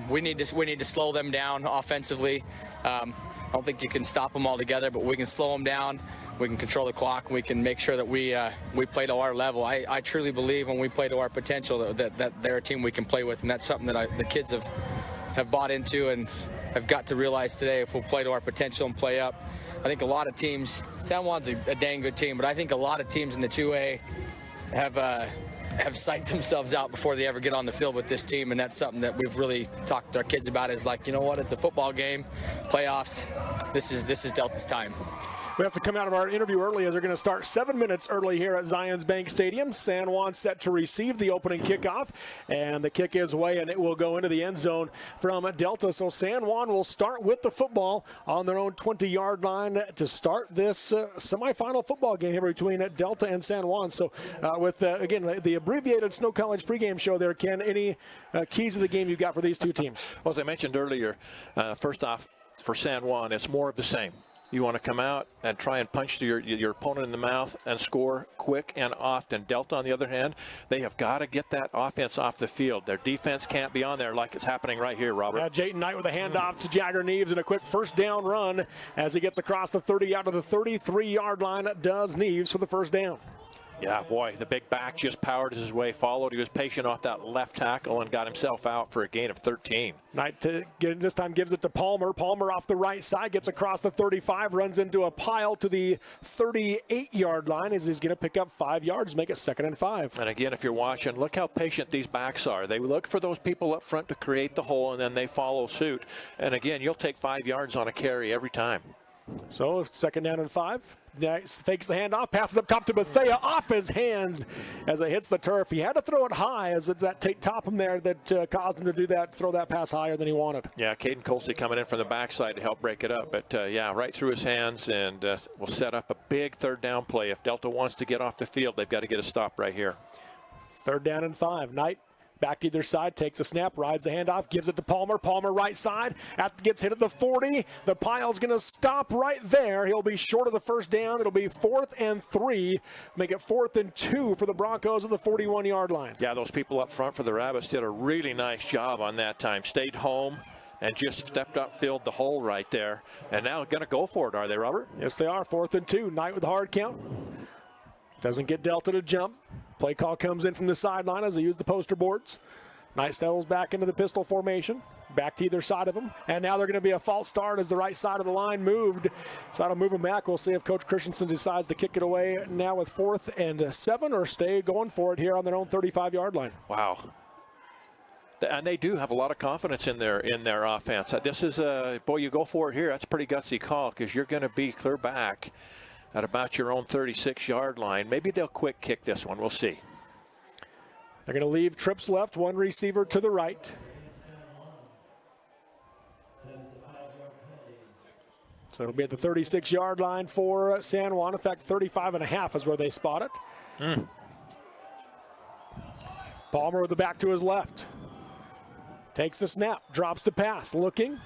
We need to slow them down offensively. I don't think you can stop them altogether, but we can slow them down. We can control the clock. We can make sure that we play to our level. I truly believe when we play to our potential that they're a team we can play with, and that's something that the kids have bought into and have got to realize today. If we'll play to our potential and play up, I think a lot of teams. San Juan's a dang good team, but I think a lot of teams in the 2A have psyched themselves out before they ever get on the field with this team, and that's something that we've really talked to our kids about. Is like, you know what? It's a football game, playoffs. This is Delta's time. We have to come out of our interview early as they're going to start 7 minutes early here at Zions Bank Stadium. San Juan set to receive the opening kickoff, and the kick is away, and it will go into the end zone from Delta. So San Juan will start with the football on their own 20-yard line to start this semifinal football game here between Delta and San Juan. So with, again, the abbreviated Snow College pregame show there, Ken, any keys of the game you got for these two teams? Well, as I mentioned earlier, first off, for San Juan, it's more of the same. You want to come out and try and punch your opponent in the mouth and score quick and often. Delta, on the other hand, they have got to get that offense off the field. Their defense can't be on there like it's happening right here, Robert. Jayton Knight with a handoff to Jagger Neves and a quick first down run as he gets across the 30 out of the 33-yard line. Does Neves for the first down. Yeah, boy, the big back just powered his way, followed. He was patient off that left tackle and got himself out for a gain of 13. Knight this time gives it to Palmer. Palmer off the right side, gets across the 35, runs into a pile to the 38-yard line as he's going to pick up 5 yards, make it 2nd and 5. And again, if you're watching, look how patient these backs are. They look for those people up front to create the hole, and then they follow suit. And again, you'll take 5 yards on a carry every time. So 2nd down and 5. Nice. Fakes the handoff, passes up top to Bethea, off his hands as it hits the turf. He had to throw it high as it's that Topham there that caused him to do that, throw that pass higher than he wanted. Yeah, Caden Colsey coming in from the backside to help break it up. But yeah, right through his hands, and will set up a big 3rd down play. If Delta wants to get off the field, they've got to get a stop right here. 3rd down and 5. Knight back to either side, takes a snap, rides the handoff, gives it to Palmer. Palmer right side, gets hit at the 40. The pile's going to stop right there. He'll be short of the first down. It'll be 4th and 3. Make it 4th and 2 for the Broncos at the 41-yard line. Yeah, those people up front for the Rabbits did a really nice job on that time. Stayed home and just stepped up, filled the hole right there. And now going to go for it, are they, Robert? Yes, they are. 4th and 2. Knight with the hard count. Doesn't get Delta to jump. Play call comes in from the sideline as they use the poster boards. Knight settles back into the pistol formation. Back to either side of them. And now they're going to be a false start as the right side of the line moved. So that'll move them back. We'll see if Coach Christensen decides to kick it away now with 4th and 7 or stay going for it here on their own 35-yard line. Wow. And they do have a lot of confidence in their offense. This is boy, you go for it here. That's a pretty gutsy call because you're going to be clear back at about your own 36-yard line. Maybe they'll quick kick this one. We'll see. They're going to leave trips left, one receiver to the right. So it'll be at the 36-yard line for San Juan. In fact, 35.5 is where they spot it. Palmer with the back to his left. Takes the snap, drops the pass, looking.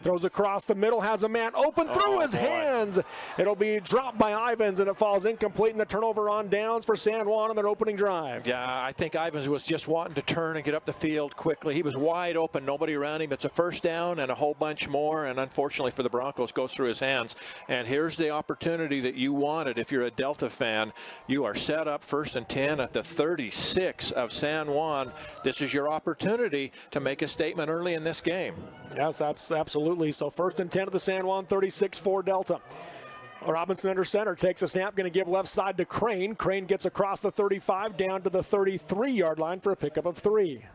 Throws across the middle, has a man open through his hands. It'll be dropped by Ivans, and it falls incomplete, and the turnover on downs for San Juan on their opening drive. Yeah, I think Ivans was just wanting to turn and get up the field quickly. He was wide open, nobody around him. It's a first down and a whole bunch more, and unfortunately for the Broncos, goes through his hands. And here's the opportunity that you wanted if you're a Delta fan. You are set up 1st and 10 at the 36 of San Juan. This is your opportunity to make a statement early in this game. Yes, absolutely. So 1st and 10 at the San Juan 36 for Delta. Robinson under center takes a snap, going to give left side to Crane. Crane gets across the 35 down to the 33-yard line for a pickup of 3.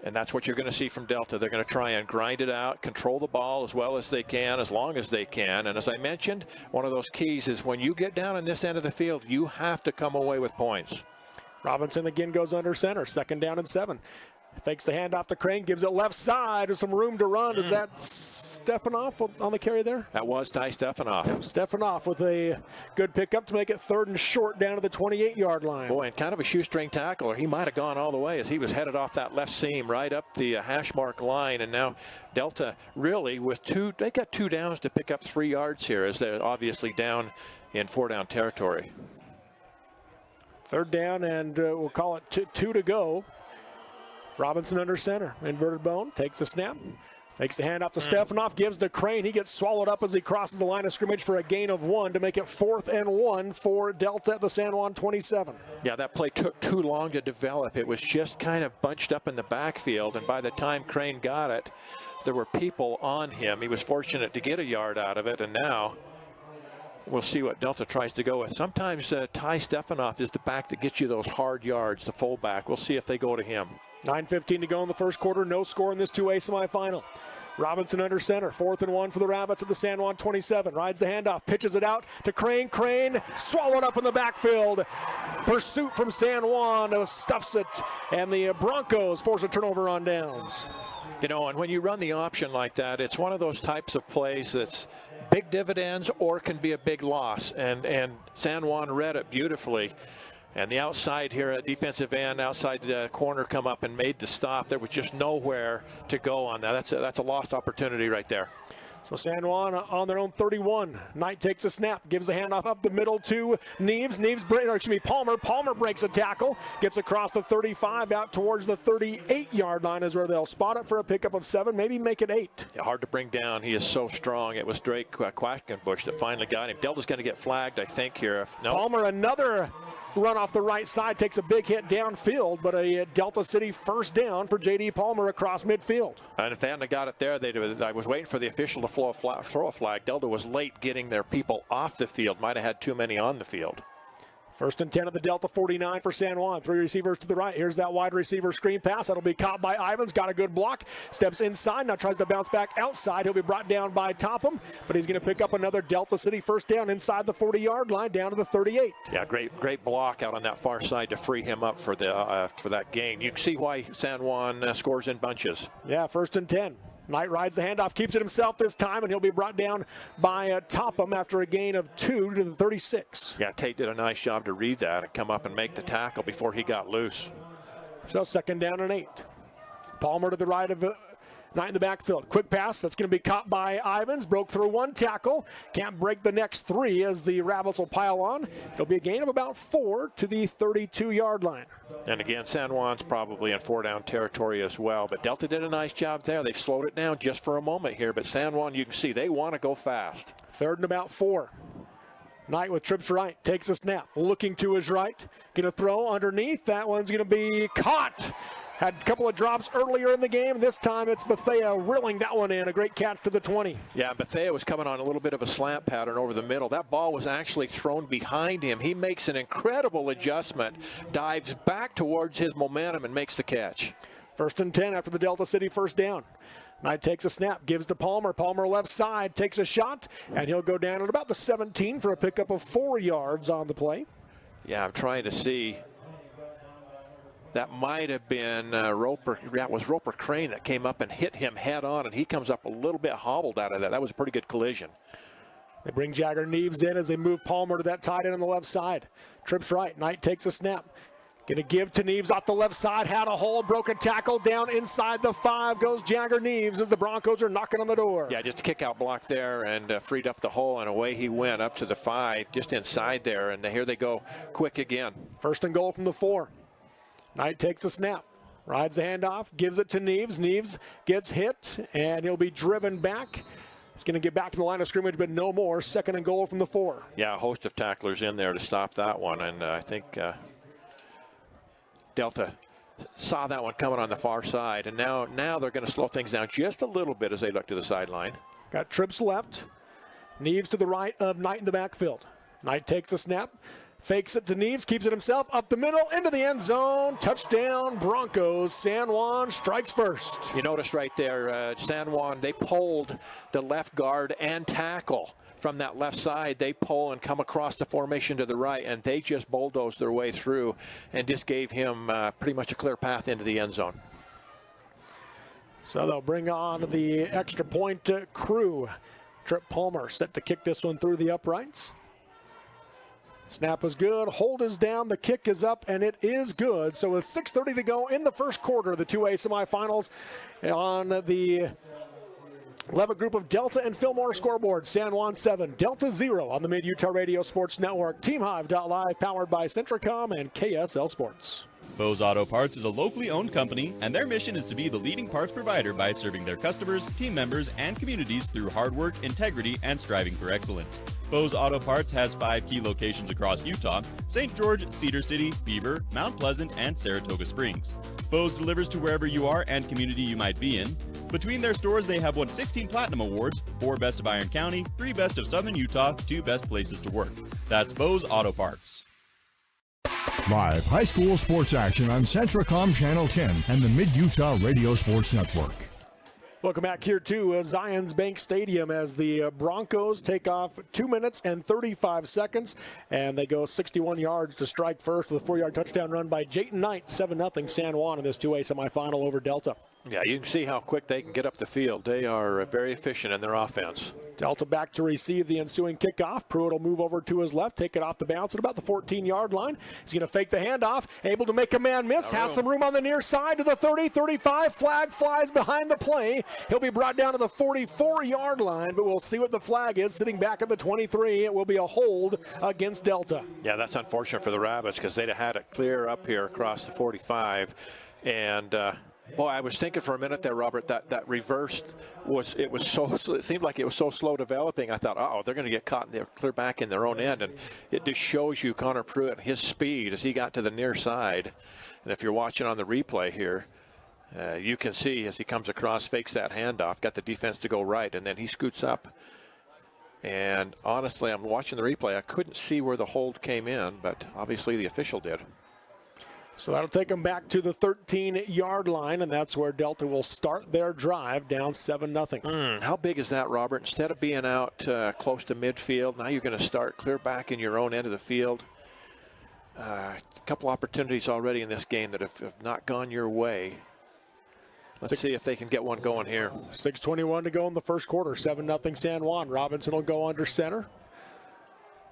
And that's what you're going to see from Delta. They're going to try and grind it out, control the ball as well as they can, as long as they can. And as I mentioned, one of those keys is when you get down on this end of the field, you have to come away with points. Robinson again goes under center, 2nd down and 7. Fakes the handoff to Crane, gives it left side. There's some room to run. Is that Stefanoff on the carry there? That was Ty Stefanoff. Yep, Stefanoff with a good pickup to make it 3rd and short down to the 28-yard line. Boy, and kind of a shoestring tackler. He might have gone all the way as he was headed off that left seam right up the hash mark line. And now Delta really with they got 2 downs to pick up 3 yards here as they're obviously down in 4-down territory. 3rd down, and we'll call it 2 to go. Robinson under center. Inverted bone. Takes a snap. Fakes the handoff to Stefanoff. Gives to Crane. He gets swallowed up as he crosses the line of scrimmage for a gain of 1 to make it 4th and 1 for Delta at the San Juan 27. Yeah, that play took too long to develop. It was just kind of bunched up in the backfield, and by the time Crane got it, there were people on him. He was fortunate to get a yard out of it, and now we'll see what Delta tries to go with. Sometimes Ty Stefanoff is the back that gets you those hard yards, the fullback. We'll see if they go to him. 9:15 to go in the first quarter. No score in this 2A semifinal. Robinson under center. 4th and 1 for the Rabbits at the San Juan 27. Rides the handoff. Pitches it out to Crane. Crane swallowed up in the backfield. Pursuit from San Juan stuffs it. And the Broncos force a turnover on downs. You know, and when you run the option like that, it's one of those types of plays that's big dividends or can be a big loss. And San Juan read it beautifully. And the outside here at defensive end, outside the corner come up and made the stop. There was just nowhere to go on that. That's a lost opportunity right there. So San Juan on their own 31. Knight takes a snap, gives the handoff up the middle to Neves. Palmer. Palmer breaks a tackle, gets across the 35 out towards the 38-yard line is where they'll spot it for a pickup of 7, maybe make it 8. Yeah, hard to bring down. He is so strong. It was Drake Quackenbush that finally got him. Delta's going to get flagged, I think, here. No. Palmer, another run off the right side, takes a big hit downfield, but a Delta City first down for J.D. Palmer across midfield. And if they hadn't got it there, I was waiting for the official to throw a flag. Delta was late getting their people off the field. Might have had too many on the field. 1st and 10 at the Delta 49 for San Juan. 3 receivers to the right. Here's that wide receiver screen pass. That'll be caught by Ivins. Got a good block. Steps inside. Now tries to bounce back outside. He'll be brought down by Topham, but he's going to pick up another Delta City first down inside the 40-yard line down to the 38. Yeah, great block out on that far side to free him up for that gain. You can see why San Juan scores in bunches. Yeah, 1st and 10. Knight rides the handoff, keeps it himself this time, and he'll be brought down by Topham after a gain of 2 to the 36. Yeah, Tate did a nice job to read that and come up and make the tackle before he got loose. So 2nd down and 8. Palmer to the right of Knight in the backfield. Quick pass that's going to be caught by Ivins. Broke through 1 tackle. Can't break the next 3 as the Rabbits will pile on. It'll be a gain of about 4 to the 32-yard line. And again, San Juan's probably in 4-down territory as well. But Delta did a nice job there. They've slowed it down just for a moment here. But San Juan, you can see, they want to go fast. 3rd and about 4. Knight with trips right. Takes a snap. Looking to his right. Going to throw underneath. That one's going to be caught. Had a couple of drops earlier in the game. This time it's Bethea reeling that one in. A great catch to the 20. Yeah, Bethea was coming on a little bit of a slant pattern over the middle. That ball was actually thrown behind him. He makes an incredible adjustment, dives back towards his momentum, and makes the catch. 1st and 10 after the Delta City first down. Knight takes a snap, gives to Palmer. Palmer left side, takes a shot, and he'll go down at about the 17 for a pickup of 4 yards on the play. Yeah, I'm trying to see. That might have been Roper. That was Roper Crane that came up and hit him head on, and he comes up a little bit hobbled out of that. That was a pretty good collision. They bring Jagger Neves in as they move Palmer to that tight end on the left side. Trips right. Knight takes a snap. Going to give to Neves off the left side. Had a hole, broke a tackle down inside the 5. Goes Jagger Neves as the Broncos are knocking on the door. Yeah, just a kick-out block there and freed up the hole, and away he went up to the 5, just inside there, and here they go quick again. 1st and goal from the 4. Knight takes a snap, rides the handoff, gives it to Neves. Neves gets hit, and he'll be driven back. He's going to get back to the line of scrimmage, but no more. 2nd and goal from the 4. Yeah, a host of tacklers in there to stop that one, and I think Delta saw that one coming on the far side, and now they're going to slow things down just a little bit as they look to the sideline. Got trips left. Neves to the right of Knight in the backfield. Knight takes a snap. Fakes it to Neves, keeps it himself, up the middle, into the end zone. Touchdown, Broncos. San Juan strikes first. You notice right there, San Juan, they pulled the left guard and tackle from that left side. They pull and come across the formation to the right, and they just bulldozed their way through and just gave him pretty much a clear path into the end zone. So they'll bring on the extra point crew. Trip Palmer set to kick this one through the uprights. Snap is good, hold is down, the kick is up, and it is good. So with 6:30 to go in the first quarter of the 2A semifinals on the Levitt Group of Delta and Fillmore scoreboard, San Juan 7, Delta 0 on the Mid-Utah Radio Sports Network. TeamHive.live powered by Centricom and KSL Sports. Bose Auto Parts is a locally owned company, and their mission is to be the leading parts provider by serving their customers, team members, and communities through hard work, integrity, and striving for excellence. Bose Auto Parts has 5 key locations across Utah: St. George, Cedar City, Beaver, Mount Pleasant, and Saratoga Springs. Bose delivers to wherever you are and community you might be in. Between their stores, they have won 16 Platinum Awards, 4 Best of Iron County, 3 Best of Southern Utah, 2 Best Places to Work. That's Bose Auto Parts. Live high school sports action on Centracom Channel 10 and the Mid-Utah Radio Sports Network. Welcome back here to Zions Bank Stadium as the Broncos take off 2 minutes and 35 seconds, and they go 61 yards to strike first with a 4-yard touchdown run by Jayton Knight. 7-0 San Juan in this 2A semifinal over Delta. Yeah, you can see how quick they can get up the field. They are very efficient in their offense. Delta back to receive the ensuing kickoff. Pruitt will move over to his left, take it off the bounce at about the 14-yard line. He's going to fake the handoff, able to make a man miss, has some room on the near side to the 30, 35. Flag flies behind the play. He'll be brought down to the 44-yard line, but we'll see what the flag is. Sitting back at the 23, it will be a hold against Delta. Yeah, that's unfortunate for the Rabbits because they'd have had it clear up here across the 45. And boy, I was thinking for a minute there, Robert, that reversed it seemed like it was so slow developing. I thought, oh, they're going to get caught and they're clear back in their own end. And it just shows you Connor Pruitt, his speed as he got to the near side. And if you're watching on the replay here, you can see as he comes across, fakes that handoff, got the defense to go right, and then he scoots up. And honestly, I'm watching the replay. I couldn't see where the hold came in, but obviously the official did. So that'll take them back to the 13-yard line, and that's where Delta will start their drive down 7-0. How big is that, Robert? Instead of being out close to midfield, now you're going to start clear back in your own end of the field. A couple opportunities already in this game that have not gone your way. Let's see if they can get one going here. 6:21 to go in the first quarter. 7-0 San Juan. Robinson will go under center.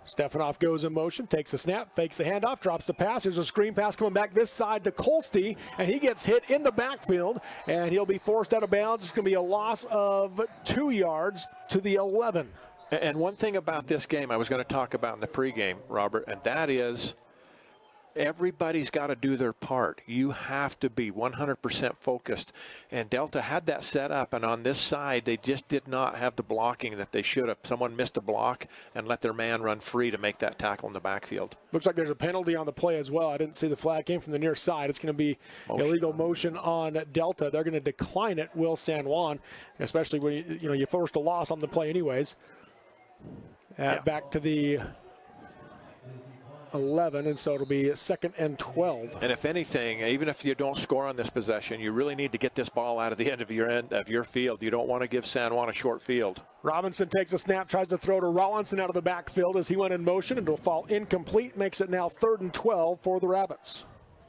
Stefanoff goes in motion, takes a snap, fakes the handoff, drops the pass. There's a screen pass coming back this side to Kolsty, and he gets hit in the backfield, and he'll be forced out of bounds. It's going to be a loss of 2 yards to the 11. And one thing about this game I was going to talk about in the pregame, Robert, and that is everybody's got to do their part. You have to be 100% focused. And Delta had that set up, and on this side, they just did not have the blocking that they should have. Someone missed a block and let their man run free to make that tackle in the backfield. Looks like there's a penalty on the play as well. I didn't see the flag came from the near side. It's going to be illegal motion on Delta. They're going to decline it, will San Juan, especially when you forced a loss on the play anyways. Back to the 11, and so it'll be 2nd and 12. And if anything, even if you don't score on this possession, you really need to get this ball out of the end of your field. You don't want to give San Juan a short field. Robinson takes a snap, tries to throw to Rollinson out of the backfield as he went in motion, and it'll fall incomplete. Makes it now 3rd and 12 for the Rabbits.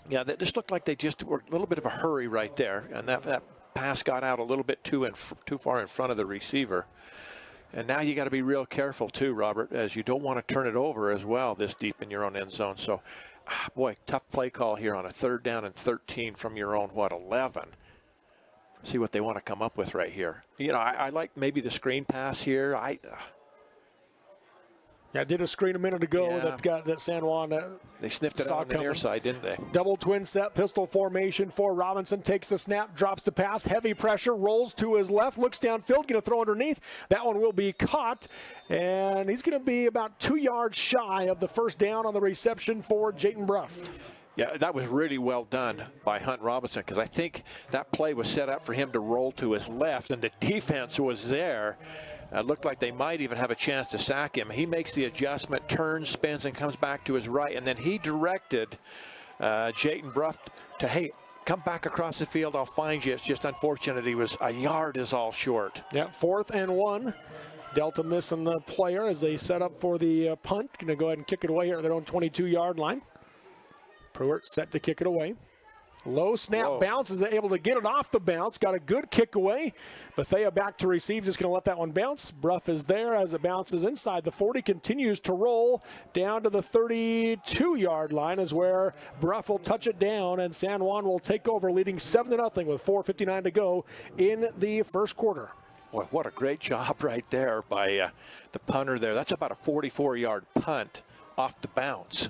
Yeah, that just looked like they just were a little bit of a hurry right there, and that pass got out a little bit too far in front of the receiver. And now you got to be real careful too, Robert, as you don't want to turn it over as well this deep in your own end zone. So, boy, tough play call here on a 3rd down and 13 from your own, 11. See what they want to come up with right here. I like maybe the screen pass here. I did a screen a minute ago that San Juan. They sniffed it out on the near side, didn't they? Double twin set, pistol formation for Robinson. Takes the snap, drops the pass, heavy pressure, rolls to his left, looks downfield, going to throw underneath. That one will be caught, and he's going to be about 2 yards shy of the first down on the reception for Jayton Brough. Yeah, that was really well done by Hunt Robinson, because I think that play was set up for him to roll to his left, and the defense was there. Looked like they might even have a chance to sack him. He makes the adjustment, turns, spins, and comes back to his right. And then he directed Jayton Brough to, hey, come back across the field. I'll find you. It's just unfortunate he was a yard is all short. Yeah, 4th and 1. Delta missing the player as they set up for the punt. Going to go ahead and kick it away here at their own 22-yard line. Pruitt set to kick it away. Low snap bounce, is able to get it off the bounce. Got a good kick away. Bethea back to receive, just going to let that one bounce. Brough is there as it bounces inside the 40, continues to roll down to the 32-yard line is where Brough will touch it down, and San Juan will take over, leading 7-0 with 4:59 to go in the first quarter. Boy, what a great job right there by the punter there. That's about a 44-yard punt off the bounce.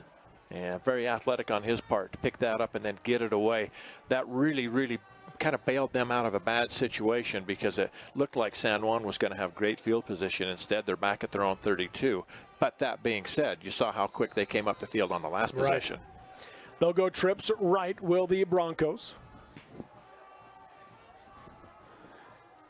And very athletic on his part to pick that up and then get it away. That really kind of bailed them out of a bad situation because it looked like San Juan was going to have great field position. Instead, they're back at their own 32. But that being said, you saw how quick they came up the field on the last possession. They'll go trips right, will the Broncos.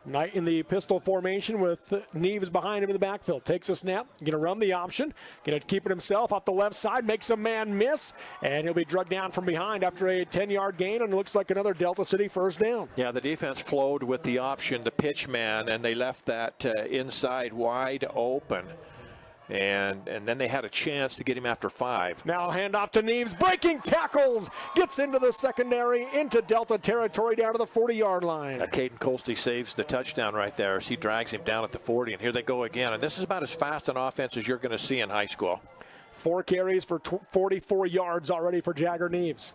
Knight in the pistol formation with Neves behind him in the backfield. Takes a snap, going to run the option, going to keep it himself off the left side, makes a man miss, and he'll be drugged down from behind after a 10-yard gain, and it looks like another Delta City first down. Yeah, the defense flowed with the option, the pitch man, and they left that inside wide open. And then they had a chance to get him after 5. Now handoff to Neves, breaking tackles, gets into the secondary, into Delta territory down to the 40-yard line. Caden Colsty saves the touchdown right there as he drags him down at the 40, and here they go again. And this is about as fast an offense as you're going to see in high school. 4 carries for 44 yards already for Jagger Neves.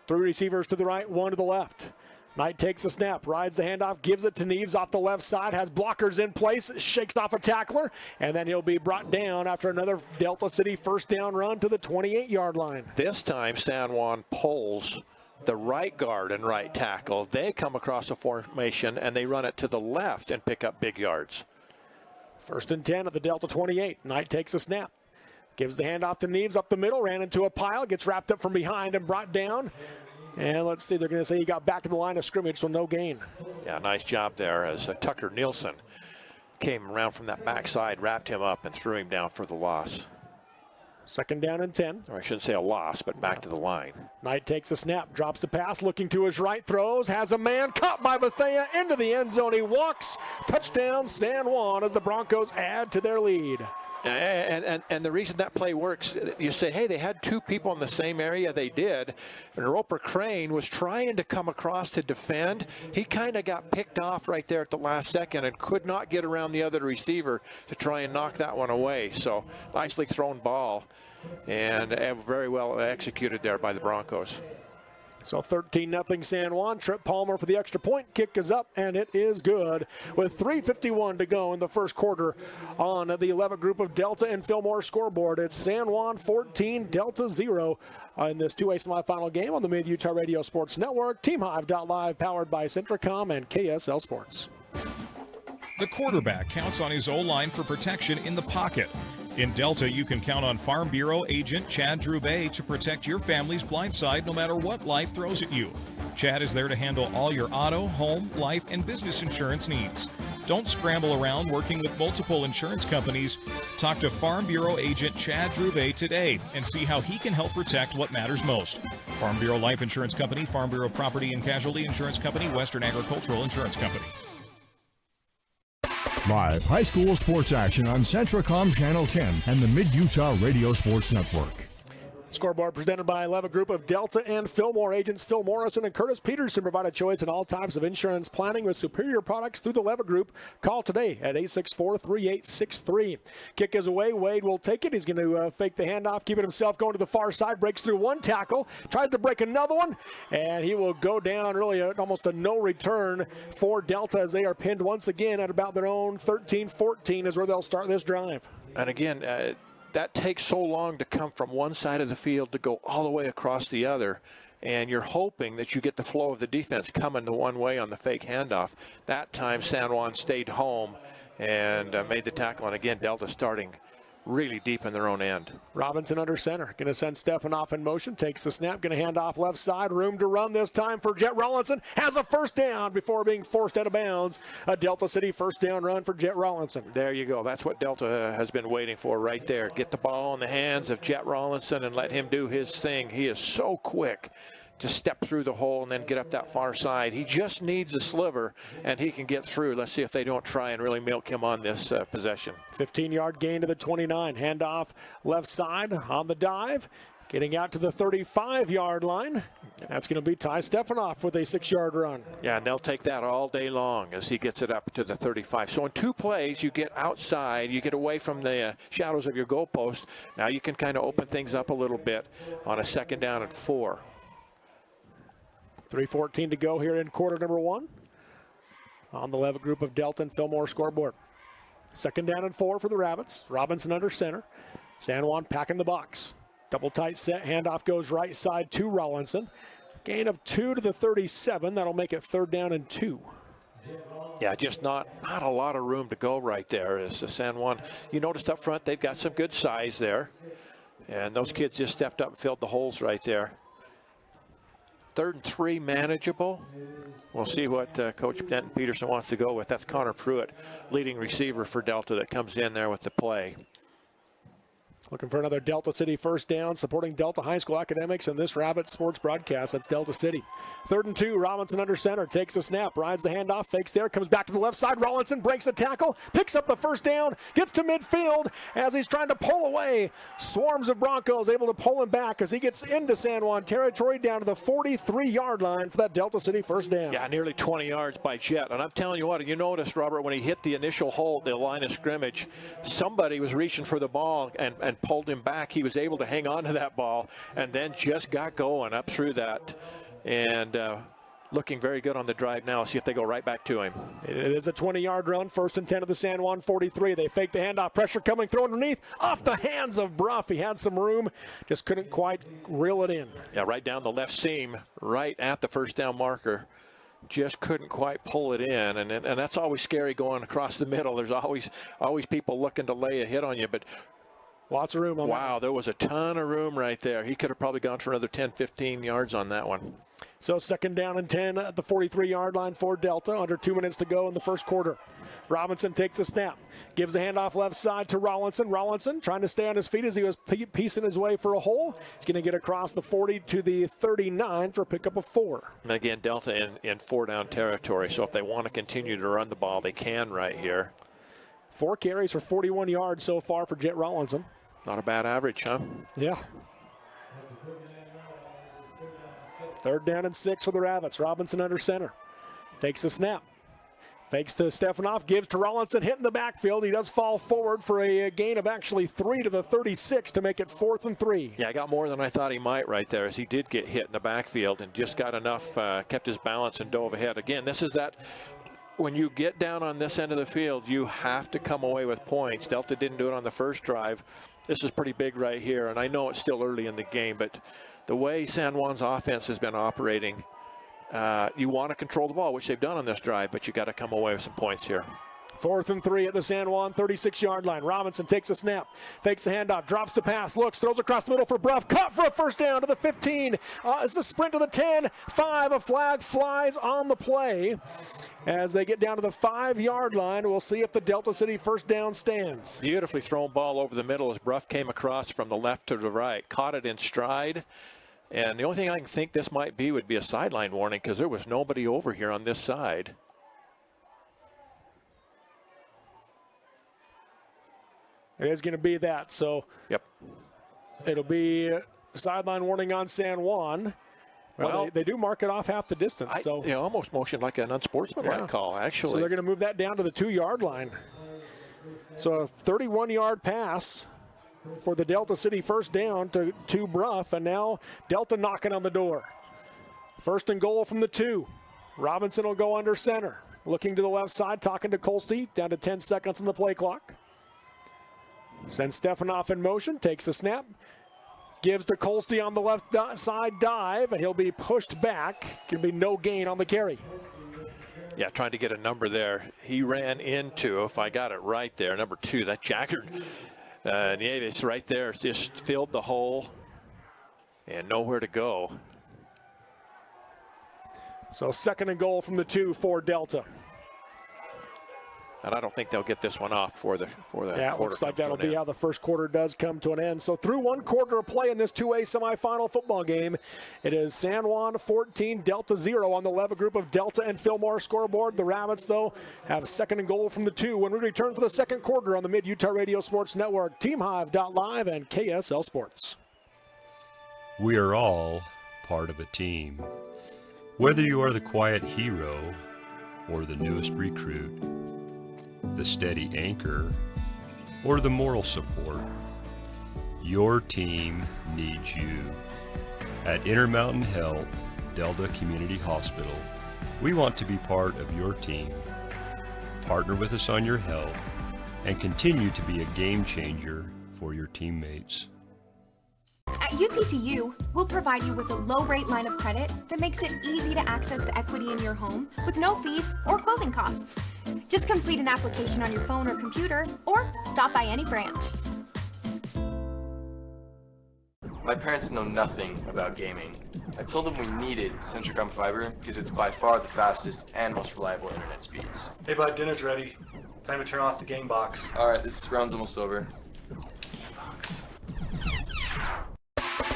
3 receivers to the right, 1 to the left. Knight takes a snap, rides the handoff, gives it to Neves off the left side, has blockers in place, shakes off a tackler, and then he'll be brought down after another Delta City first down run to the 28-yard line. This time San Juan pulls the right guard and right tackle. They come across a formation and they run it to the left and pick up big yards. 1st and 10 at the Delta 28. Knight takes a snap, gives the handoff to Neves up the middle, ran into a pile, gets wrapped up from behind and brought down. And let's see, they're going to say he got back in the line of scrimmage, so no gain. Yeah, nice job there as Tucker Nielsen came around from that backside, wrapped him up, and threw him down for the loss. 2nd down and 10. Or I shouldn't say a loss, but back to the line. Knight takes a snap, drops the pass, looking to his right, throws, has a man, caught by Bethea, into the end zone. He walks, touchdown San Juan as the Broncos add to their lead. And the reason that play works, you say, hey, they had 2 people in the same area. They did. And Roper Crane was trying to come across to defend. He kind of got picked off right there at the last second and could not get around the other receiver to try and knock that one away. So nicely thrown ball and very well executed there by the Broncos. So 13-0 San Juan. Trip Palmer for the extra point. Kick is up, and it is good. With 3:51 to go in the first quarter on the 11 group of Delta and Fillmore scoreboard. It's San Juan 14, Delta 0 in this 2A semifinal game on the Mid-Utah Radio Sports Network. TeamHive.live, powered by Centricom and KSL Sports. The quarterback counts on his O-line for protection in the pocket. In Delta, you can count on Farm Bureau agent Chad Drubay to protect your family's blind side no matter what life throws at you. Chad is there to handle all your auto, home, life, and business insurance needs. Don't scramble around working with multiple insurance companies. Talk to Farm Bureau agent Chad Drubay today and see how he can help protect what matters most. Farm Bureau Life Insurance Company, Farm Bureau Property and Casualty Insurance Company, Western Agricultural Insurance Company. Live high school sports action on Centricom Channel 10 and the Mid-Utah Radio Sports Network. Scoreboard presented by 11 group of Delta and Fillmore agents. Phil Morrison and Curtis Peterson provide a choice in all types of insurance planning with superior products through the Levitt Group. Call today at 864-3863. Kick is away. Wade will take it. He's going to fake the handoff, keep it himself, going to the far side, breaks through 1 tackle, tries to break another one, and he will go down really almost a no return for Delta as they are pinned once again at about their own 13-14 is where they'll start this drive. And again, that takes so long to come from one side of the field to go all the way across the other, and you're hoping that you get the flow of the defense coming the one way on the fake handoff. That time San Juan stayed home and made the tackle, and again Delta starting really deep in their own end. Robinson under center, going to send Stefanoff in motion, takes the snap, going to hand off left side, room to run this time for Jet Rollinson, has a first down before being forced out of bounds. A Delta City first down run for Jet Rollinson. There you go. That's what Delta has been waiting for right there. Get the ball in the hands of Jet Rollinson and let him do his thing. He is so quick to step through the hole and then get up that far side. He just needs a sliver, and he can get through. Let's see if they don't try and really milk him on this possession. 15-yard gain to the 29. Handoff left side on the dive. Getting out to the 35-yard line. That's going to be Ty Stefanoff with a 6-yard run. Yeah, and they'll take that all day long as he gets it up to the 35. So in 2 plays, you get outside, you get away from the shadows of your goalpost. Now you can kind of open things up a little bit on a 2nd down and 4. 3:14 to go here in quarter number 1 on the Levitt group of Delta and Fillmore scoreboard. 2nd down and 4 for the Rabbits. Robinson under center. San Juan packing the box. Double tight set, handoff goes right side to Rollinson. Gain of 2 to the 37. That'll make it 3rd down and 2. Yeah, just not a lot of room to go right there. As the San Juan, you noticed up front, they've got some good size there. And those kids just stepped up and filled the holes right there. 3rd and 3, manageable. We'll see what Coach Denton Peterson wants to go with. That's Connor Pruitt, leading receiver for Delta, that comes in there with the play. Looking for another Delta City first down, supporting Delta High School Academics and this Rabbit Sports broadcast. That's Delta City. 3rd and 2, Robinson under center, takes a snap, rides the handoff, fakes there, comes back to the left side. Rollinson breaks a tackle, picks up the first down, gets to midfield as he's trying to pull away. Swarms of Broncos able to pull him back as he gets into San Juan territory down to the 43-yard line for that Delta City first down. Yeah, nearly 20 yards by Jet. And I'm telling you what, you noticed, Robert, when he hit the initial hole, the line of scrimmage, somebody was reaching for the ball and pulled him back. He was able to hang on to that ball and then just got going up through that. And looking very good on the drive now. See if they go right back to him. It is a 20-yard run, 1st and 10 of the San Juan 43. They fake the handoff, pressure coming, throw underneath, off the hands of Bruff. He had some room, just couldn't quite reel it in. Yeah, right down the left seam, right at the first down marker. Just couldn't quite pull it in, and that's always scary going across the middle. There's always people looking to lay a hit on you, but lots of room on that. Wow, there was a ton of room right there. He could have probably gone for another 10, 15 yards on that one. So 2nd down and 10 at the 43-yard line for Delta. Under 2 minutes to go in the first quarter. Robinson takes a snap. Gives the handoff left side to Rollinson. Rollinson trying to stay on his feet as he was piecing his way for a hole. He's going to get across the 40 to the 39 for a pickup of 4. And again, Delta in 4-down territory. So if they want to continue to run the ball, they can right here. 4 carries for 41 yards so far for Jet Rollinson. Not a bad average, huh? Yeah. 3rd down and 6 for the Rabbits. Robinson under center. Takes the snap. Fakes to Stefanoff, gives to Rollinson, hit in the backfield. He does fall forward for a gain of actually 3 to the 36 to make it 4th and 3. Yeah, I got more than I thought he might right there, as he did get hit in the backfield and just got enough, kept his balance and dove ahead. Again, this is that, when you get down on this end of the field, you have to come away with points. Delta didn't do it on the first drive. This is pretty big right here, and I know it's still early in the game, but the way San Juan's offense has been operating, you want to control the ball, which they've done on this drive, but you got to come away with some points here. 4th and 3 at the San Juan 36-yard line. Robinson takes a snap, fakes the handoff, drops the pass, looks, throws across the middle for Bruff, caught for a first down to the 15. It's the sprint to the 10, 5. A flag flies on the play. As they get down to the 5-yard line, we'll see if the Delta City first down stands. Beautifully thrown ball over the middle as Bruff came across from the left to the right, caught it in stride. And the only thing I can think this might be would be a sideline warning, because there was nobody over here on this side. It is going to be that, so yep, it'll be sideline warning on San Juan. Well, they do mark it off half the distance. So almost motioned like an unsportsmanlike call, actually. So they're going to move that down to the 2-yard line. So a 31-yard pass for the Delta City first down to Bruff, and now Delta knocking on the door. 1st and goal from the 2. Robinson will go under center. Looking to the left side, talking to Colsty, down to 10 seconds on the play clock. Sends Stefanoff in motion, takes the snap, gives to Colsty on the left side dive, and he'll be pushed back. Going to be no gain on the carry. Yeah, trying to get a number there. He ran into, if I got it right there, number 2, that Jaggard. Nieves right there just filled the hole and nowhere to go. So 2nd and goal from the 2 for Delta. And I don't think they'll get this one off for the quarter. Yeah, it looks like that'll be how the first quarter does come to an end. So through 1 quarter of play in this 2A semifinal football game, it is San Juan 14, Delta 0 on the Leva group of Delta and Fillmore scoreboard. The Rabbits, though, have 2nd and goal from the 2 when we return for the second quarter on the Mid-Utah Radio Sports Network, TeamHive.live, and KSL Sports. We are all part of a team. Whether you are the quiet hero or the newest recruit, the steady anchor, or the moral support, your team needs you. At Intermountain Health, Delta Community Hospital, we want to be part of your team. Partner with us on your health and continue to be a game changer for your teammates. At At UCCU, we'll provide you with a low-rate line of credit that makes it easy to access the equity in your home with no fees or closing costs. Just complete an application on your phone or computer, or stop by any branch. My parents know nothing about gaming. I told them we needed Centricom Fiber because it's by far the fastest and most reliable internet speeds. Hey bud, dinner's ready. Time to turn off the game box. Alright, this round's almost over.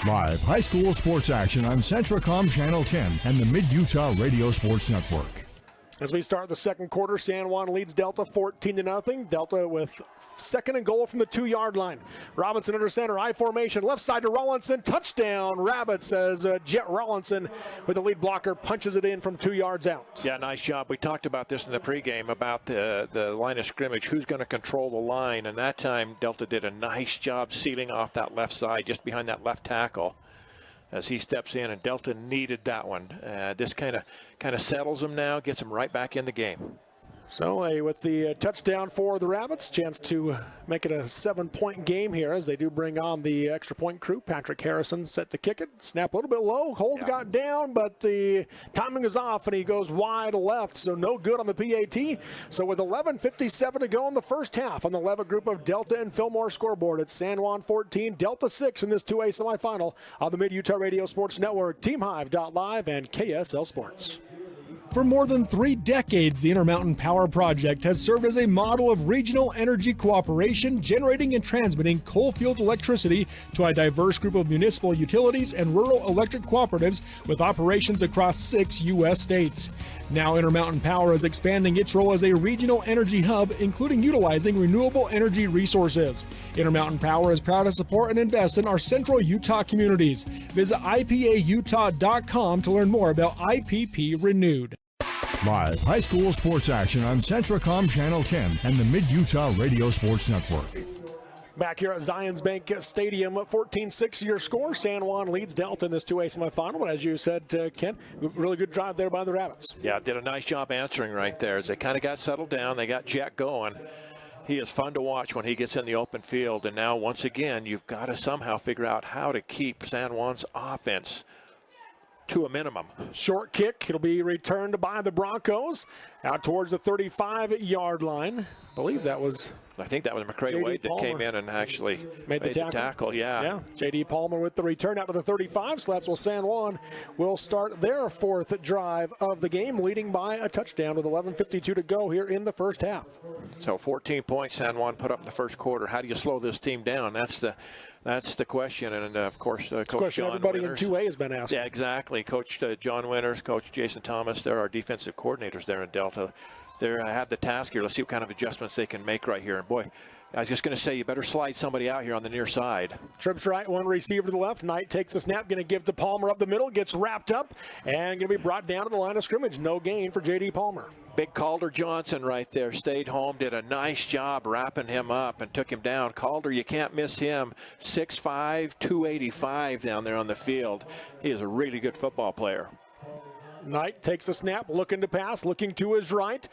Live high school sports action on Centricom Channel 10 and the Mid-Utah Radio Sports Network. As we start the second quarter, San Juan leads Delta 14-0. Delta with second and goal from the 2-yard line. Robinson under center, I formation, left side to Rollinson. Touchdown, Rabbits, as Jet Rollinson with the lead blocker punches it in from 2 yards out. Yeah, nice job. We talked about this in the pregame about the line of scrimmage, who's going to control the line. And that time, Delta did a nice job sealing off that left side, just behind that left tackle, as he steps in, and Delta needed that one. This kind of settles him now, gets him right back in the game. So with the touchdown for the Rabbits, chance to make it a 7-point game here as they do bring on the extra point crew. Patrick Harrison set to kick it. Snap a little bit low. Hold got down, but the timing is off, and he goes wide left, so no good on the PAT. So with 11:57 to go in the first half on the Levitt group of Delta and Fillmore scoreboard, it's San Juan 14, Delta 6 in this 2A semifinal on the Mid-Utah Radio Sports Network, TeamHive.live, and KSL Sports. For more than 3 decades, the Intermountain Power Project has served as a model of regional energy cooperation, generating and transmitting coal-fueled electricity to a diverse group of municipal utilities and rural electric cooperatives with operations across 6 U.S. states. Now Intermountain Power is expanding its role as a regional energy hub, including utilizing renewable energy resources. Intermountain Power is proud to support and invest in our central Utah communities. Visit ipautah.com to learn more about IPP Renewed. Live high school sports action on Centricom Channel 10 and the Mid-Utah Radio Sports Network. Back here at Zions Bank Stadium, 14-6 your score. San Juan leads Delta in this 2A semifinal. But as you said, Ken, really good drive there by the Rabbits. Yeah, did a nice job answering right there as they kind of got settled down. They got Jack going. He is fun to watch when he gets in the open field. And now, once again, you've got to somehow figure out how to keep San Juan's offense to a minimum. Short kick. It'll be returned by the Broncos out towards the 35-yard line. I believe that was... I think that was McCray Wade that came in and actually made the tackle. Yeah. J.D. Palmer with the return out to the 35. So that's San Juan will start their 4th drive of the game, leading by a touchdown with 11:52 to go here in the first half. So 14 points San Juan put up in the first quarter. How do you slow this team down? That's the question. And of course, Coach John everybody Winters. in 2A has been asking. Yeah, exactly. Coach John Winters, Coach Jason Thomas, they're our defensive coordinators there in Delta. They have the task here. Let's see what kind of adjustments they can make right here. And boy, I was just going to say, you better slide somebody out here on the near side. Trips right, one receiver to the left. Knight takes a snap, going to give to Palmer up the middle, gets wrapped up, and going to be brought down to the line of scrimmage. No gain for J.D. Palmer. Big Calder Johnson right there, stayed home, did a nice job wrapping him up and took him down. Calder, you can't miss him. 6'5", 285 down there on the field. He is a really good football player. Knight takes a snap, looking to pass, looking to his right.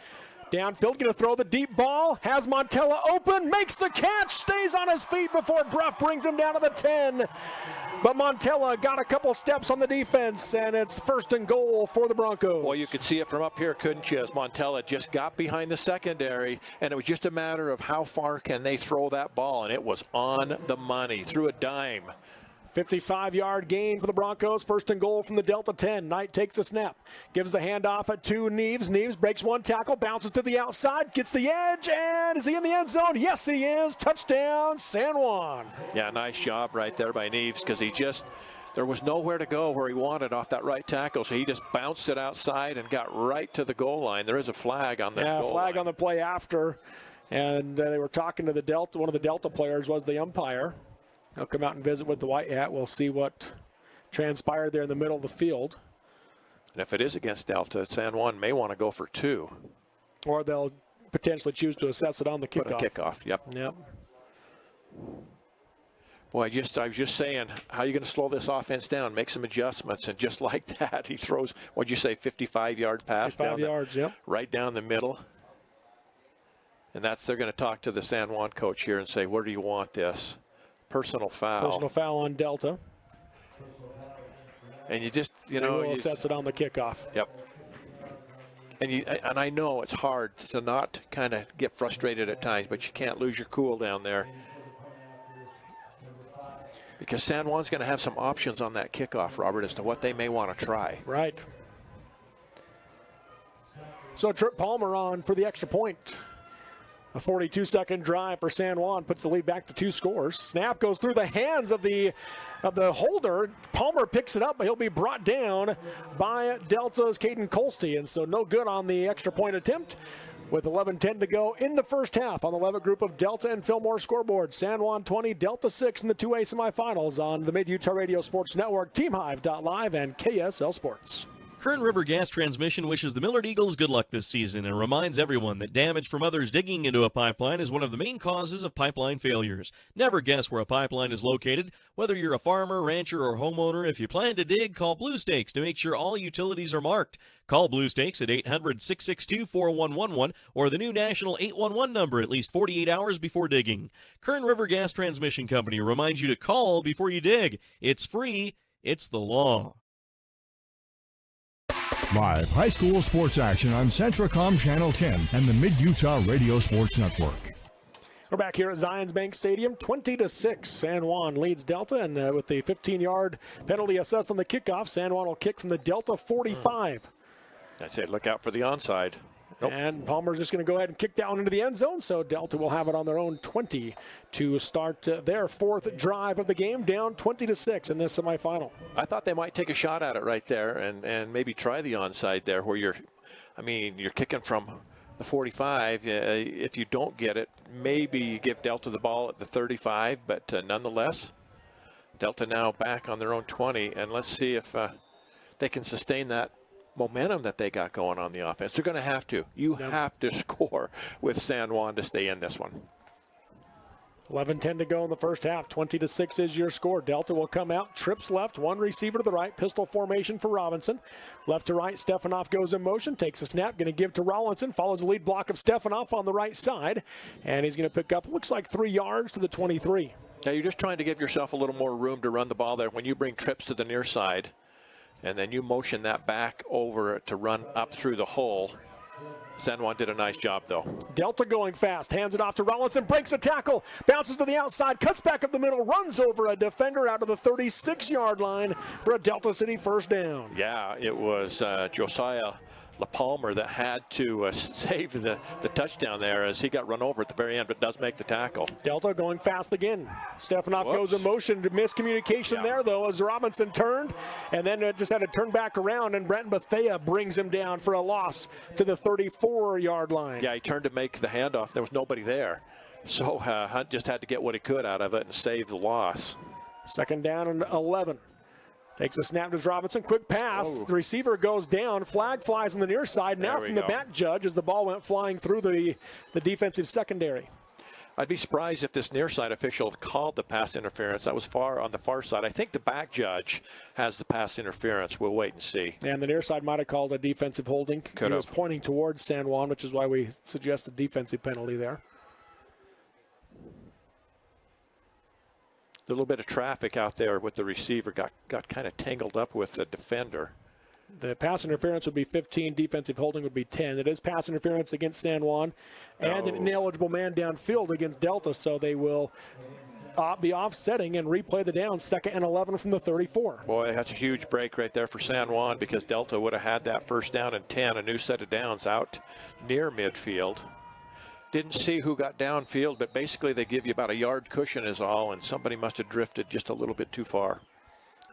Downfield, going to throw the deep ball. Has Montella open, makes the catch, stays on his feet before Bruff brings him down to the 10. But Montella got a couple steps on the defense, and it's 1st and goal for the Broncos. Well, you could see it from up here, couldn't you, as Montella just got behind the secondary, and it was just a matter of how far can they throw that ball, and it was on the money, threw a dime. 55-yard gain for the Broncos. 1st and goal from the Delta 10. Knight takes a snap. Gives the handoff to Neves. Neves breaks one tackle, bounces to the outside, gets the edge, and is he in the end zone? Yes, he is. Touchdown, San Juan. Yeah, nice job right there by Neves because there was nowhere to go where he wanted off that right tackle, so he just bounced it outside and got right to the goal line. There is a flag on the goal flag line. on the play after, and they were talking to the Delta. One of the Delta players was the umpire. They'll come out and visit with the white hat. We'll see what transpired there in the middle of the field. And if it is against Delta, San Juan may want to go for 2. Or they'll potentially choose to assess it on the kickoff. Put a kickoff, yep. Boy, I was just saying, how are you going to slow this offense down? Make some adjustments, and just like that, he throws, what'd you say, 55-yard pass? 55 yards, yep. Right down the middle. And they're going to talk to the San Juan coach here and say, where do you want this? Personal foul. Personal foul on Delta. And you just, you know. He sets it on the kickoff. Yep. And I know it's hard to not kind of get frustrated at times, but you can't lose your cool down there. Because San Juan's going to have some options on that kickoff, Robert, as to what they may want to try. Right. So Trip Palmer on for the extra point. A 42-second drive for San Juan puts the lead back to 2 scores. Snap goes through the hands of the holder. Palmer picks it up, but he'll be brought down by Delta's Caden Colsty. And so no good on the extra point attempt. With 11:10 to go in the first half on the Levitt Group of Delta and Fillmore scoreboard. San Juan 20, Delta 6 in the 2A semifinals on the Mid-Utah Radio Sports Network, TeamHive.live, and KSL Sports. Kern River Gas Transmission wishes the Millard Eagles good luck this season and reminds everyone that damage from others digging into a pipeline is one of the main causes of pipeline failures. Never guess where a pipeline is located. Whether you're a farmer, rancher, or homeowner, if you plan to dig, call Blue Stakes to make sure all utilities are marked. Call Blue Stakes at 800-662-4111 or the new national 811 number at least 48 hours before digging. Kern River Gas Transmission Company reminds you to call before you dig. It's free. It's the law. Live high school sports action on Centracom Channel 10 and the Mid-Utah Radio Sports Network. We're back here at Zions Bank Stadium, 20-6. San Juan leads Delta, and with the 15-yard penalty assessed on the kickoff, San Juan will kick from the Delta 45. That's it. Look out for the onside. Nope. And Palmer's just going to go ahead and kick down into the end zone, so Delta will have it on their own 20 to start their 4th drive of the game, down 20-6 in this semifinal. I thought they might take a shot at it right there and maybe try the onside there where you're kicking from the 45. If you don't get it, maybe you give Delta the ball at the 35, but nonetheless, Delta now back on their own 20, and let's see if they can sustain that momentum that they got going on the offense. They're going to have to. You have to score with San Juan to stay in this one. 11:10 to go in the first half. 20-6 is your score. Delta will come out, trips left, one receiver to the right, pistol formation for Robinson. Left to right, Stefanoff goes in motion, takes a snap, going to give to Rollinson, follows the lead block of Stefanoff on the right side, and he's going to pick up, looks like 3 yards to the 23. Yeah, you're just trying to give yourself a little more room to run the ball there when you bring trips to the near side. And then you motion that back over to run up through the hole. San Juan did a nice job, though. Delta going fast, hands it off to Rollinson, breaks a tackle, bounces to the outside, cuts back up the middle, runs over a defender out of the 36-yard line for a Delta City first down. Yeah, it was Josiah LaPalmer that had to save the touchdown there as he got run over at the very end, but does make the tackle. Delta going fast again. Stefanoff goes in motion. Miscommunication there, though, as Robinson turned, and then just had to turn back around, and Brenton Bethea brings him down for a loss to the 34-yard line. Yeah, he turned to make the handoff. There was nobody there. So Hunt just had to get what he could out of it and save the loss. 2nd down and 11. Takes a snap to Robinson, quick pass. Whoa. The receiver goes down. Flag flies on the near side. Now from the back judge as the ball went flying through the defensive secondary. I'd be surprised if this near side official called the pass interference. That was far on the far side. I think the back judge has the pass interference. We'll wait and see. And the near side might have called a defensive holding. He was pointing towards San Juan, which is why we suggested defensive penalty there. A little bit of traffic out there with the receiver got kind of tangled up with the defender. The pass interference would be 15, defensive holding would be 10. It is pass interference against San Juan and an ineligible man downfield against Delta, so they will be offsetting and replay the down. 2nd and 11 from the 34. Boy, that's a huge break right there for San Juan because Delta would have had that first down and 10, a new set of downs out near midfield. Didn't see who got downfield, but basically they give you about a yard cushion is all, and somebody must have drifted just a little bit too far.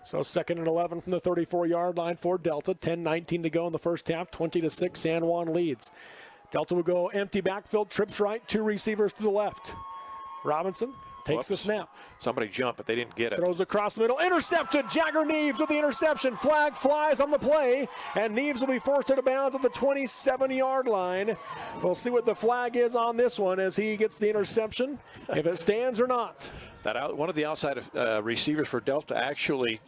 So 2nd and 11 from the 34-yard line for Delta. 10-19 to go in the first half. 20-6, San Juan leads. Delta will go empty backfield, trips right, 2 receivers to the left. Robinson takes the snap. Somebody jumped, but they didn't get it. Throws across the middle. Intercepted. Jagger Neves with the interception. Flag flies on the play, and Neves will be forced out of bounds at the 27-yard line. We'll see what the flag is on this one as he gets the interception, if it stands or not. One of the outside receivers for Delta actually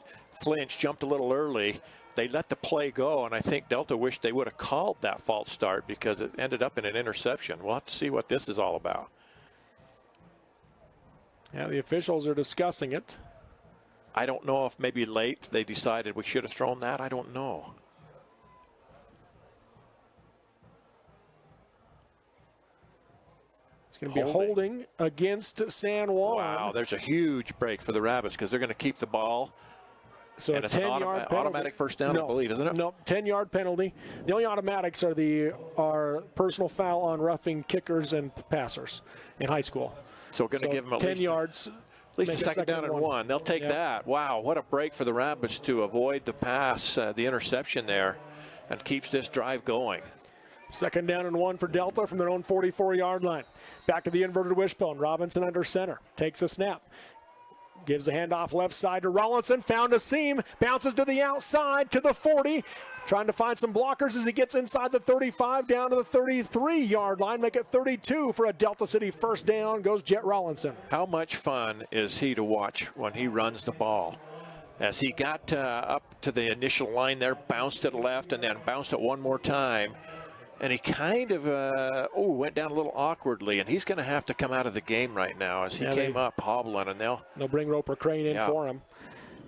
flinched, jumped a little early. They let the play go, and I think Delta wished they would have called that false start because it ended up in an interception. We'll have to see what this is all about. Yeah, the officials are discussing it. I don't know if maybe late they decided we should have thrown that. I don't know. It's going to be holding against San Juan. Wow, there's a huge break for the Rabbits because they're going to keep the ball. So and a it's an 10-yard automatic first down, I believe, isn't it? No, 10-yard penalty. The only automatics are personal foul on roughing kickers and passers in high school. So we're going to give them at 10 yards. At least a second down and one. They'll take that. Wow, what a break for the Rabbits to avoid the pass, the interception there, and keeps this drive going. Second down and one for Delta from their own 44-yard line. Back to the inverted wishbone. Robinson under center. Takes a snap. Gives the handoff left side to Rollinson. Found a seam. Bounces to the outside to the 40. Trying to find some blockers as he gets inside the 35 down to the 33-yard line. Make it 32 for a Delta City first down. Goes Jet Rollinson. How much fun is he to watch when he runs the ball? As he got up to the initial line there, bounced it left and then bounced it one more time. And he kind of went down a little awkwardly, and he's going to have to come out of the game right now as he came up hobbling, and they'll bring Roper Crane in for him.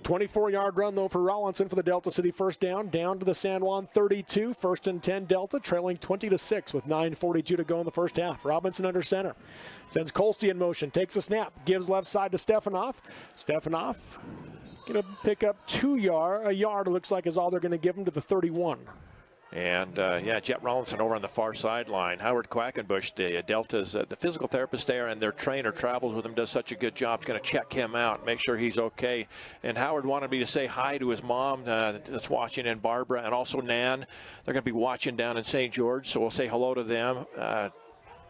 24-yard run, though, for Rollinson for the Delta City first down to the San Juan 32. First and 10 Delta, trailing 20-6 with 9:42 to go in the first half. Robinson under center. Sends Kolsty in motion, takes a snap, gives left side to Stefanoff. Stefanoff going to pick up a yard, it looks like is all they're going to give him to the 31. And, Jet Rollinson over on the far sideline. Howard Quackenbush, the Delta's the physical therapist there, and their trainer travels with him, does such a good job. Going to check him out, make sure he's okay. And Howard wanted me to say hi to his mom that's watching, and Barbara, and also Nan. They're going to be watching down in St. George, so we'll say hello to them.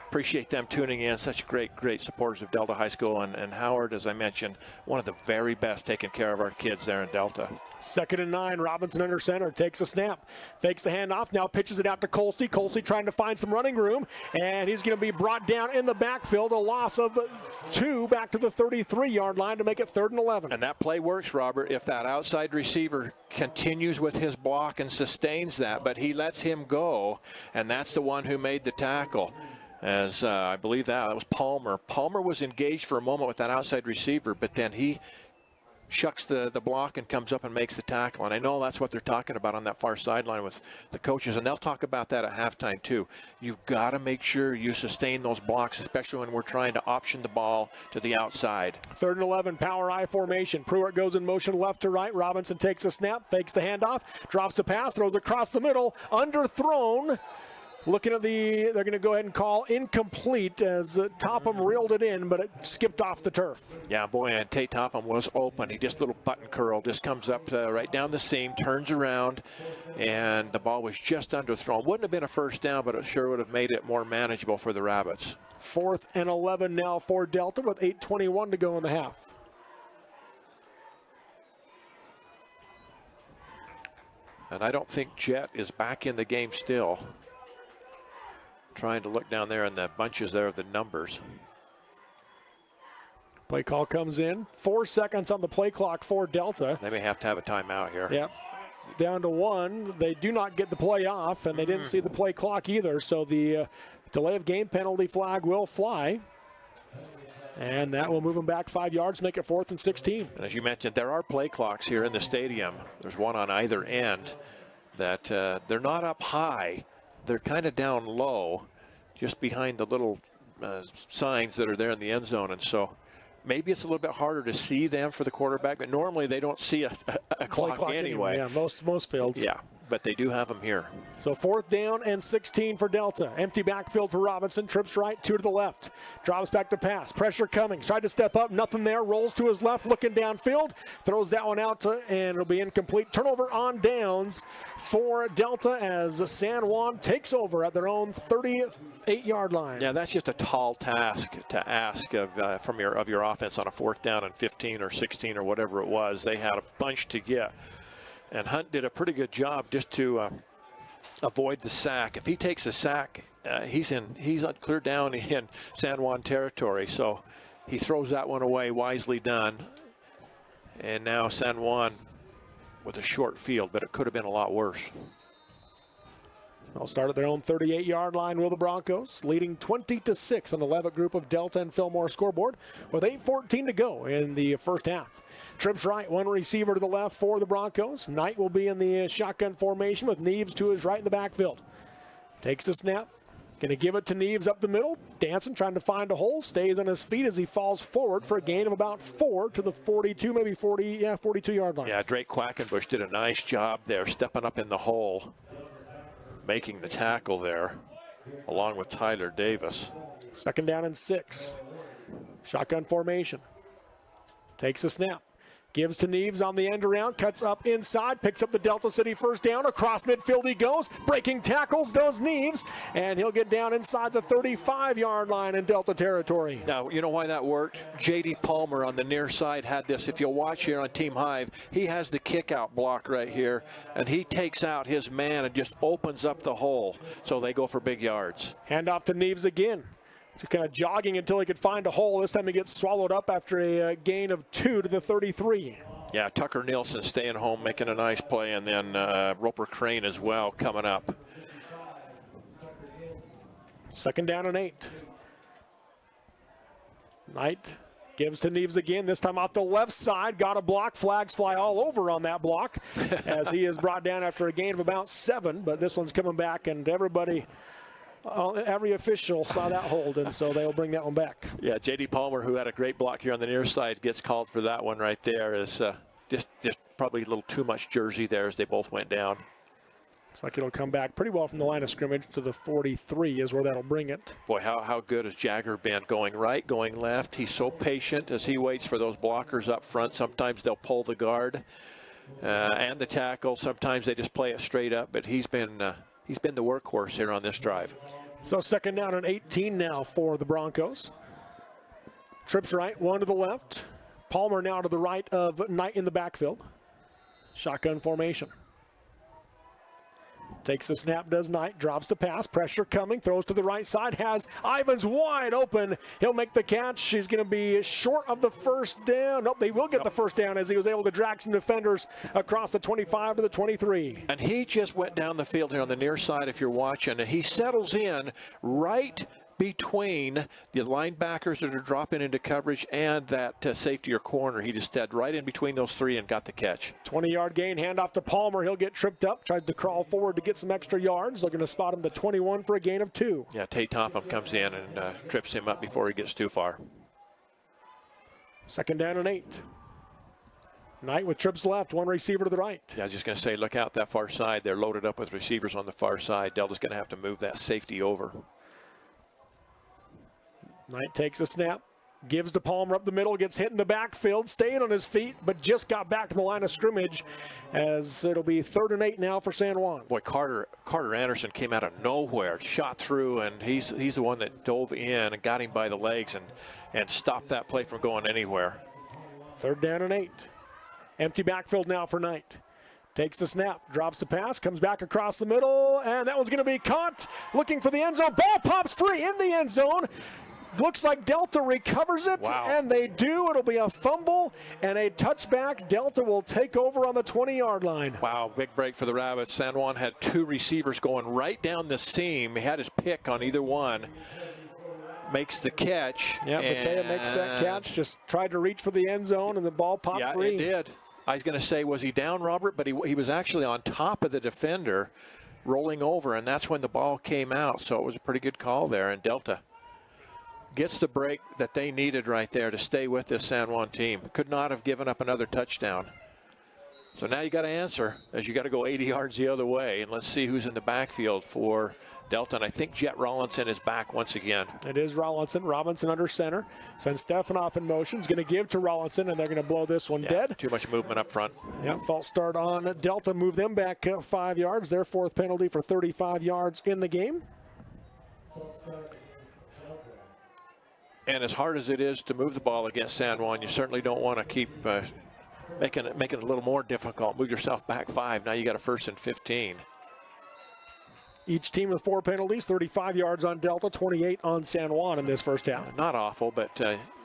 Appreciate them tuning in. Such great supporters of Delta High School. And Howard, as I mentioned, one of the very best taking care of our kids there in Delta. Second and 9, Robinson under center, takes a snap, fakes the handoff, now pitches it out to Kolsty. Kolsty trying to find some running room, and he's going to be brought down in the backfield. A loss of 2 back to the 33-yard line to make it 3rd and 11. And that play works, Robert, if that outside receiver continues with his block and sustains that, but he lets him go, and that's the one who made the tackle. As I believe that was Palmer. Palmer was engaged for a moment with that outside receiver, but then he shucks the block and comes up and makes the tackle. And I know that's what they're talking about on that far sideline with the coaches, and they'll talk about that at halftime too. You've got to make sure you sustain those blocks, especially when we're trying to option the ball to the outside. 3rd and 11, power I formation. Pruitt goes in motion left to right. Robinson takes a snap, fakes the handoff, drops the pass, throws across the middle, underthrown. Looking at they're going to go ahead and call incomplete as Topham reeled it in, but it skipped off the turf. Yeah, boy, and Tate Topham was open. He just little button curl, just comes up right down the seam, turns around, and the ball was just underthrown. Wouldn't have been a first down, but it sure would have made it more manageable for the Rabbits. 4th and 11 now for Delta with 8:21 to go in the half. And I don't think Jet is back in the game still. Trying to look down there in the bunches there of the numbers. Play call comes in. 4 seconds on the play clock for Delta. They may have to have a timeout here. Yep. Down to 1. They do not get the play off, and they didn't see the play clock either. So the delay of game penalty flag will fly. And that will move them back 5 yards, make it 4th and 16. And as you mentioned, there are play clocks here in the stadium. There's one on either end that they're not up high. They're kind of down low, just behind the little signs that are there in the end zone. And so maybe it's a little bit harder to see them for the quarterback, but normally they don't see a clock anyway. Yeah, most fields. Yeah, but they do have them here. So 4th down and 16 for Delta. Empty backfield for Robinson. Trips right, 2 to the left. Drops back to pass. Pressure coming. Tried to step up. Nothing there. Rolls to his left, looking downfield. Throws that one out, and it'll be incomplete. Turnover on downs for Delta as San Juan takes over at their own 38-yard line. Yeah, that's just a tall task to ask of your offense on a 4th down and 15 or 16 or whatever it was. They had a bunch to get. And Hunt did a pretty good job just to avoid the sack. If he takes a sack, he's clear down in San Juan territory. So he throws that one away, wisely done. And now San Juan with a short field, but it could have been a lot worse. They'll start at their own 38-yard line with the Broncos, leading 20-6 on the Levitt Group of Delta and Fillmore scoreboard with 8:14 to go in the first half. Trips right, one receiver to the left for the Broncos. Knight will be in the shotgun formation with Neves to his right in the backfield. Takes a snap. Going to give it to Neves up the middle. Dancing, trying to find a hole. Stays on his feet as he falls forward for a gain of about 4 to the 42, maybe 42-yard line. Yeah, Drake Quackenbush did a nice job there, stepping up in the hole, making the tackle there, along with Tyler Davis. 2nd down and 6. Shotgun formation. Takes a snap. Gives to Neves on the end around, cuts up inside, picks up the Delta City first down. Across midfield he goes, breaking tackles does Neves, and he'll get down inside the 35-yard line in Delta territory. Now, you know why that worked? J.D. Palmer on the near side had this. If you'll watch here on Team Hive, he has the kick-out block right here, and he takes out his man and just opens up the hole, so they go for big yards. Hand off to Neves again. Just kind of jogging until he could find a hole. This time he gets swallowed up after a gain of 2 to the 33. Yeah, Tucker Nielsen staying home, making a nice play, and then Roper Crane as well coming up. 2nd down and 8. Knight gives to Neves again, this time off the left side. Got a block. Flags fly all over on that block as he is brought down after a gain of about 7. But this one's coming back, and every official saw that hold, and so they'll bring that one back. Yeah, J.D. Palmer, who had a great block here on the near side, gets called for that one right there. Is just probably a little too much jersey there as they both went down. Looks like it'll come back pretty well from the line of scrimmage to the 43 is where that'll bring it. Boy, how good has Jagger been going right, going left? He's so patient as he waits for those blockers up front. Sometimes they'll pull the guard and the tackle. Sometimes they just play it straight up, but he's been the workhorse here on this drive. So 2nd down and 18 now for the Broncos. Trips right, one to the left. Palmer now to the right of Knight in the backfield. Shotgun formation. Takes the snap, does Knight, drops the pass, pressure coming, throws to the right side, has Ivans wide open. He'll make the catch. He's going to be short of the first down. Nope, they will get the first down as he was able to drag some defenders across the 25 to the 23. And he just went down the field here on the near side if you're watching, and he settles in right between the linebackers that are dropping into coverage and that safety or corner. He just stepped right in between those three and got the catch. 20-yard gain, handoff to Palmer. He'll get tripped up, tries to crawl forward to get some extra yards. They're going to spot him to 21 for a gain of 2. Yeah, Tate Topham comes in and trips him up before he gets too far. 2nd down and 8. Knight with trips left, one receiver to the right. Yeah, I was just going to say, look out that far side. They're loaded up with receivers on the far side. Delta's going to have to move that safety over. Knight takes a snap, gives to Palmer up the middle, gets hit in the backfield, staying on his feet, but just got back to the line of scrimmage as it'll be 3rd and 8 now for San Juan. Boy, Carter Anderson came out of nowhere, shot through, and he's the one that dove in and got him by the legs and stopped that play from going anywhere. 3rd down and 8. Empty backfield now for Knight. Takes the snap, drops the pass, comes back across the middle, and that one's going to be caught. Looking for the end zone. Ball pops free in the end zone. Looks like Delta recovers it, and they do. It'll be a fumble and a touchback. Delta will take over on the 20-yard line. Wow, big break for the Rabbits. San Juan had 2 receivers going right down the seam. He had his pick on either one. Makes the catch. Yeah, Bethea makes that catch. Just tried to reach for the end zone, and the ball popped free. Yeah, it did. I was going to say, was he down, Robert? But he was actually on top of the defender, rolling over, and that's when the ball came out. So it was a pretty good call there, and Delta gets the break that they needed right there to stay with this San Juan team. Could not have given up another touchdown. So now you got to answer, as you got to go 80 yards the other way, and let's see who's in the backfield for Delta. And I think Jet Rollinson is back once again. It is Rollinson. Robinson under center. Sends Stefanoff in motion. He's going to give to Rollinson, and they're going to blow this one dead. Too much movement up front. Yeah, false start on Delta. Move them back 5 yards. Their 4th penalty for 35 yards in the game. And as hard as it is to move the ball against San Juan, you certainly don't want to keep making it a little more difficult. Move yourself back 5. Now you got a 1st and 15. Each team with 4 penalties, 35 yards on Delta, 28 on San Juan in this first half. Not awful, but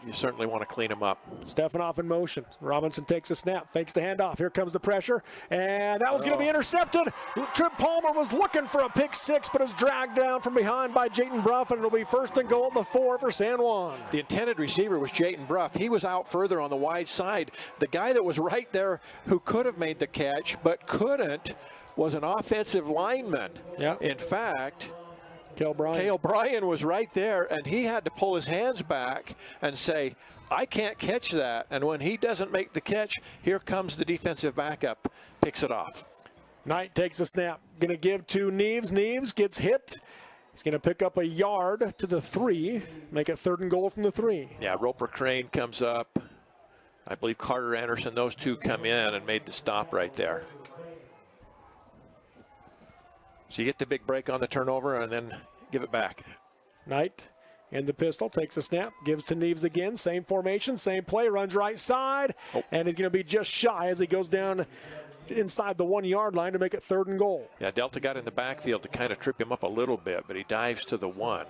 you certainly want to clean them up. Stefanoff in motion. Robinson takes a snap, fakes the handoff. Here comes the pressure, and that was going to be intercepted. Trip Palmer was looking for a pick six, but is dragged down from behind by Jayton Bruff, and it'll be first and goal at the 4 for San Juan. The intended receiver was Jayton Bruff. He was out further on the wide side. The guy that was right there who could have made the catch but couldn't was an offensive lineman. Yep. In fact, Cale Bryan was right there, and he had to pull his hands back and say, I can't catch that. And when he doesn't make the catch, here comes the defensive backup, picks it off. Knight takes a snap. Going to give to Neves. Neves gets hit. He's going to pick up a yard to the 3, make it 3rd and goal from the 3. Yeah, Roper Crane comes up. I believe Carter Anderson, those two come in and made the stop right there. So you get the big break on the turnover and then give it back. Knight in the pistol, takes a snap, gives to Neves again. Same formation, same play, runs right side, and he's going to be just shy as he goes down inside the 1 yard line to make it 3rd and goal. Yeah, Delta got in the backfield to kind of trip him up a little bit, but he dives to the 1.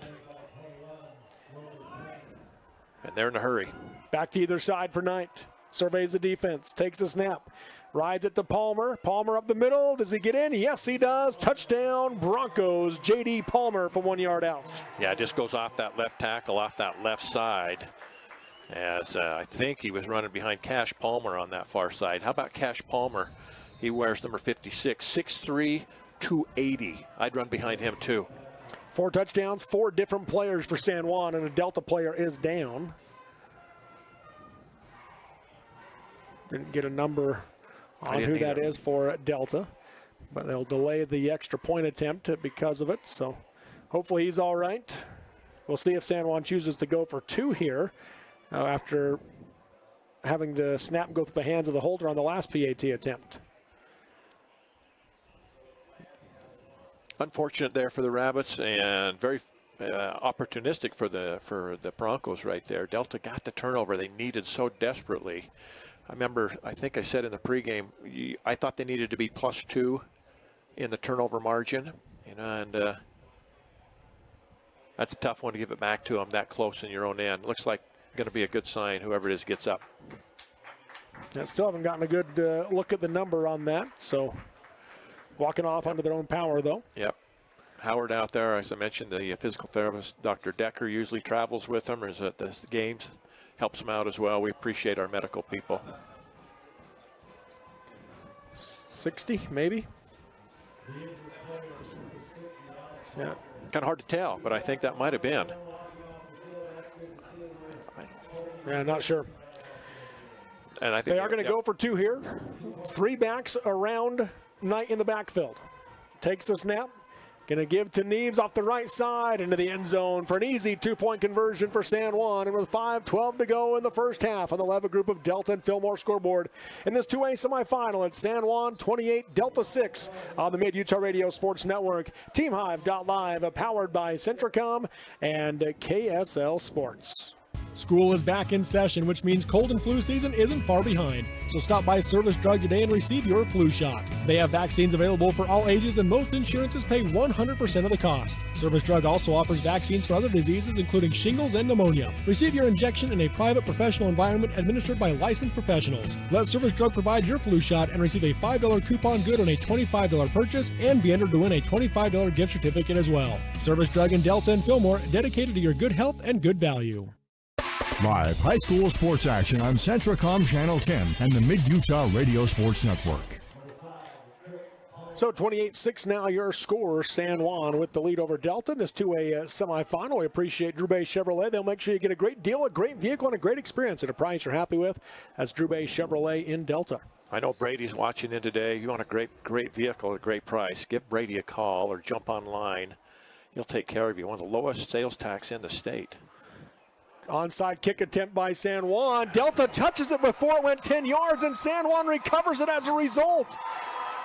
And they're in a hurry. Back to either side for Knight. Surveys the defense, takes a snap. Rides it to Palmer. Palmer up the middle. Does he get in? Yes, he does. Touchdown, Broncos. J.D. Palmer from 1 yard out. Yeah, it just goes off that left tackle, off that left side. As I think he was running behind Cash Palmer on that far side. How about Cash Palmer? He wears number 56, 6'3", 280. I'd run behind him too. 4 touchdowns, 4 different players for San Juan, and a Delta player is down. Didn't get a number on who that is for Delta, but they'll delay the extra point attempt because of it, so hopefully he's all right. We'll see if San Juan chooses to go for 2 here after having the snap go through the hands of the holder on the last PAT attempt. Unfortunate there for the Rabbits, and very opportunistic for the Broncos right there. Delta got the turnover they needed so desperately. I remember, I think I said in the pregame, I thought they needed to be +2 in the turnover margin, and that's a tough one to give it back to them that close in your own end. Looks like going to be a good sign, whoever it is gets up. I still haven't gotten a good look at the number on that, so walking off under their own power, though. Yep. Howard out there, as I mentioned, the physical therapist, Dr. Decker, usually travels with them or is at the games. Helps them out as well. We appreciate our medical people. 60, maybe? Yeah. Kind of hard to tell, but I think that might have been. Yeah, not sure. And I think they are going to go for 2 here. 3 backs around Knight in the backfield. Takes the snap. Going to give to Neves off the right side into the end zone for an easy 2-point conversion for San Juan. And with 5:12 to go in the first half on the Levitt Group of Delta and Fillmore scoreboard. In this 2A semifinal, it's San Juan 28, Delta 6 on the Mid-Utah Radio Sports Network. TeamHive.live, powered by Centricom and KSL Sports. School is back in session, which means cold and flu season isn't far behind. So stop by Service Drug today and receive your flu shot. They have vaccines available for all ages, and most insurances pay 100% of the cost. Service Drug also offers vaccines for other diseases, including shingles and pneumonia. Receive your injection in a private professional environment administered by licensed professionals. Let Service Drug provide your flu shot and receive a $5 coupon good on a $25 purchase and be entered to win a $25 gift certificate as well. Service Drug in Delta and Fillmore, dedicated to your good health and good value. Live high school sports action on Centricom Channel 10 and the Mid-Utah Radio Sports Network. So 28-6 now your score. San Juan with the lead over Delta. This 2A semifinal. We appreciate Drew Bay Chevrolet. They'll make sure you get a great deal, a great vehicle, and a great experience at a price you're happy with. That's Drew Bay Chevrolet in Delta. I know Brady's watching in today. You want a great vehicle at a great price. Give Brady a call or jump online. He'll take care of you. One of the lowest sales tax in the state. Onside kick attempt by San Juan. Delta touches it before it went 10 yards, and San Juan recovers it as a result.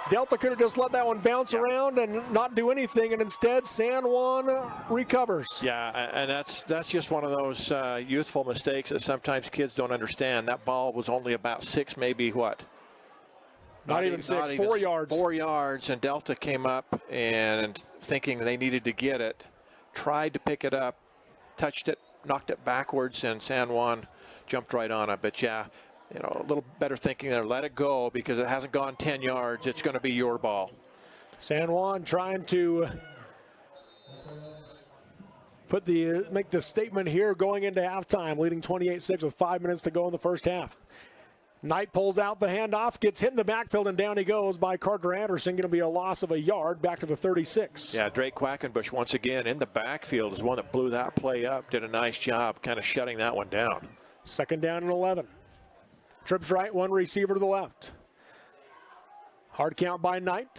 Delta could have just let that one bounce around and not do anything, and instead San Juan recovers. Yeah, and that's just one of those youthful mistakes that sometimes kids don't understand. That ball was only about 6, maybe what? Not even 6, 4 yards. 4 yards, and Delta came up and thinking they needed to get it, tried to pick it up, touched it, knocked it backwards, and San Juan jumped right on it. But yeah, a little better thinking there. Let it go because it hasn't gone 10 yards. It's going to be your ball. San Juan trying to make the statement here going into halftime, leading 28-6 with 5 minutes to go in the first half. Knight pulls out the handoff, gets hit in the backfield, and down he goes by Carter Anderson. Going to be a loss of a yard back to the 36. Yeah, Drake Quackenbush once again in the backfield is one that blew that play up. Did a nice job kind of shutting that one down. 2nd down and 11. Trips right, one receiver to the left. Hard count by Knight.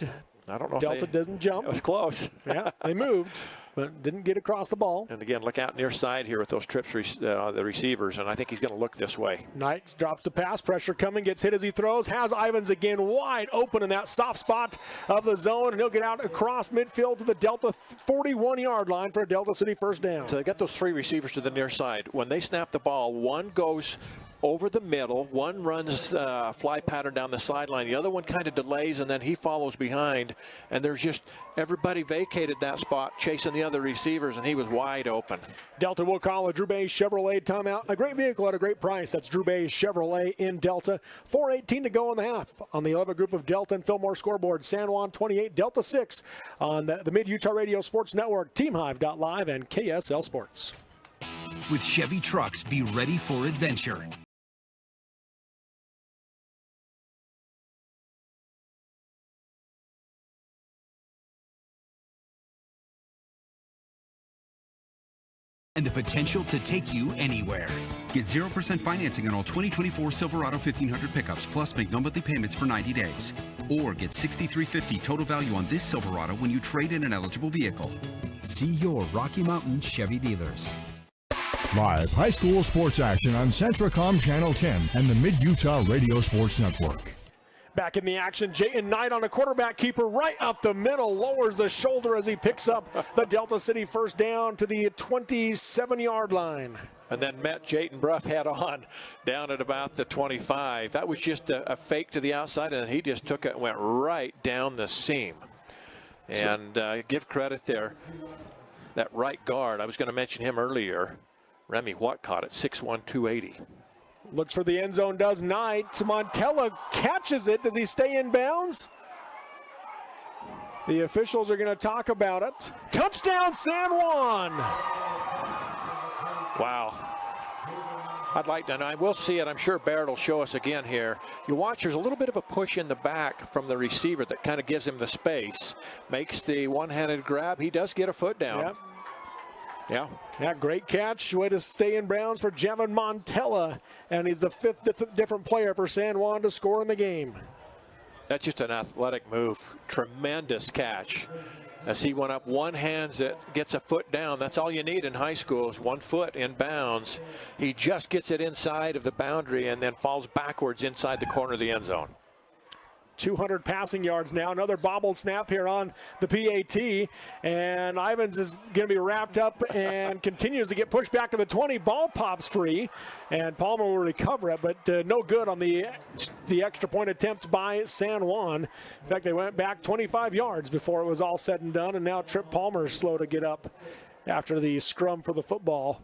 I don't know Delta if they, doesn't jump. It was close. Yeah, they moved, but didn't get across the ball. And again, look out near side here with those trips, the receivers, and I think he's going to look this way. Knight drops the pass, pressure coming, gets hit as he throws, has Ivans again wide open in that soft spot of the zone, and he'll get out across midfield to the Delta 41-yard line for a Delta City first down. So they got those 3 receivers to the near side. When they snap the ball, one goes over the middle, one runs fly pattern down the sideline, the other one kind of delays, and then he follows behind, and there's just everybody vacated that spot chasing the other receivers, and he was wide open. Delta will call a Drew Bayes Chevrolet timeout. A great vehicle at a great price. That's Drew Bayes Chevrolet in Delta. 4:18 to go in the half on the 11 group of Delta and Fillmore scoreboard. San Juan 28, Delta 6 on the Mid-Utah Radio Sports Network, TeamHive.live, and KSL Sports. With Chevy trucks, be ready for adventure. And the potential to take you anywhere. Get 0% financing on all 2024 Silverado 1500 pickups, plus make no monthly payments for 90 days. Or get $6,350 total value on this Silverado when you trade in an eligible vehicle. See your Rocky Mountain Chevy dealers. Live high school sports action on Centracom Channel 10 and the Mid-Utah Radio Sports Network. Back in the action, Jayton Knight on a quarterback keeper right up the middle, lowers the shoulder as he picks up the Delta City first down to the 27-yard line. And then met Jayton Bruff head on down at about the 25. That was just a fake to the outside, and he just took it and went right down the seam. And give credit there. That right guard, I was going to mention him earlier. Remy Watt caught it, 6'1", 280. Looks for the end zone, does Knight. Montella catches it. Does he stay in bounds? The officials are going to talk about it. Touchdown, San Juan! Wow. I'd like to, and I will see it. I'm sure Barrett will show us again here. You watch, there's a little bit of a push in the back from the receiver that kind of gives him the space. Makes the one-handed grab. He does get a foot down. Yep. Yeah, great catch. Way to stay in bounds for Jevon Montella. And he's the 5th different player for San Juan to score in the game. That's just an athletic move. Tremendous catch. As he went up, one hands it, gets a foot down. That's all you need in high school is 1 foot in bounds. He just gets it inside of the boundary and then falls backwards inside the corner of the end zone. 200 passing yards now. Another bobbled snap here on the PAT. And Ivans is going to be wrapped up and continues to get pushed back to the 20. Ball pops free. And Palmer will recover it, but no good on the extra point attempt by San Juan. In fact, they went back 25 yards before it was all said and done. And now Trip Palmer is slow to get up after the scrum for the football,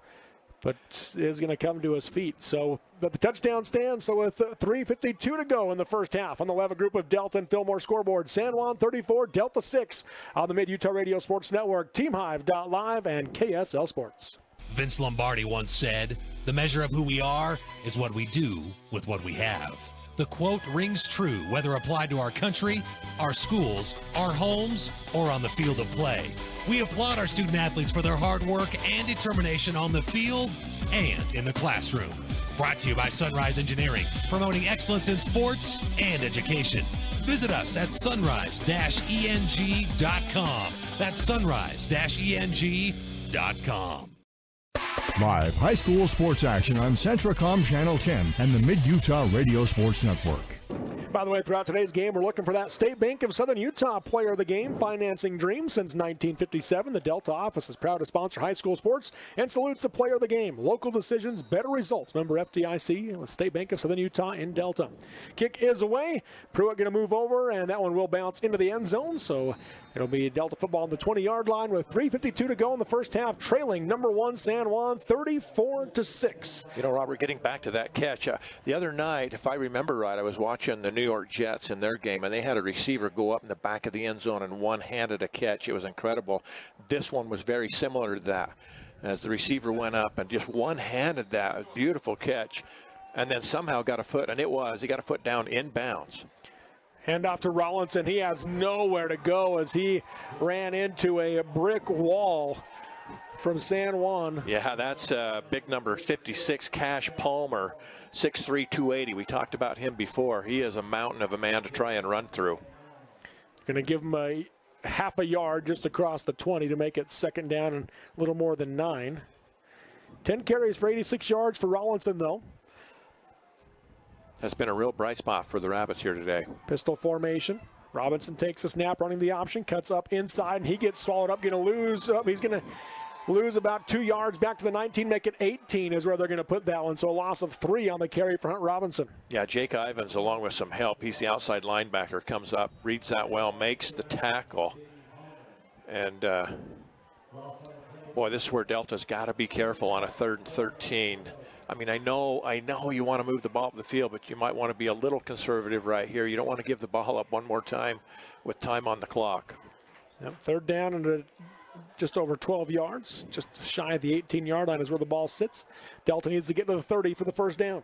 but is going to come to his feet. So, but the touchdown stands. So with 3:52 to go in the first half on the 11 group of Delta and Fillmore scoreboard, San Juan 34, Delta 6 on the Mid-Utah Radio Sports Network, TeamHive.live, and KSL Sports. Vince Lombardi once said, "The measure of who we are is what we do with what we have." The quote rings true whether applied to our country, our schools, our homes, or on the field of play. We applaud our student athletes for their hard work and determination on the field and in the classroom. Brought to you by Sunrise Engineering, promoting excellence in sports and education. Visit us at sunrise-eng.com. That's sunrise-eng.com. Live high school sports action on Centracom Channel 10 and the Mid-Utah Radio Sports Network. By the way, throughout today's game, we're looking for that State Bank of Southern Utah player of the game, financing dreams since 1957. The Delta office is proud to sponsor high school sports and salutes the player of the game. Local decisions, better results. Member FDIC with State Bank of Southern Utah in Delta. Kick is away. Pruitt going to move over, and that one will bounce into the end zone. So it'll be Delta football on the 20-yard line with 3:52 to go in the first half, trailing number 1 San Juan 34-6. You know, Robert, getting back to that catch, the other night, if I remember right, I was watching the New York Jets in their game, and they had a receiver go up in the back of the end zone and one-handed a catch. It was incredible. This one was very similar to that, as the receiver went up and just one-handed that. A beautiful catch, and then somehow got a foot, and he got a foot down in bounds. Hand off to Rollinson. He has nowhere to go as he ran into a brick wall from San Juan. Yeah, that's big number 56, Cash Palmer, 6'3", 280. We talked about him before. He is a mountain of a man to try and run through. Going to give him a half a yard just across the 20 to make it second down and a little more than 9. 10 carries for 86 yards for Rollinson, though. That's been a real bright spot for the Rabbits here today. Pistol formation. Robinson takes a snap, running the option, cuts up inside, and he gets swallowed up. Going to lose. He's going to lose about 2 yards back to the 19, make it 18 is where they're going to put that one. So a loss of 3 on the carry for Hunt Robinson. Yeah, Jake Ivins, along with some help. He's the outside linebacker, comes up, reads that well, makes the tackle. And, boy, this is where Delta's got to be careful on a 3rd and 13. I mean, I know you want to move the ball up the field, but you might want to be a little conservative right here. You don't want to give the ball up one more time with time on the clock. Yep, 3rd down and just over 12 yards, just shy of the 18-yard line is where the ball sits. Delta needs to get to the 30 for the first down.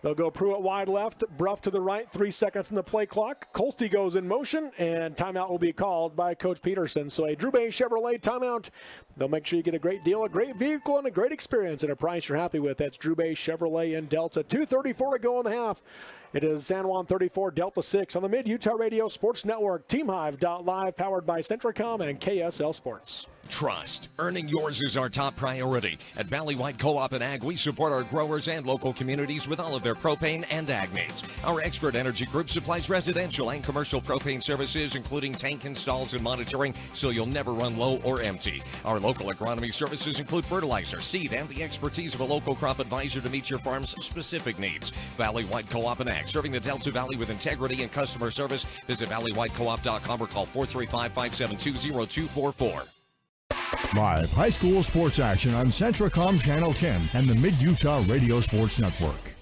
They'll go Pruitt wide left, Bruff to the right, 3 seconds in the play clock. Colsty goes in motion, and timeout will be called by Coach Peterson. So a Drew Bay Chevrolet timeout. They'll make sure you get a great deal, a great vehicle, and a great experience at a price you're happy with. That's Drew Bay Chevrolet in Delta. 2:34 to go in the half. It is San Juan 34, Delta 6 on the Mid-Utah Radio Sports Network. TeamHive.live, powered by Centricom and KSL Sports. Trust. Earning yours is our top priority. At Valley White Co-op and Ag, we support our growers and local communities with all of their propane and ag needs. Our expert energy group supplies residential and commercial propane services, including tank installs and monitoring, so you'll never run low or empty. Our local agronomy services include fertilizer, seed, and the expertise of a local crop advisor to meet your farm's specific needs. Valley White Co-op and Ag, serving the Delta Valley with integrity and customer service. Visit valleywhitecoop.com or call 435-572-0244. Live high school sports action on Centricom Channel 10 and the Mid-Utah Radio Sports Network.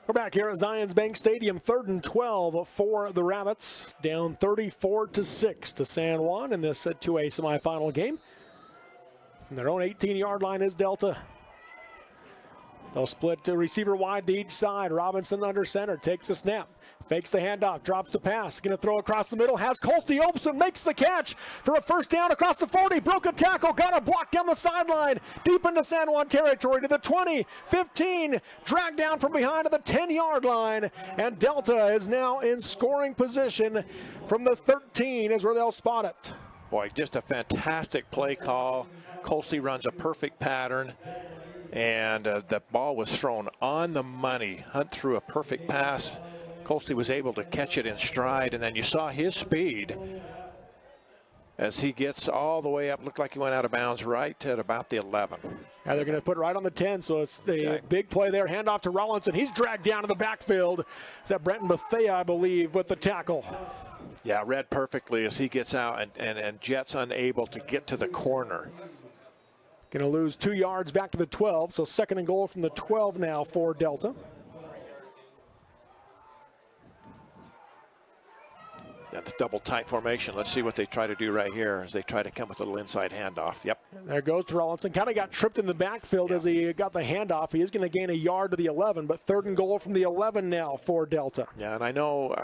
We're back here at Zions Bank Stadium, 3rd and 12 for the Rabbits, down 34-6 to San Juan in this 2A semifinal game. From their own 18-yard line is Delta. They'll split to receiver wide to each side. Robinson under center, takes a snap, fakes the handoff, drops the pass, going to throw across the middle, has Colsty open, makes the catch for a first down across the 40, broke a tackle, got a block down the sideline, deep into San Juan territory to the 20, 15, dragged down from behind to the 10-yard line, and Delta is now in scoring position from the 13 is where they'll spot it. Boy, just a fantastic play call. Colsty runs a perfect pattern. And the ball was thrown on the money. Hunt threw a perfect pass. Colsty was able to catch it in stride, and then you saw his speed as he gets all the way up. Looked like he went out of bounds right at about the 11. Yeah, they're going to put it right on the 10, so it's the big play there. Handoff to Rollinson. He's dragged down to the backfield. Is that Brenton Bethea, I believe, with the tackle? Yeah, read perfectly as he gets out, and Jets unable to get to the corner. Going to lose 2 yards back to the 12, so 2nd and goal from the 12 now for Delta. That's double tight formation. Let's see what they try to do right here as they try to come with a little inside handoff. Yep. There goes to Rollinson. Kind of got tripped in the backfield as he got the handoff. He is going to gain a yard to the 11, but 3rd and goal from the 11 now for Delta. Yeah, and I know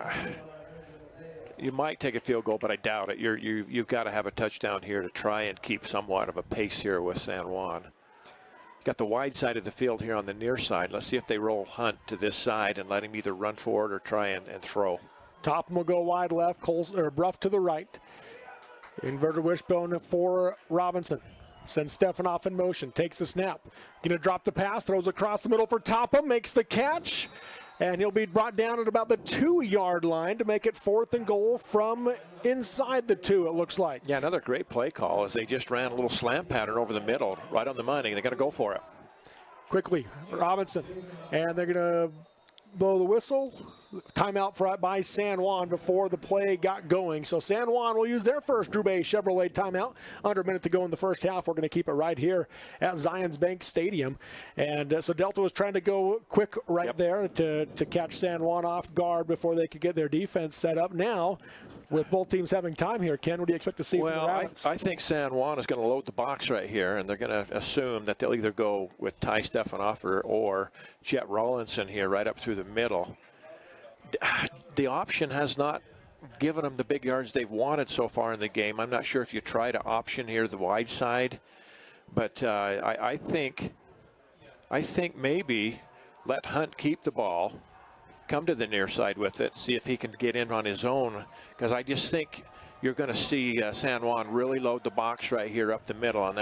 you might take a field goal, but I doubt it. You've got to have a touchdown here to try and keep somewhat of a pace here with San Juan. You got the wide side of the field here on the near side. Let's see if they roll Hunt to this side and let him either run forward or try and throw. Topham will go wide left, Bruff to the right. Inverted wishbone for Robinson. Sends Stefanoff in motion, takes the snap. Going to drop the pass, throws across the middle for Topham, makes the catch. And he'll be brought down at about the 2-yard line to make it 4th and goal from inside the 2, it looks like. Yeah, another great play call as they just ran a little slant pattern over the middle, right on the money. They're going to go for it. Quickly, Robinson. And they're going to blow the whistle. Timeout by San Juan before the play got going. So San Juan will use their first Drew Bay Chevrolet timeout. Under a minute to go in the first half. We're going to keep it right here at Zions Bank Stadium. And so Delta was trying to go quick there to catch San Juan off guard before they could get their defense set up. Now, with both teams having time here, Ken, what do you expect to see from the Rabbits? I think San Juan is going to load the box right here, and they're going to assume that they'll either go with Ty Stephanoffer or Jet Rawlinson here right up through the middle. The option has not given them the big yards they've wanted so far in the game. I'm not sure if you try to option here the wide side, but I think maybe let Hunt keep the ball, come to the near side with it, see if he can get in on his own, because I just think you're going to see San Juan really load the box right here up the middle, and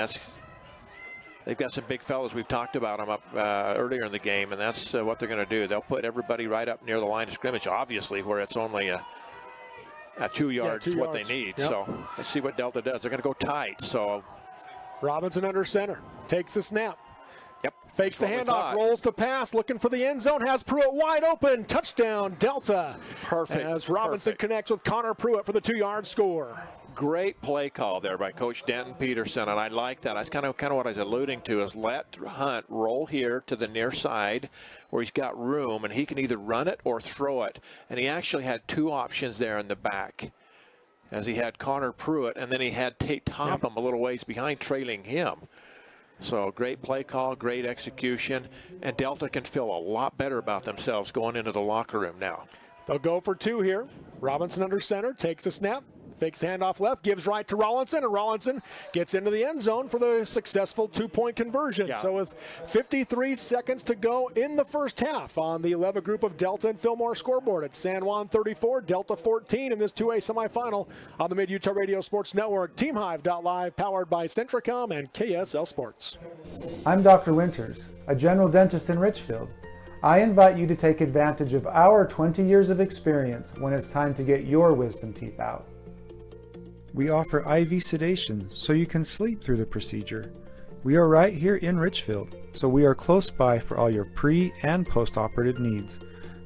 they've got some big fellas. We've talked about them up earlier in the game, and that's what they're going to do. They'll put everybody right up near the line of scrimmage, obviously, where it's only a 2 yards is what they need. Yep. So let's see what Delta does. They're going to go tight. So Robinson under center, takes the snap. Yep. Fakes the handoff, rolls the pass, looking for the end zone, has Pruitt wide open. Touchdown, Delta. Perfect. As Robinson connects with Connor Pruitt for the 2-yard score. Great play call there by Coach Denton Peterson, and I like that. That's kind of what I was alluding to, is let Hunt roll here to the near side where he's got room, and he can either run it or throw it. And he actually had 2 options there in the back, as he had Connor Pruitt, and then he had Tate Topham a little ways behind, trailing him. So great play call, great execution, and Delta can feel a lot better about themselves going into the locker room now. They'll go for 2 here. Robinson under center, takes a snap. Fakes handoff left, gives right to Rawlinson, and Rawlinson gets into the end zone for the successful 2-point conversion. Yeah. So with 53 seconds to go in the first half on the 11 group of Delta and Fillmore scoreboard, at San Juan 34, Delta 14 in this 2A semifinal on the Mid-Utah Radio Sports Network. TeamHive.live, powered by Centricom and KSL Sports. I'm Dr. Winters, a general dentist in Richfield. I invite you to take advantage of our 20 years of experience when it's time to get your wisdom teeth out. We offer IV sedation so you can sleep through the procedure. We are right here in Richfield, so we are close by for all your pre- and post-operative needs.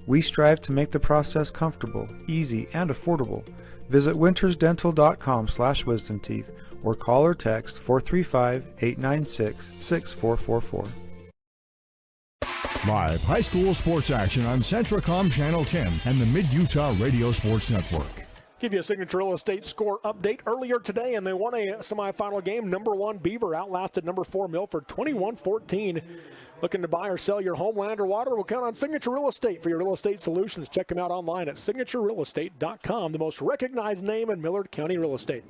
We strive to make the process comfortable, easy, and affordable. Visit wintersdental.com/wisdomteeth or call or text 435-896-6444. Live high school sports action on Centricom Channel 10 and the Mid-Utah Radio Sports Network. Give you a Signature Real Estate score update earlier today, and they won a semifinal game. Number 1 Beaver outlasted number 4 Milford 21-14. Looking to buy or sell your home, land, or water? We'll count on Signature Real Estate for your real estate solutions. Check them out online at signaturerealestate.com, the most recognized name in Millard County real estate.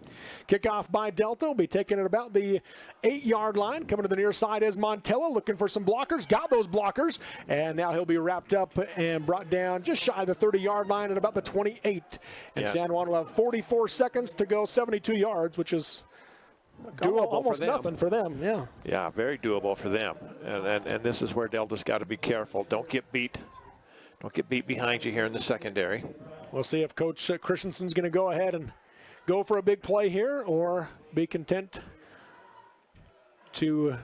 Kickoff by Delta will be taken at about the 8-yard line. Coming to the near side is Montella, looking for some blockers. Got those blockers, and now he'll be wrapped up and brought down just shy of the 30-yard line at about the 28. And San Juan will have 44 seconds to go, 72 yards, which is doable, almost for them. Nothing for them. Yeah, very doable for them. And this is where Delta's got to be careful. Don't get beat behind you here in the secondary. We'll see if Coach Christensen's going to go ahead and go for a big play here, or be content to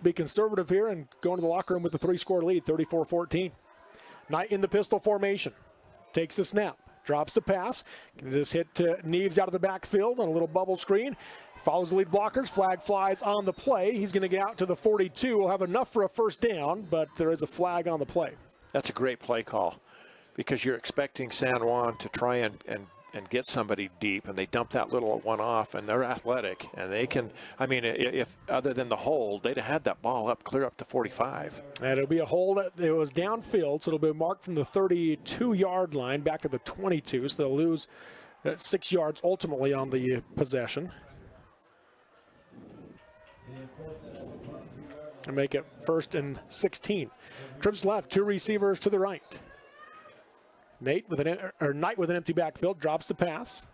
be conservative here and go into the locker room with a 3-score lead, 34-14. Knight in the pistol formation, takes the snap, drops the pass. This hit to Neves out of the backfield on a little bubble screen. Follows the lead blockers. Flag flies on the play. He's going to get out to the 42. We'll have enough for a first down, but there is a flag on the play. That's a great play call, because you're expecting San Juan to try and get somebody deep, and they dump that little one off, and they're athletic, and they can, I mean, if other than the hold, they'd have had that ball up, clear up to 45. And it'll be a hold. It was downfield, so it'll be marked from the 32-yard line back to the 22, so they'll lose 6 yards ultimately on the possession. And make it 1st and 16. Trips left, 2 receivers to the right. Knight with an empty backfield, drops the pass.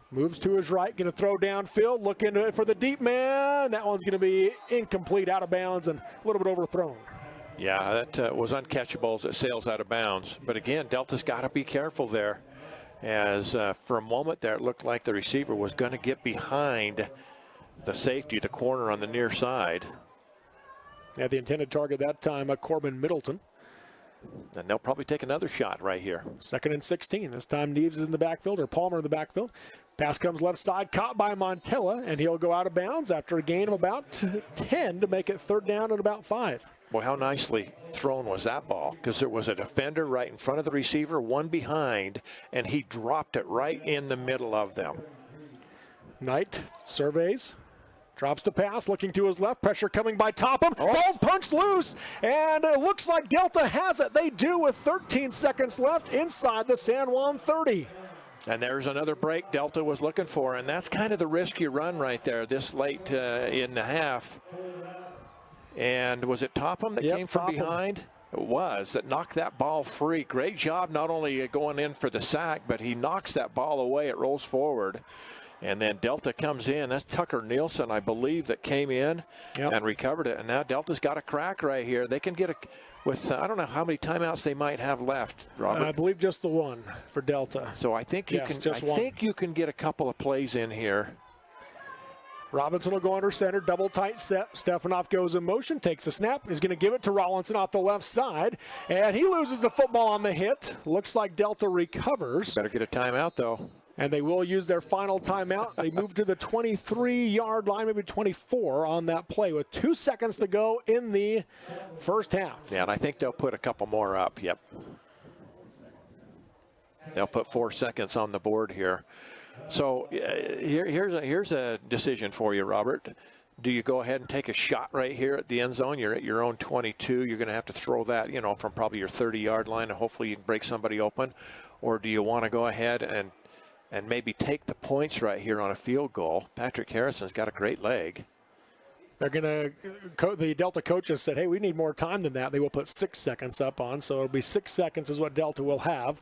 Moves to his right, going to throw downfield, looking for the deep man. That one's going to be incomplete, out of bounds, and a little bit overthrown. Yeah, that was uncatchable as it sails out of bounds. But again, Delta's got to be careful there, as for a moment there it looked like the receiver was going to get behind the safety, the corner on the near side. Yeah, the intended target that time, Corbin Middleton. And they'll probably take another shot right here. 2nd and 16. This time Neves is in the backfield, or Palmer in the backfield. Pass comes left side, caught by Montella, and he'll go out of bounds after a gain of about 10 to make it 3rd down and about 5. Boy, how nicely thrown was that ball, because there was a defender right in front of the receiver, one behind, and he dropped it right in the middle of them. Knight surveys. Drops to pass, looking to his left. Pressure coming by Topham. Ball's punched loose, and it looks like Delta has it. They do with 13 seconds left inside the San Juan 30. And there's another break Delta was looking for, and that's kind of the risk you run right there this late in the half. And was it Topham that came from behind? It was, that knocked that ball free. Great job not only going in for the sack, but he knocks that ball away. It rolls forward. And then Delta comes in. That's Tucker Nielsen, I believe, that came in and recovered it. And now Delta's got a crack right here. They can get a, with I don't know how many timeouts they might have left, Robert. I believe just the one for Delta. So I think you you can get a couple of plays in here. Robinson will go under center, double tight set. Stefanoff goes in motion, takes a snap. He's going to give it to Rollinson off the left side. And he loses the football on the hit. Looks like Delta recovers. Better get a timeout, though. And they will use their final timeout. They move to the 23-yard line, maybe 24 on that play with 2 seconds to go in the first half. Yeah, and I think they'll put a couple more up. Yep. They'll put 4 seconds on the board here. So here's a decision for you, Robert. Do you go ahead and take a shot right here at the end zone? You're at your own 22. You're going to have to throw that, from probably your 30-yard line, and hopefully you can break somebody open. Or do you want to go ahead and maybe take the points right here on a field goal? Patrick Harrison's got a great leg. They're going to, the Delta coaches said, hey, we need more time than that. They will put 6 seconds up on, so it'll be 6 seconds is what Delta will have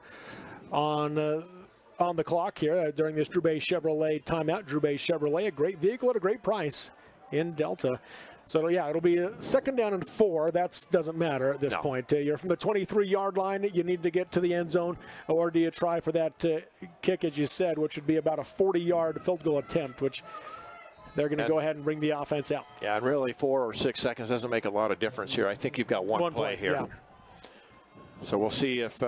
on the clock here during this Drew Bay Chevrolet timeout. Drew Bay Chevrolet, a great vehicle at a great price in Delta. So, yeah, it'll be a 2nd down and 4. That doesn't matter at this point. You're from the 23-yard line. You need to get to the end zone. Or do you try for that kick, as you said, which would be about a 40-yard field goal attempt, which they're going to go ahead and bring the offense out. Yeah, and really 4 or 6 seconds doesn't make a lot of difference here. I think you've got one play here. Yeah. So we'll see if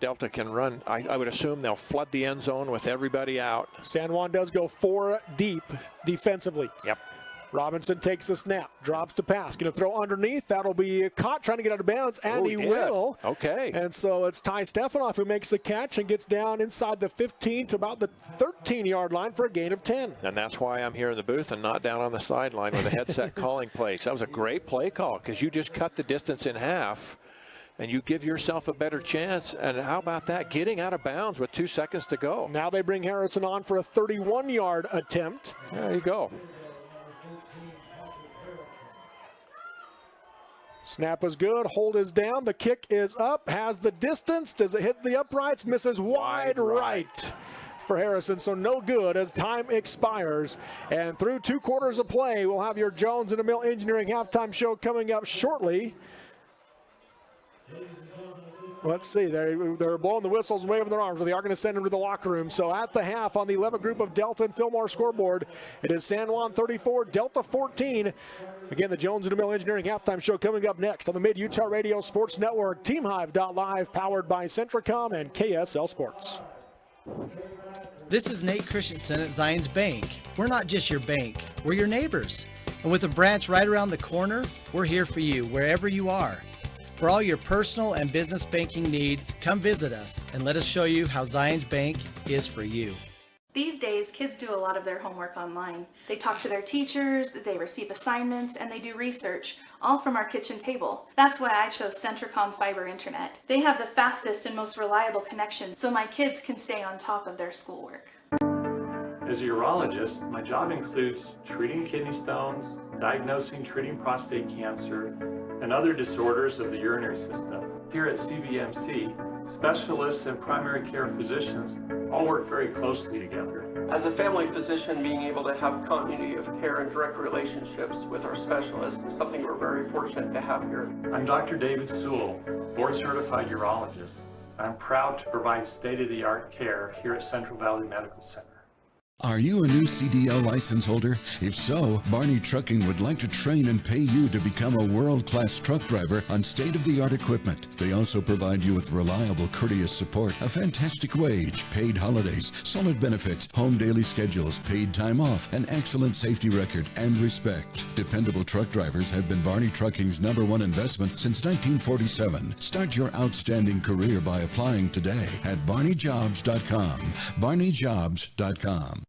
Delta can run. I would assume they'll flood the end zone with everybody out. San Juan does go 4 deep defensively. Yep. Robinson takes the snap, drops the pass, going to throw underneath. That'll be caught trying to get out of bounds, and he will. Okay. And so it's Ty Stefanoff who makes the catch and gets down inside the 15 to about the 13-yard line for a gain of 10. And that's why I'm here in the booth and not down on the sideline with a headset calling plays. That was a great play call because you just cut the distance in half. And you give yourself a better chance. And how about that? Getting out of bounds with 2 seconds to go. Now they bring Harrison on for a 31-yard attempt. There you go. Snap is good. Hold is down. The kick is up. Has the distance. Does it hit the uprights? Misses wide right for Harrison, so no good as time expires. And through 2 quarters of play, we'll have your Jones and DeMille Engineering halftime show coming up shortly. Let's see, they're blowing the whistles and waving their arms. They are going to send them to the locker room. So at the half on the 11 group of Delta and Fillmore scoreboard, it is San Juan 34, Delta 14. Again, the Jones and DeMille Engineering halftime show coming up next on the Mid-Utah Radio Sports Network, TeamHive.live, powered by Centricom and KSL Sports. This is Nate Christensen at Zions Bank. We're not just your bank, we're your neighbors. And with a branch right around the corner, we're here for you wherever you are. For all your personal and business banking needs, come visit us and let us show you how Zions Bank is for you. These days, kids do a lot of their homework online. They talk to their teachers, they receive assignments, and they do research, all from our kitchen table. That's why I chose Centricom Fiber Internet. They have the fastest and most reliable connection, so my kids can stay on top of their schoolwork. As a urologist, my job includes treating kidney stones, diagnosing, treating prostate cancer, and other disorders of the urinary system. Here at CVMC, specialists and primary care physicians all work very closely together. As a family physician, being able to have continuity of care and direct relationships with our specialists is something we're very fortunate to have here. I'm Dr. David Sewell, board-certified urologist. I'm proud to provide state-of-the-art care here at Central Valley Medical Center. Are you a new CDL license holder? If so, Barney Trucking would like to train and pay you to become a world-class truck driver on state-of-the-art equipment. They also provide you with reliable, courteous support, a fantastic wage, paid holidays, solid benefits, home daily schedules, paid time off, an excellent safety record, and respect. Dependable truck drivers have been Barney Trucking's #1 investment since 1947. Start your outstanding career by applying today at barneyjobs.com. barneyjobs.com.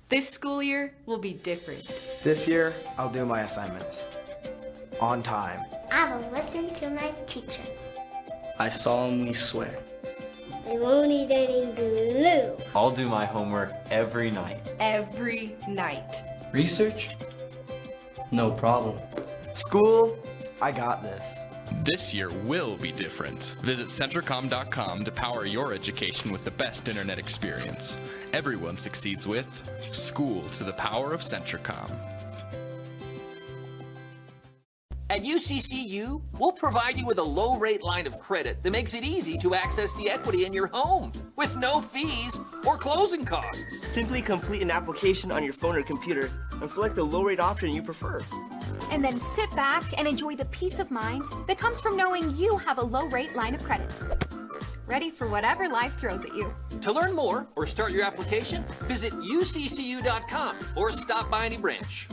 This school year will be different. This year, I'll do my assignments on time. I will listen to my teacher. I solemnly swear. I won't eat any glue. I'll do my homework every night. Every night. Research? No problem. School? I got this. This year will be different. Visit Centricom.com to power your education with the best internet experience. Everyone succeeds with School to the Power of Centricom. At UCCU, we'll provide you with a low-rate line of credit that makes it easy to access the equity in your home with no fees or closing costs. Simply complete an application on your phone or computer and select the low-rate option you prefer. And then sit back and enjoy the peace of mind that comes from knowing you have a low-rate line of credit. Ready for whatever life throws at you. To learn more or start your application, visit uccu.com or stop by any branch.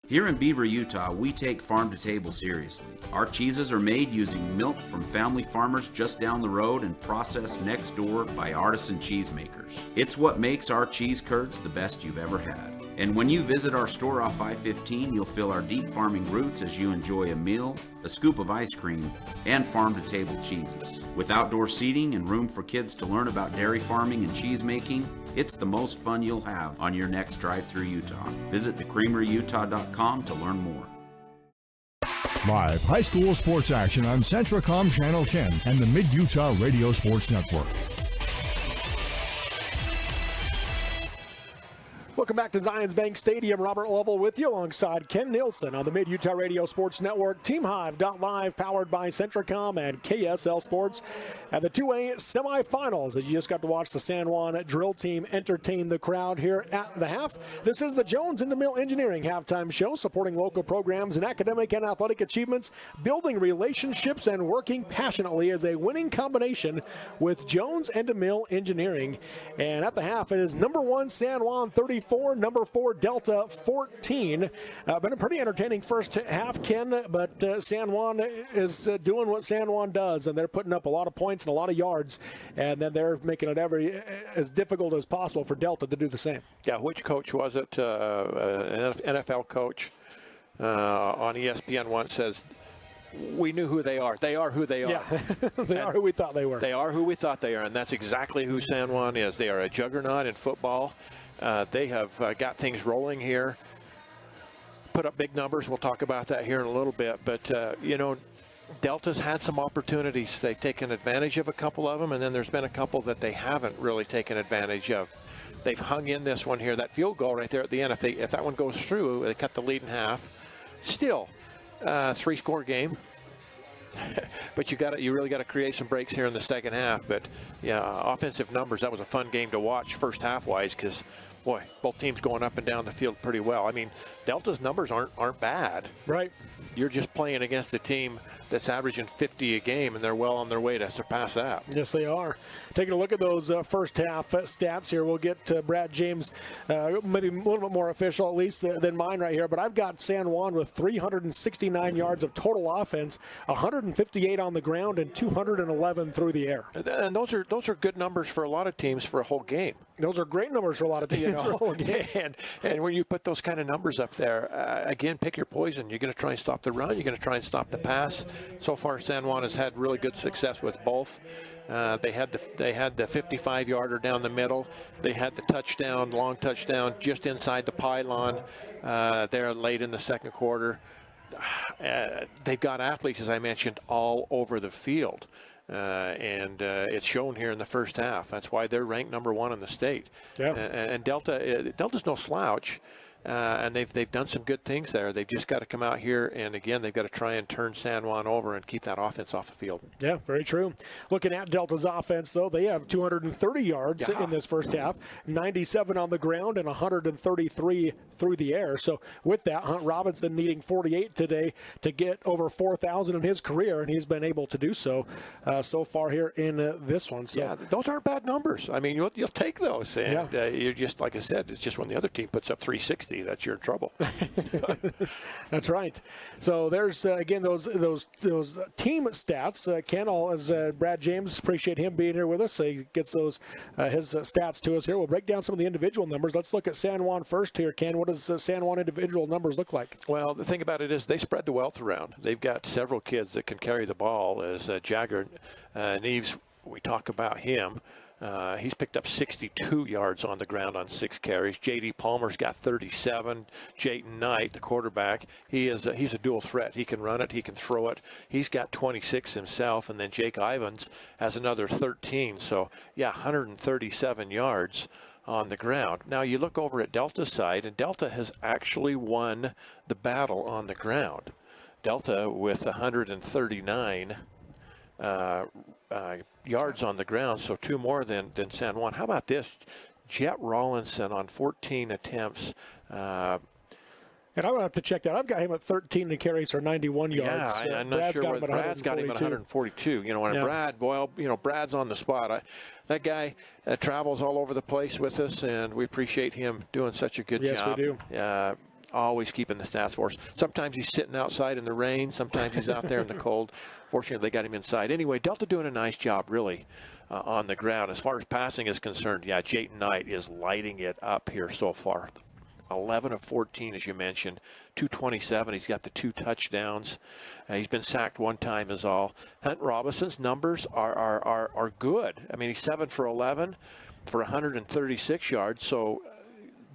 Here in Beaver, Utah, we take farm to table seriously. Our cheeses are made using milk from family farmers just down the road and processed next door by artisan cheesemakers. It's what makes our cheese curds the best you've ever had. And when you visit our store off I-15, you'll feel our deep farming roots as you enjoy a meal, a scoop of ice cream, and farm-to-table cheeses. With outdoor seating and room for kids to learn about dairy farming and cheese making, it's the most fun you'll have on your next drive through Utah. Visit thecreameryutah.com to learn more. Live high school sports action on Centricom Channel 10 and the Mid-Utah Radio Sports Network. Welcome back to Zions Bank Stadium. Robert Lovell with you alongside Ken Nielsen on the Mid-Utah Radio Sports Network. TeamHive.live powered by Centricom and KSL Sports. At the 2A semifinals, as you just got to watch the San Juan drill team entertain the crowd here at the half. This is the Jones and DeMille Engineering halftime show, supporting local programs and academic and athletic achievements, building relationships, and working passionately as a winning combination with Jones and DeMille Engineering. And at the half, it is number 1 San Juan 34, number 4 Delta 14. Been a pretty entertaining first half, Ken, but San Juan is doing what San Juan does, and they're putting up a lot of points and a lot of yards, and then they're making it as difficult as possible for Delta to do the same. Yeah, which coach was it? An NFL coach on ESPN once says, we knew who they are. They are who they are. Yeah, they are who we thought they were. They are who we thought they are, and that's exactly who San Juan is. They are a juggernaut in football. They have got things rolling here, put up big numbers. We'll talk about that here in a little bit. But, you know, Delta's had some opportunities. They've taken advantage of a couple of them, and then there's been a couple that they haven't really taken advantage of. They've hung in this one here. That field goal right there at the end, if that one goes through, they cut the lead in half. Still, 3-score game. But you really got to create some breaks here in the second half. But yeah, offensive numbers. That was a fun game to watch first half wise, because boy, both teams going up and down the field pretty well. I mean, Delta's numbers aren't bad. Right. You're just playing against a team that's averaging 50 a game, and they're well on their way to surpass that. Yes, they are. Taking a look at those first half stats here, we'll get Brad James, maybe a little bit more official at least than mine right here, but I've got San Juan with 369 yards of total offense, 158 on the ground, and 211 through the air. And those are good numbers for a lot of teams for a whole game. Those are great numbers for a lot of teams for a whole game. And when you put those kind of numbers up there, again, pick your poison. You're going to try and stop the run. You're going to try and stop the pass. So far, San Juan has had really good success with both. They had the 55-yarder down the middle. They had the long touchdown just inside the pylon there late in the second quarter. They've got athletes, as I mentioned, all over the field. and it's shown here in the first half. That's why they're ranked number 1 in the state. Yeah. And Delta's no slouch. And they've done some good things there. They've just got to come out here, and again, they've got to try and turn San Juan over and keep that offense off the field. Yeah, very true. Looking at Delta's offense, though, they have 230 yards in this first half, 97 on the ground, and 133 through the air. So with that, Hunt Robinson needing 48 today to get over 4,000 in his career, and he's been able to do so so far here in this one. So, yeah, those aren't bad numbers. I mean, you'll take those. And you're just, like I said, it's just when the other team puts up 360, that's you're in trouble. That's right. So there's again those team stats. Ken, as Brad James, appreciate him being here with us. He gets those his stats to us here. We'll break down some of the individual numbers. Let's look at San Juan first here. Ken, what does San Juan individual numbers look like? Well, the thing about it is they spread the wealth around. They've got several kids that can carry the ball. As Jagger Neves, we talk about him. He's picked up 62 yards on the ground on 6 carries. J.D. Palmer's got 37. Jayton Knight, the quarterback, he's a dual threat. He can run it. He can throw it. He's got 26 himself. And then Jake Ivans has another 13. So, 137 yards on the ground. Now, you look over at Delta's side, and Delta has actually won the battle on the ground. Delta with 139 yards on the ground, so 2 more than San Juan. How about this? Jet Rollinson on 14 attempts. And I would have to check that. I've got him at 13 carries for 91 yards. Yeah, I'm not sure. Brad's got him at 142. Brad, Brad's on the spot. That guy travels all over the place with us, and we appreciate him doing such a good job. Yes, we do. Always keeping the stats for us. Sometimes he's sitting outside in the rain. Sometimes he's out there in the cold. Fortunately, they got him inside. Anyway, Delta doing a nice job, really, on the ground. As far as passing is concerned, Jayton Knight is lighting it up here so far. 11 of 14, as you mentioned. 227. He's got the 2 touchdowns. He's been sacked 1 time is all. Hunt Robinson's numbers are good. I mean, he's 7 for 11 for 136 yards. So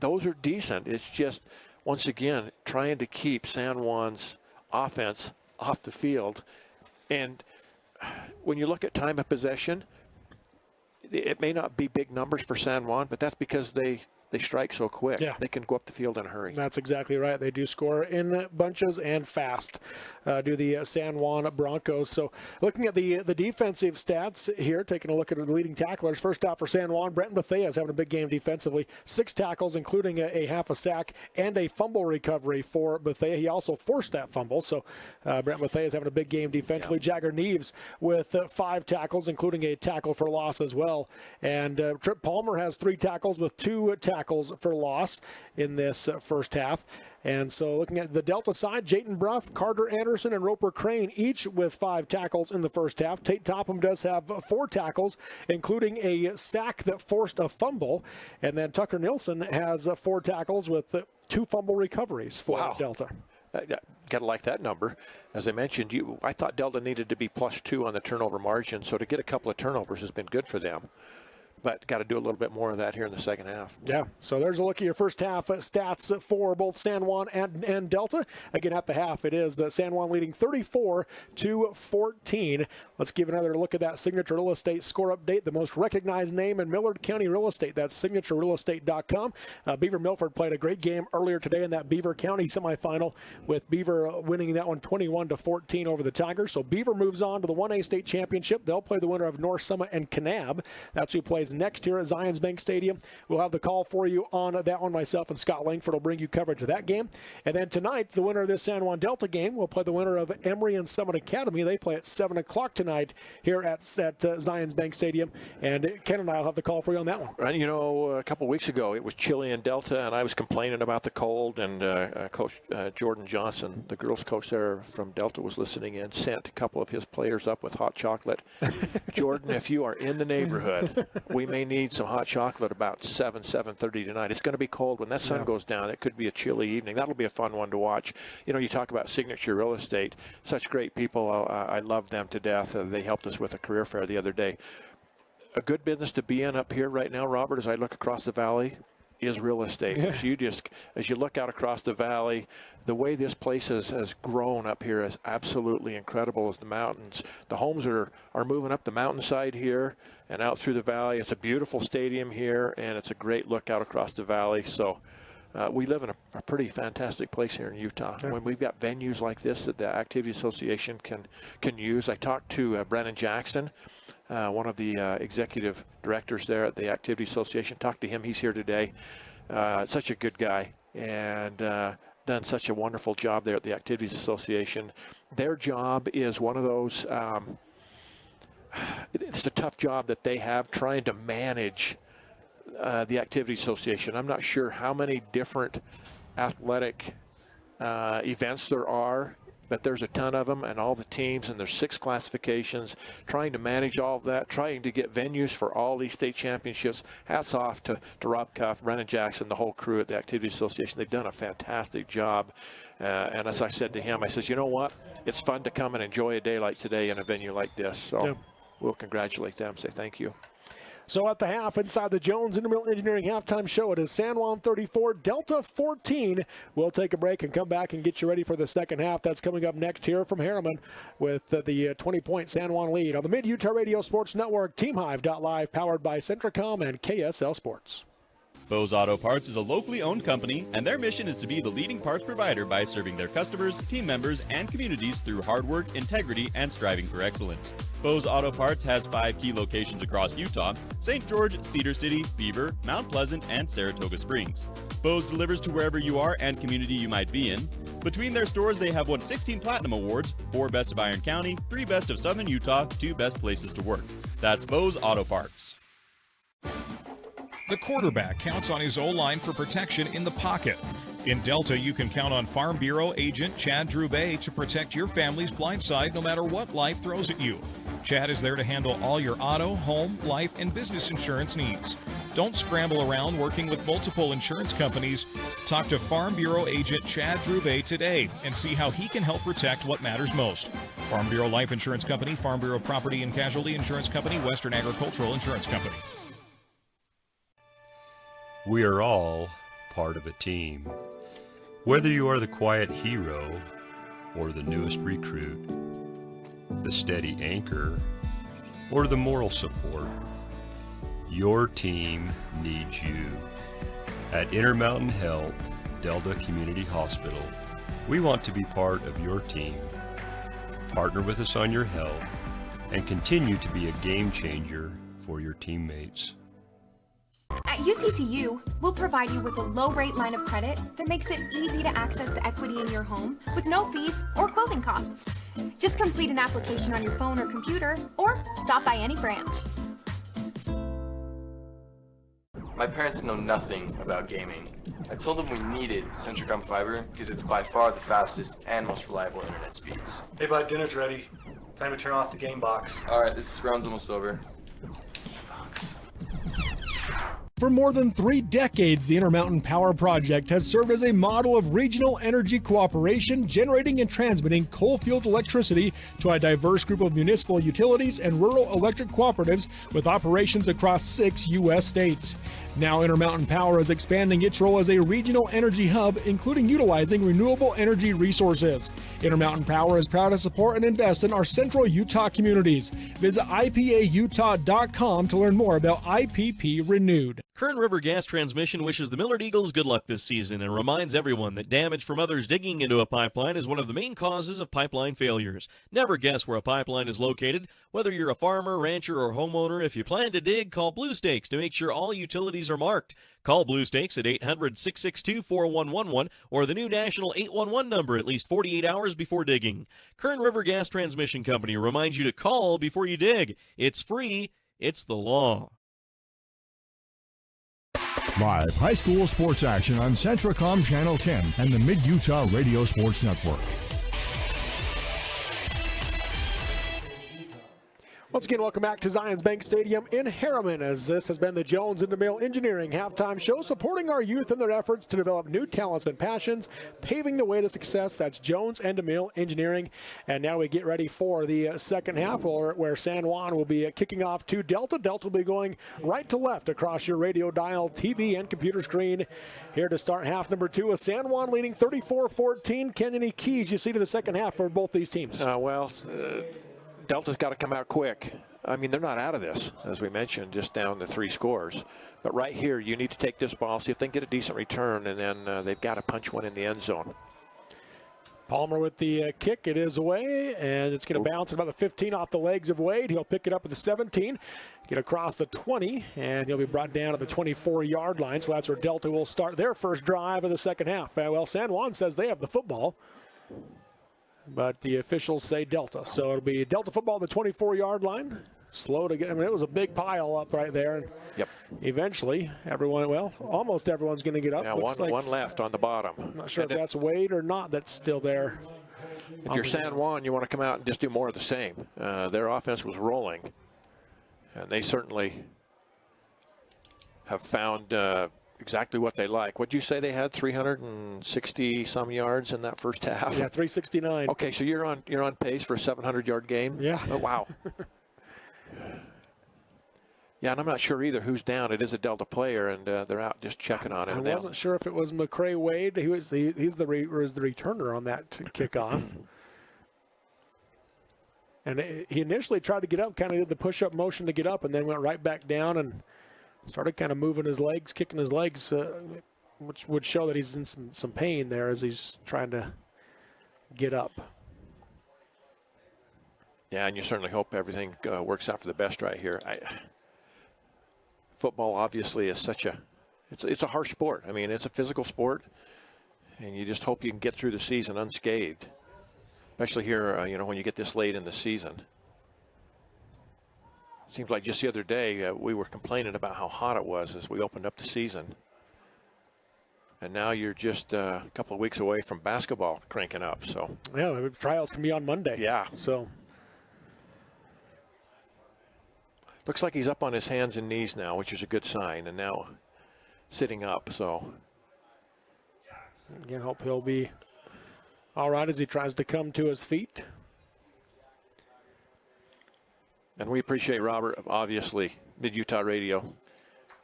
those are decent. It's just, once again, trying to keep San Juan's offense off the field. And when you look at time of possession, it may not be big numbers for San Juan, but that's because they strike so quick. Yeah. They can go up the field in a hurry. That's exactly right. They do score in bunches and fast, do the San Juan Broncos. So looking at the defensive stats here, taking a look at the leading tacklers. First out for San Juan, Brenton Bethea is having a big game defensively. 6 tackles, including a half a sack and a fumble recovery for Bethea. He also forced that fumble. So Brenton Bethea is having a big game defensively. Yeah. Jagger Neves with 5 tackles, including a tackle for loss as well. And Trip Palmer has 3 tackles with 2 tackles for loss in this first half. And so looking at the Delta side, Jayton Bruff, Carter Anderson, and Roper Crane, each with 5 tackles in the first half. Tate Topham does have 4 tackles, including a sack that forced a fumble. And then Tucker Nilsson has 4 tackles with 2 fumble recoveries for Delta. Got to like that number. As I mentioned, I thought Delta needed to be +2 on the turnover margin, so to get a couple of turnovers has been good for them. But got to do a little bit more of that here in the second half. Yeah, so there's a look at your first half stats for both San Juan and Delta. Again, at the half, it is San Juan leading 34-14. Let's give another look at that Signature Real Estate score update. The most recognized name in Millard County real estate. That's signaturerealestate.com. Beaver Milford played a great game earlier today in that Beaver County semifinal, with Beaver winning that one 21-14 over the Tigers. So Beaver moves on to the 1A state championship. They'll play the winner of North Summit and Kanab. That's who plays next here at Zions Bank Stadium. We'll have the call for you on that one. Myself and Scott Langford will bring you coverage of that game. And then tonight, the winner of this San Juan Delta game will play the winner of Emory and Summit Academy. They play at 7 o'clock tonight here at Zions Bank Stadium. And Ken and I will have the call for you on that one. Right, a couple weeks ago, it was chilly in Delta, and I was complaining about the cold. And Coach Jordan Johnson, the girls coach there from Delta, was listening in, sent a couple of his players up with hot chocolate. Jordan, if you are in the neighborhood, we may need some hot chocolate about 7:30 tonight. It's going to be cold when that sun goes down. It could be a chilly evening. That'll be a fun one to watch. You talk about Signature Real Estate. Such great people. I love them to death. They helped us with a career fair the other day. A good business to be in up here right now, Robert, as I look across the valley. is real estate. As you look out across the valley, the way this place has grown up here is absolutely incredible. As the mountains, the homes are moving up the mountainside here and out through the valley. It's a beautiful stadium here, and it's a great look out across the valley. So we live in a pretty fantastic place here in Utah. Yeah. When we've got venues like this that the Activity Association can use. I talked to Brandon Jackson, one of the executive directors there at the Activity Association. Talked to him. He's here today. Such a good guy, and done such a wonderful job there at the Activities Association. Their job is one of those, it's a tough job that they have trying to manage the Activity Association. I'm not sure how many different athletic events there are, but there's a ton of them, and all the teams, and there's 6 classifications, trying to manage all of that, trying to get venues for all these state championships. Hats off to Rob Cuff, Brennan Jackson, the whole crew at the Activity Association. They've done a fantastic job. And as I said to him, I says, you know what? It's fun to come and enjoy a day like today in a venue like this. So we'll congratulate them, say thank you. So at the half, inside the Jones Intramural Engineering halftime show, it is San Juan 34, Delta 14. We'll take a break and come back and get you ready for the second half. That's coming up next here from Harriman with the 20-point San Juan lead on the Mid-Utah Radio Sports Network, TeamHive.live, powered by Centricom and KSL Sports. Bose Auto Parts is a locally owned company, and their mission is to be the leading parts provider by serving their customers, team members, and communities through hard work, integrity, and striving for excellence. Bose Auto Parts has 5 key locations across Utah: St. George, Cedar City, Beaver, Mount Pleasant, and Saratoga Springs. Bose delivers to wherever you are and community you might be in. Between their stores, they have won 16 Platinum Awards, 4 Best of Iron County, 3 Best of Southern Utah, 2 Best Places to Work. That's Bose Auto Parts. The quarterback counts on his O-line for protection in the pocket. In Delta, you can count on Farm Bureau agent Chad Drubay to protect your family's blind side no matter what life throws at you. Chad is there to handle all your auto, home, life, and business insurance needs. Don't scramble around working with multiple insurance companies. Talk to Farm Bureau agent Chad Drubay today and see how he can help protect what matters most. Farm Bureau Life Insurance Company, Farm Bureau Property and Casualty Insurance Company, Western Agricultural Insurance Company. We are all part of a team. Whether you are the quiet hero or the newest recruit, the steady anchor or the moral support, your team needs you. At Intermountain Health, Delta Community Hospital, we want to be part of your team. Partner with us on your health and continue to be a game changer for your teammates. At UCCU, we'll provide you with a low-rate line of credit that makes it easy to access the equity in your home with no fees or closing costs. Just complete an application on your phone or computer, or stop by any branch. My parents know nothing about gaming. I told them we needed Centricom Fiber because it's by far the fastest and most reliable internet speeds. Hey bud, dinner's ready. Time to turn off the game box. All right, this round's almost over. For more than 3 decades, the Intermountain Power Project has served as a model of regional energy cooperation, generating and transmitting coal-fueled electricity to a diverse group of municipal utilities and rural electric cooperatives with operations across 6 U.S. states. Now Intermountain Power is expanding its role as a regional energy hub, including utilizing renewable energy resources. Intermountain Power is proud to support and invest in our central Utah communities. Visit IPAUtah.com to learn more about IPP Renewed. Kern River Gas Transmission wishes the Millard Eagles good luck this season and reminds everyone that damage from others digging into a pipeline is one of the main causes of pipeline failures. Never guess where a pipeline is located. Whether you're a farmer, rancher, or homeowner, if you plan to dig, call Blue Stakes to make sure all utilities are marked. Call Blue Stakes at 800-662-4111 or the new national 811 number at least 48 hours before digging. Kern River Gas Transmission Company reminds you to call before you dig. It's free. It's the law. Live high school sports action on Centricom Channel 10 and the Mid-Utah Radio Sports Network. Once again, welcome back to Zions Bank Stadium in Harriman, as this has been the Jones and DeMille Engineering Halftime Show, supporting our youth in their efforts to develop new talents and passions, paving the way to success. That's Jones and DeMille Engineering. And now we get ready for the second half, where San Juan will be kicking off to Delta. Delta will be going right to left across your radio dial, TV, and computer screen. Here to start half number 2, with San Juan leading 34-14. Ken, any keys you see to the second half for both these teams? Delta's got to come out quick. I mean, they're not out of this, as we mentioned, just down to 3 scores. But right here, you need to take this ball, see if they can get a decent return, and then they've got to punch one in the end zone. Palmer with the kick. It is away, and it's going to bounce about the 15 off the legs of Wade. He'll pick it up at the 17, get across the 20, and he'll be brought down to the 24-yard line. So that's where Delta will start their first drive of the second half. Well, San Juan says they have the football, but the officials say Delta. So it'll be Delta football at the 24-yard line. Slow to get. I mean, it was a big pile up right there. And eventually, almost everyone's going to get up. Yeah, one left on the bottom. I'm not sure if that's Wade or not that's still there. If you're San Juan, you want to come out and just do more of the same. Their offense was rolling, and they certainly have found exactly what they like. What'd you say they had? 360 some yards in that first half? Yeah, 369. Okay, so you're on pace for a 700-yard game? Yeah. Oh, wow. Yeah, and I'm not sure either who's down. It is a Delta player, and they're out just checking on him. I wasn't sure if it was McCray Wade. He's the returner on that kickoff. And he initially tried to get up, kind of did the push-up motion to get up, and then went right back down and started kind of moving his legs, kicking his legs, which would show that he's in some pain there as he's trying to get up. Yeah, and you certainly hope everything works out for the best right here. Football obviously is it's a harsh sport. I mean, it's a physical sport, and you just hope you can get through the season unscathed, especially here, when you get this late in the season. Seems like just the other day we were complaining about how hot it was as we opened up the season. And now you're just a couple of weeks away from basketball cranking up. So yeah, trials can be on Monday. Yeah. So looks like he's up on his hands and knees now, which is a good sign. And now sitting up. So again, hope he'll be all right as he tries to come to his feet. And we appreciate Robert, obviously, Mid-Utah Radio,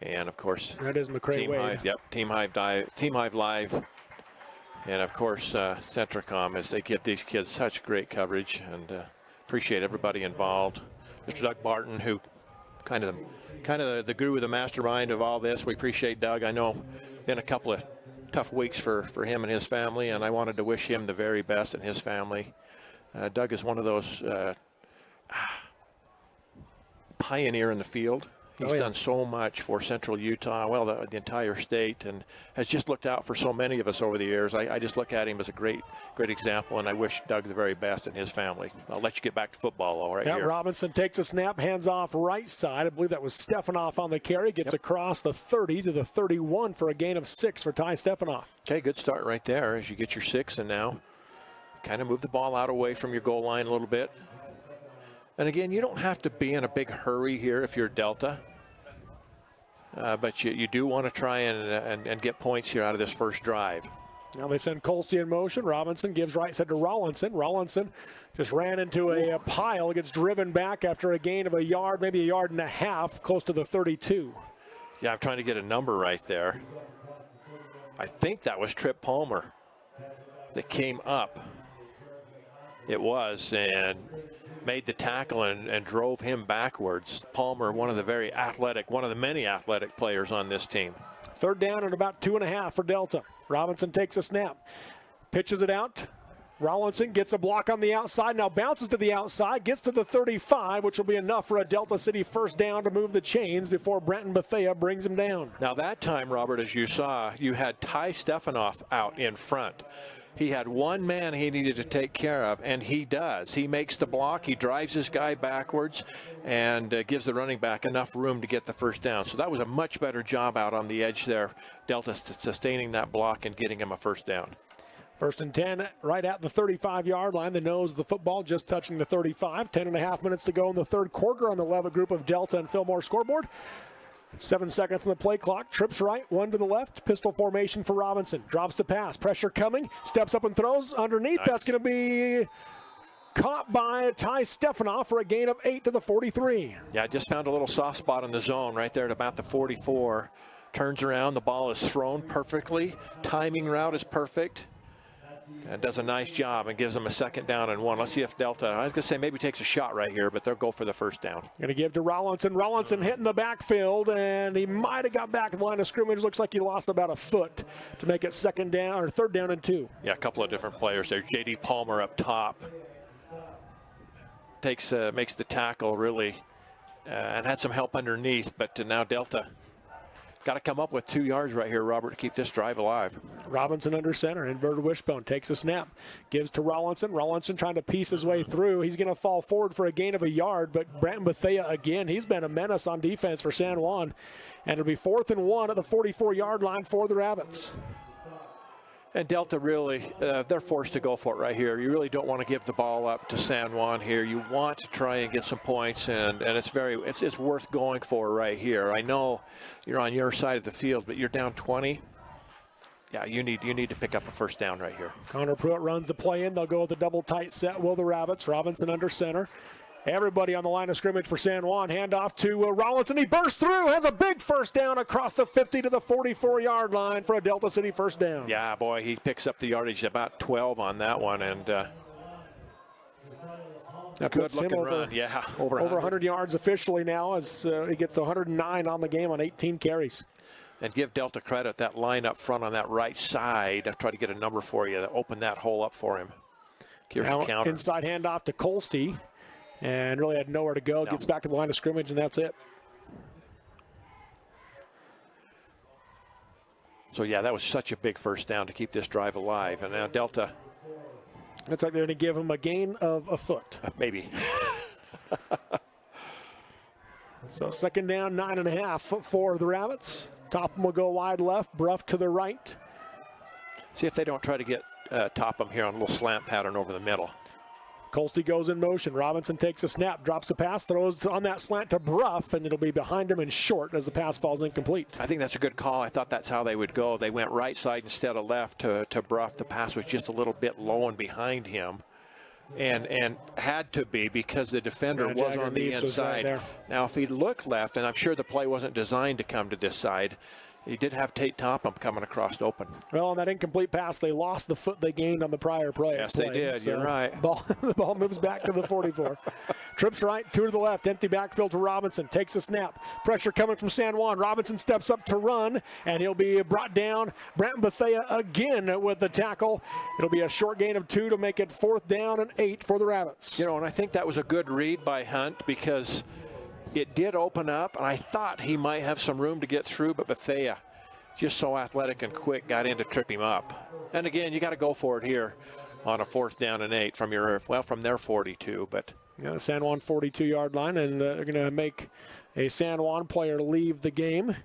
and of course, that is McCray Team Wade. Hive. Yep, Team Hive Live, and of course, Centricom, as they give these kids such great coverage, and appreciate everybody involved. Mr. Doug Barton, who kind of the guru, the mastermind of all this. We appreciate Doug. I know been a couple of tough weeks for him and his family, and I wanted to wish him the very best and his family. Doug is one of those. Pioneer in the field. He's done so much for Central Utah, the entire state, and has just looked out for so many of us over the years. I just look at him as a great example, and I wish Doug the very best and his family. I'll let you get back to football here. Robinson takes a snap, hands off right side. I believe that was Stefanoff on the carry. Gets across the 30 to the 31 for a gain of 6 for Ty Stefanoff. Okay, good start right there as you get your 6, and now kind of move the ball out away from your goal line a little bit. And again, you don't have to be in a big hurry here if you're Delta. But you do want to try and get points here out of this first drive. Now they send Colsey in motion. Robinson gives right side to Rollinson. Rollinson just ran into a pile, gets driven back after a gain of a yard, maybe a yard and a half, close to the 32. Yeah, I'm trying to get a number right there. I think that was Trip Palmer that came up. It was, and made the tackle and drove him backwards. Palmer, one of the many athletic players on this team. Third down and about 2.5 for Delta. Robinson takes a snap, pitches it out. Rollinson gets a block on the outside, now bounces to the outside, gets to the 35, which will be enough for a Delta City first down to move the chains before Brenton Bethea brings him down. Now that time, Robert, as you saw, you had Ty Stefanoff out in front. He had one man he needed to take care of, and he does. He makes the block, he drives his guy backwards, and gives the running back enough room to get the first down. So that was a much better job out on the edge there, Delta sustaining that block and getting him a first down. First and 10 right at the 35-yard line. The nose of the football just touching the 35. 10.5 minutes to go in the third quarter on the Levitt Group of Delta and Fillmore scoreboard. 7 seconds on the play clock. Trips right, one to the left. Pistol formation for Robinson. Drops to pass. Pressure coming. Steps up and throws underneath. Nice. That's going to be caught by Ty Stefanoff for a gain of 8 to the 43. Yeah, I just found a little soft spot in the zone right there at about the 44. Turns around. The ball is thrown perfectly. Timing route is perfect. And does a nice job and gives them a 2nd down and 1. Let's see if Delta, I was going to say maybe takes a shot right here, but they'll go for the 1st down. Going to give to Rollinson. Rollinson hitting the backfield, and he might have got back in the line of scrimmage. Looks like he lost about a foot to make it 2nd down or 3rd down and 2. Yeah, a couple of different players there. J.D. Palmer up top. Makes the tackle really and had some help underneath, but now Delta got to come up with 2 yards right here, Robert, to keep this drive alive. Robinson under center, inverted wishbone, takes a snap, gives to Rollinson. Rollinson trying to piece his way through. He's going to fall forward for a gain of a yard, but Brandon Bethea again, he's been a menace on defense for San Juan. And it'll be 4th and 1 at the 44-yard line for the Rabbits. And Delta really, they're forced to go for it right here. You really don't want to give the ball up to San Juan here. You want to try and get some points, and it's worth going for right here. I know you're on your side of the field, but you're down 20. Yeah, you need to pick up a 1st down right here. Connor Pruitt runs the play in. They'll go with the double tight set. Will the Rabbits. Robinson under center. Everybody on the line of scrimmage for San Juan. Handoff to Rollinson. He bursts through, has a big 1st down across the 50 to the 44-yard line for a Delta City 1st down. Yeah, boy, he picks up the yardage about 12 on that one, and good-looking run. Yeah, over 100 yards officially now as he gets 109 on the game on 18 carries. And give Delta credit, that line up front on that right side. I'll try to get a number for you to open that hole up for him. Here's the counter. Inside handoff to Colsty. And really had nowhere to go. No. Gets back to the line of scrimmage, and that's it. So, yeah, that was such a big 1st down to keep this drive alive. And now Delta. Looks like they're going to give him a gain of a foot. Maybe. So 2nd down, 9.5 for the Rabbits. Topham will go wide left, Bruff to the right. See if they don't try to get Topham here on a little slant pattern over the middle. Colsty goes in motion. Robinson takes a snap, drops the pass, throws on that slant to Bruff, and it'll be behind him and short as the pass falls incomplete. I think that's a good call. I thought that's how they would go. They went right side instead of left to Bruff. The pass was just a little bit low and behind him, and had to be because the defender was on the inside. Right now, if he'd looked left, and I'm sure the play wasn't designed to come to this side, he did have Tate Topham coming across open. Well, on that incomplete pass, they lost the foot they gained on the prior play. Yes, they did. So you're right. The ball moves back to the 44. Trips right, 2 to the left. Empty backfield to Robinson. Takes a snap. Pressure coming from San Juan. Robinson steps up to run, and he'll be brought down. Brandon Bethea again with the tackle. It'll be a short gain of 2 to make it 4th down and 8 for the Rabbits. You know, and I think that was a good read by Hunt because it did open up, and I thought he might have some room to get through, but Bethea, just so athletic and quick, got in to trip him up. And again, you got to go for it here on a 4th down and 8 from their 42. But yeah, the San Juan 42-yard line, and they're going to make a San Juan player leave the game.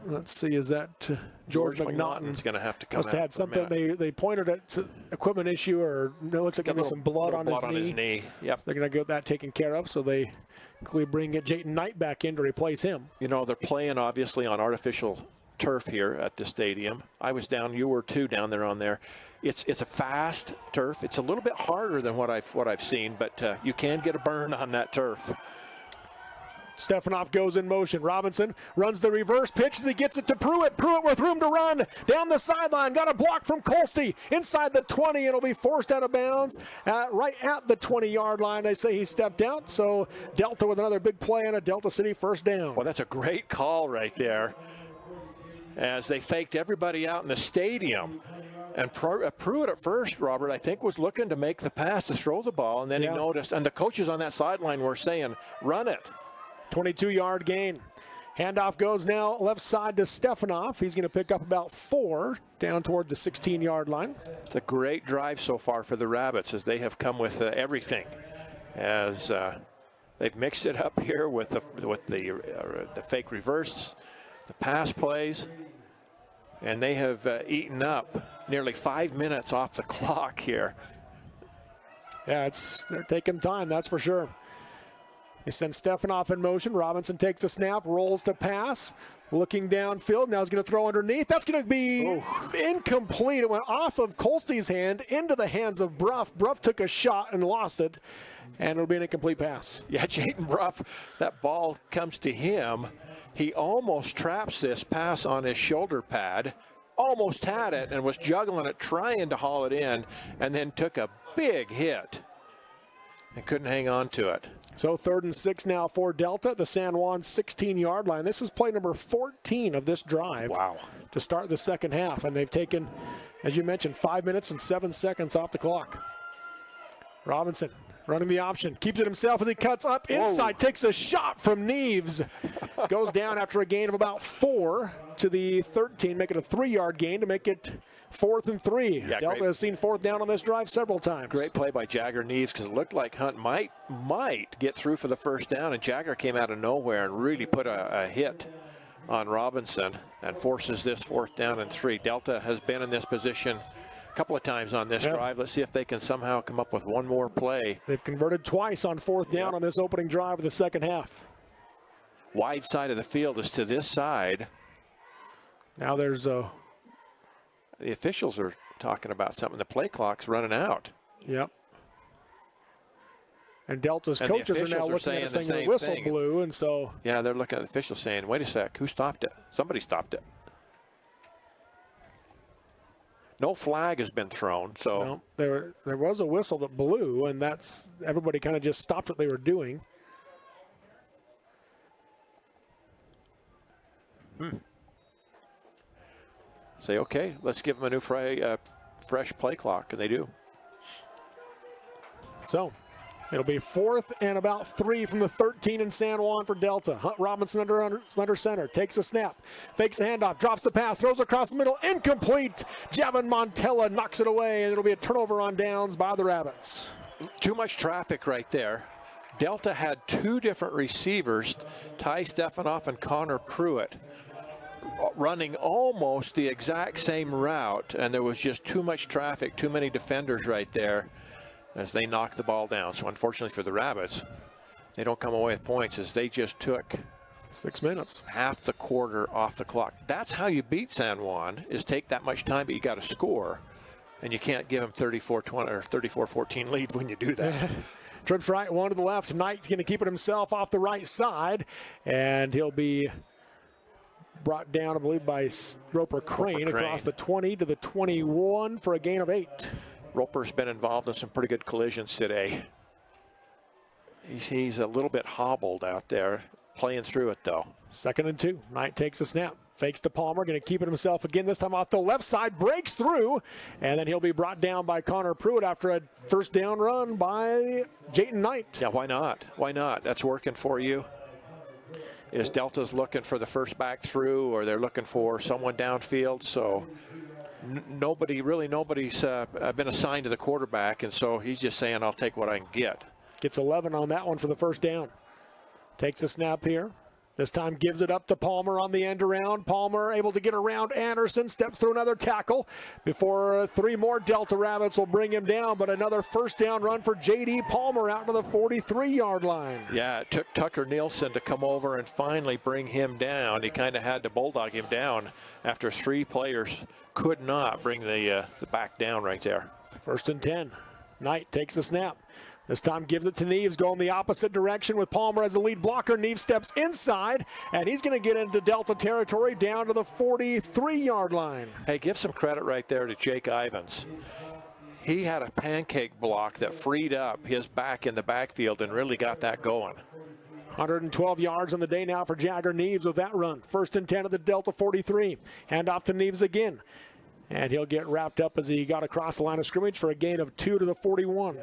Let's see, is that George McNaughton? Is going to have to come must have had something. They pointed at equipment issue, or it looks like there's some blood on his knee. Yep. So they're going to get that taken care of. So they bring Jayton Knight back in to replace him. You know, they're playing obviously on artificial turf here at the stadium. I was down. You were too down there on there. It's a fast turf. It's a little bit harder than what I've seen, but you can get a burn on that turf. Stefanoff goes in motion. Robinson runs the reverse pitch as he gets it to Pruitt. Pruitt with room to run down the sideline. Got a block from Colsty inside the 20. It'll be forced out of bounds right at the 20-yard line. They say he stepped out. So Delta with another big play and a Delta City 1st down. Well, that's a great call right there as they faked everybody out in the stadium. And Pruitt at first, Robert, I think was looking to make the pass to throw the ball, and then he noticed, and the coaches on that sideline were saying, run it. 22-yard gain. Handoff goes now left side to Stefanoff. He's going to pick up about 4 down toward the 16-yard line. It's a great drive so far for the Rabbits as they have come with everything. As they've mixed it up here with the fake reverse, the pass plays, and they have eaten up nearly 5 minutes off the clock here. Yeah, they're taking time, that's for sure. They send Stefanoff in motion. Robinson takes a snap, rolls to pass, looking downfield. Now he's going to throw underneath. That's going to be incomplete. It went off of Colste's hand into the hands of Bruff. Bruff took a shot and lost it, and it'll be an incomplete pass. Yeah, Jaden Bruff, that ball comes to him. He almost traps this pass on his shoulder pad, almost had it and was juggling it, trying to haul it in, and then took a big hit and couldn't hang on to it. So 3rd and 6 now for Delta at the San Juan 16-yard line. This is play number 14 of this drive. Wow. To start the second half, and they've taken, as you mentioned, 5 minutes and 7 seconds off the clock. Robinson running the option, keeps it himself as he cuts up inside, takes a shot from Neves. Goes down after a gain of about 4 to the 13, make it a 3-yard gain to make it 4th and 3. Yeah, Delta has seen 4th down on this drive several times. Great play by Jagger Neves, because it looked like Hunt might get through for the first down, and Jagger came out of nowhere and really put a hit on Robinson and forces this 4th down and 3. Delta has been in this position a couple of times on this drive. Let's see if they can somehow come up with one more play. They've converted twice on 4th down on this opening drive of the second half. Wide side of the field is to this side. Now there's a... The officials are talking about something. The play clock's running out. Yep. And Delta's coaches are now looking at it saying the whistle blew, and so... Yeah, they're looking at the officials saying, wait a sec, who stopped it? Somebody stopped it. No flag has been thrown, so... No, there was a whistle that blew, and that's... Everybody kind of just stopped what they were doing. Say, okay, let's give them a new fresh play clock, and they do. So, it'll be 4th and about 3 from the 13 in San Juan for Delta. Hunt Robinson under center, takes a snap, fakes the handoff, drops the pass, throws across the middle, incomplete. Javon Montella knocks it away, and it'll be a turnover on downs by the Rabbits. Too much traffic right there. Delta had 2 different receivers, Ty Stefanoff and Connor Pruitt, running almost the exact same route, and there was just too much traffic, too many defenders right there as they knocked the ball down. So unfortunately for the Rabbits, they don't come away with points as they just took 6 minutes, half the quarter off the clock. That's how you beat San Juan, is take that much time, but you got to score, and you can't give them 34-20 or 34-14 lead when you do that. Trips right, one to the left. Knight's going to keep it himself off the right side, and he'll be brought down, I believe, by Roper Crane across the 20 to the 21 for a gain of 8. Roper's been involved in some pretty good collisions today. He's a little bit hobbled out there, playing through it, though. 2nd and 2. Knight takes a snap. Fakes to Palmer, going to keep it himself again, this time off the left side, breaks through, and then he'll be brought down by Connor Pruitt after a first down run by Jayton Knight. Yeah, why not? Why not? That's working for you. Is Delta's looking for the first back through, or they're looking for someone downfield? So nobody's been assigned to the quarterback, and so he's just saying, I'll take what I can get. Gets 11 on that one for the first down. Takes a snap here. This time gives it up to Palmer on the end around. Palmer able to get around Anderson, steps through another tackle before 3 more Delta Rabbits will bring him down, but another first down run for J.D. Palmer out to the 43-yard line. Yeah, it took Tucker Nielsen to come over and finally bring him down. He kind of had to bulldog him down after 3 players could not bring the back down right there. 1st and 10. Knight takes the snap. This time gives it to Neves, going the opposite direction with Palmer as the lead blocker. Neves steps inside, and he's going to get into Delta territory down to the 43-yard line. Hey, give some credit right there to Jake Ivins. He had a pancake block that freed up his back in the backfield and really got that going. 112 yards on the day now for Jagger Neves with that run. 1st and 10 at the Delta 43. Hand off to Neves again. And he'll get wrapped up as he got across the line of scrimmage for a gain of 2 to the 41.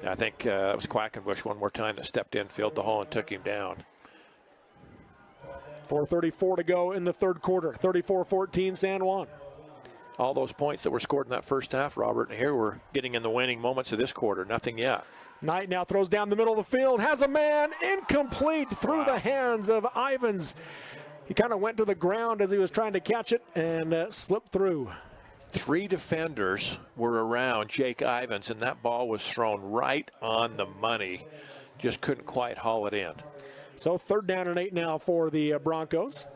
I think it was Quackenbush one more time that stepped in, filled the hole, and took him down. 4:34 to go in the third quarter. 34-14 San Juan. All those points that were scored in that first half, Robert, and here we're getting in the winning moments of this quarter. Nothing yet. Knight now throws down the middle of the field, has a man, incomplete through the hands of Ivins. He kind of went to the ground as he was trying to catch it and slipped through. 3 defenders were around Jake Ivins, and that ball was thrown right on the money. Just couldn't quite haul it in. So 3rd down and 8 now for the Broncos.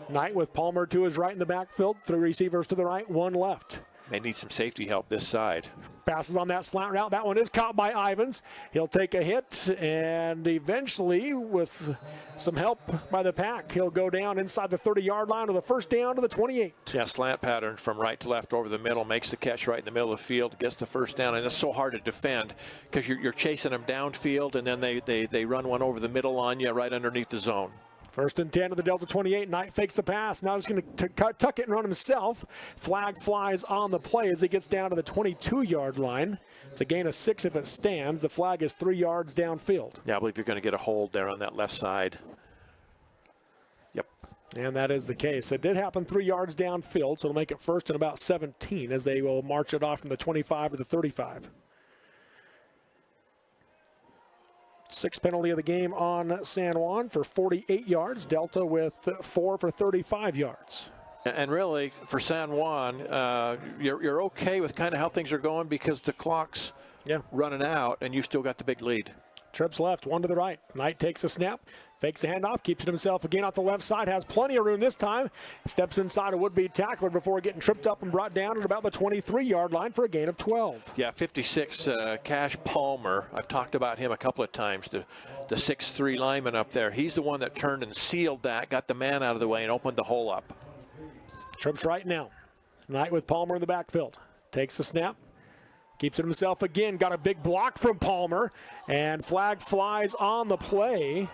Knight with Palmer to his right in the backfield. 3 receivers to the right, 1 left. They need some safety help this side. Passes on that slant route. That one is caught by Ivins. He'll take a hit, and eventually, with some help by the pack, he'll go down inside the 30-yard line with a first down to the 28. Yeah, slant pattern from right to left over the middle, makes the catch right in the middle of the field, gets the first down, and it's so hard to defend because you're chasing them downfield, and then they run one over the middle on you right underneath the zone. 1st and 10 to the Delta 28. Knight fakes the pass. Now he's going to tuck it and run himself. Flag flies on the play as he gets down to the 22-yard line. It's a gain of 6 if it stands. The flag is 3 yards downfield. Yeah, I believe you're going to get a hold there on that left side. Yep. And that is the case. It did happen 3 yards downfield, so it'll make it 1st and about 17 as they will march it off from the 25 to the 35. 6th penalty of the game on San Juan for 48 yards. Delta with 4 for 35 yards. And really, for San Juan, you're okay with kind of how things are going because the clock's running out and you still got the big lead. Trips left, 1 to the right. Knight takes a snap, fakes the handoff, keeps it himself again off the left side, has plenty of room this time. Steps inside a would-be tackler before getting tripped up and brought down at about the 23-yard line for a gain of 12. Yeah, 56, Cash Palmer. I've talked about him a couple of times, the 6'3 lineman up there. He's the one that turned and sealed that, got the man out of the way, and opened the hole up. Trips right now. Knight with Palmer in the backfield. Takes the snap. Keeps it himself again. Got a big block from Palmer. And flag flies on the play.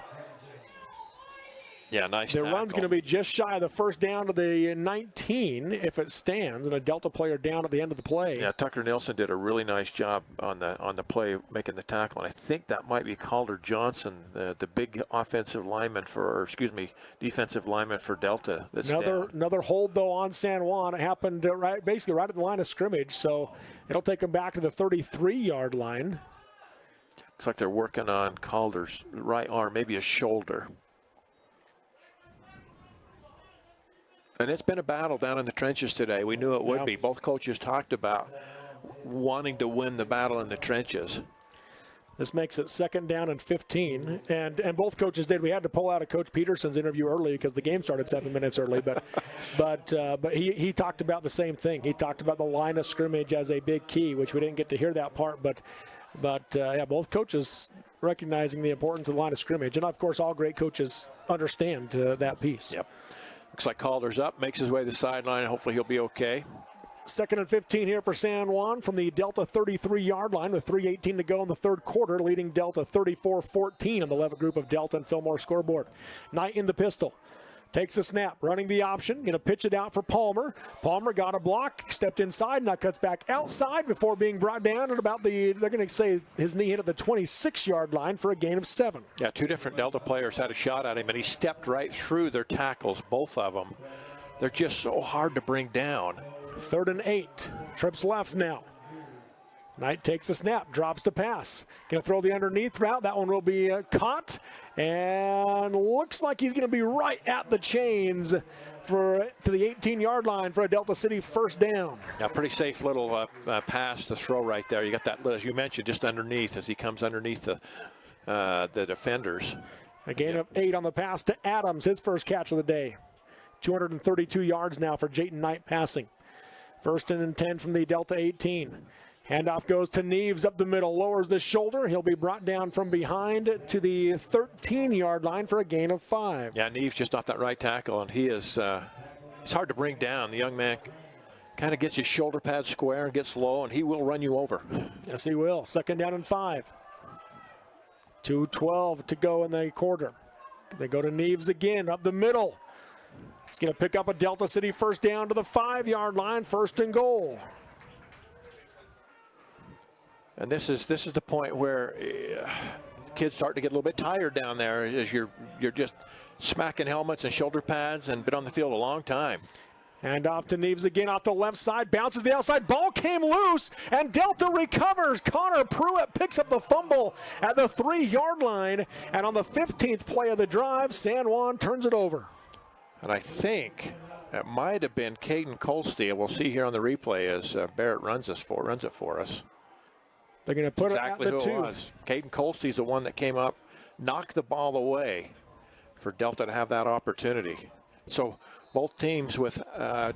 Yeah, nice The run's going to be just shy of the first down to the 19 if it stands, and a Delta player down at the end of the play. Yeah, Tucker Nielsen did a really nice job on the play, making the tackle. And I think that might be Calder Johnson, the big defensive lineman for Delta. That's another hold though on San Juan. It happened basically right at the line of scrimmage, so it'll take them back to the 33-yard line. Looks like they're working on Calder's right arm, maybe his shoulder. And it's been a battle down in the trenches today. We knew it would be. Both coaches talked about wanting to win the battle in the trenches. This makes it 2nd down and 15. And both coaches did. We had to pull out of Coach Peterson's interview early because the game started 7 minutes early. But he talked about the same thing. He talked about the line of scrimmage as a big key, which we didn't get to hear that part. But both coaches recognizing the importance of the line of scrimmage. And, of course, all great coaches understand that piece. Yep. Looks like Calder's up, makes his way to the sideline. Hopefully he'll be okay. 2nd and 15 here for San Juan from the Delta 33-yard line with 3:18 to go in the 3rd quarter, leading Delta 34-14 on the Levitt Group of Delta and Fillmore scoreboard. Knight in the pistol. Takes a snap, running the option, going to pitch it out for Palmer. Palmer got a block, stepped inside, now cuts back outside before being brought down at about they're going to say his knee hit at the 26-yard line for a gain of 7. Yeah, 2 different Delta players had a shot at him, and he stepped right through their tackles, both of them. They're just so hard to bring down. 3rd and 8, trips left now. Knight takes a snap, drops the pass. Going to throw the underneath route. That one will be caught. And looks like he's going to be right at the chains to the 18-yard line for a Delta City first down. Yeah, pretty safe little pass to throw right there. You got that, as you mentioned, just underneath as he comes underneath the defenders. A gain of 8 on the pass to Adams, his first catch of the day. 232 yards now for Jayton Knight passing. 1st and 10 from the Delta 18. Handoff goes to Neves up the middle, lowers the shoulder. He'll be brought down from behind to the 13-yard line for a gain of 5. Yeah, Neves just off that right tackle, and he is it's hard to bring down. The young man kind of gets his shoulder pad square and gets low, and he will run you over. Yes, he will. 2nd down and 5. 2:12 to go in the quarter. They go to Neves again up the middle. He's going to pick up a Delta City first down to the 5-yard line, 1st and goal. And this is the point where kids start to get a little bit tired down there as you're just smacking helmets and shoulder pads and been on the field a long time. And off to Neves again off the left side, bounces the outside, ball came loose, and Delta recovers. Connor Pruitt picks up the fumble at the 3-yard line, and on the 15th play of the drive, San Juan turns it over. And I think It might have been Caden Colstein. We'll see here on the replay as Barrett runs it for us. They're going to put exactly it at the 2. It was. Caden Colstein's the one that came up, knocked the ball away for Delta to have that opportunity. So both teams with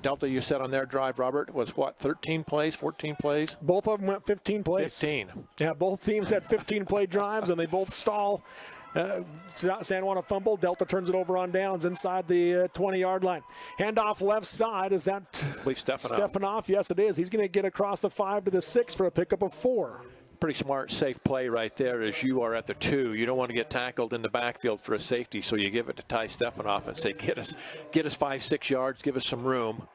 Delta, you said on their drive, Robert, was what, 13 plays, 14 plays? Both of them went 15 plays. 15. Yeah, both teams had 15 play drives, and they both stall. San Juan a fumble. Delta turns it over on downs inside the 20-yard line. Handoff left side. Is that Stefanoff? Yes, it is. He's going to get across the 5 to the 6 for a pickup of 4. Pretty smart, safe play right there as you are at the 2. You don't want to get tackled in the backfield for a safety, so you give it to Ty Stefanoff and say, get us 5-6 yards, give us some room.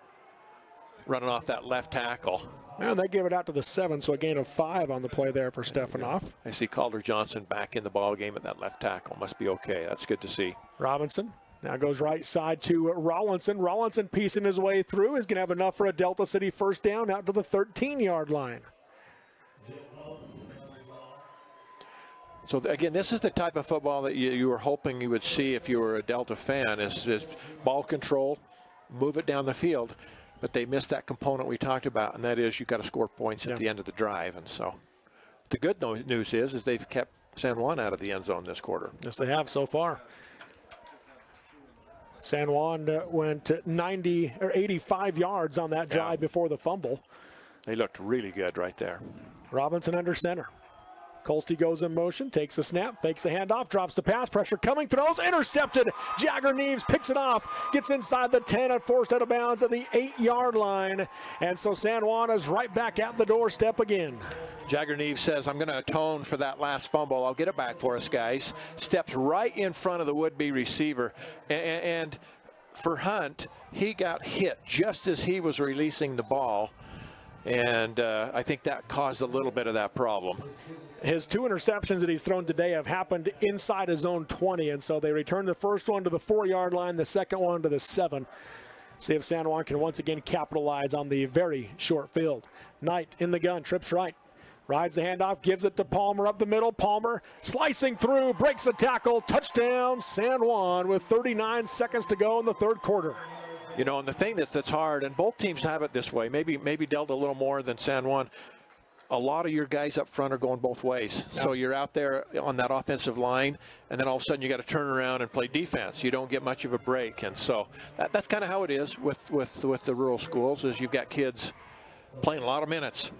Running off that left tackle. And they gave it out to the 7, so a gain of 5 on the play there for Stefanoff. I see Calder Johnson back in the ball game at that left tackle. Must be okay. That's good to see. Robinson now goes right side to Rollinson. Rollinson piecing his way through is going to have enough for a Delta City first down out to the 13-yard line. So again, this is the type of football that you were hoping you would see if you were a Delta fan, is ball control, move it down the field. But they missed that component we talked about, and that is you got to score points at the end of the drive. And so the good news is they've kept San Juan out of the end zone this quarter. Yes, they have so far. San Juan went 90 or 85 yards on that drive before the fumble. They looked really good right there. Robinson under center. Colstein goes in motion, takes a snap, fakes the handoff, drops the pass, pressure coming, throws, intercepted. Jagger Neves picks it off, gets inside the 10 and forced out of bounds at the 8-yard line. And so San Juan is right back at the doorstep again. Jagger Neves says, I'm going to atone for that last fumble. I'll get it back for us, guys. Steps right in front of the would-be receiver. And for Hunt, he got hit just as he was releasing the ball. And I think that caused a little bit of that problem. His 2 interceptions that he's thrown today have happened inside his own 20, and so they return the first one to the 4-yard line, the second one to the 7. See if San Juan can once again capitalize on the very short field. Knight in the gun, trips right. Rides the handoff, gives it to Palmer up the middle. Palmer slicing through, breaks the tackle. Touchdown, San Juan with 39 seconds to go in the third quarter. You know, and the thing that's hard, and both teams have it this way, maybe Delta a little more than San Juan, a lot of your guys up front are going both ways. Yep. So you're out there on that offensive line, and then all of a sudden you got to turn around and play defense. You don't get much of a break. And so that's kind of how it is with the rural schools, is you've got kids playing a lot of minutes.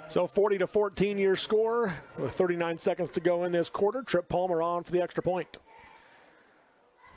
So 40-14 your score with 39 seconds to go in this quarter. Trip Palmer on for the extra point.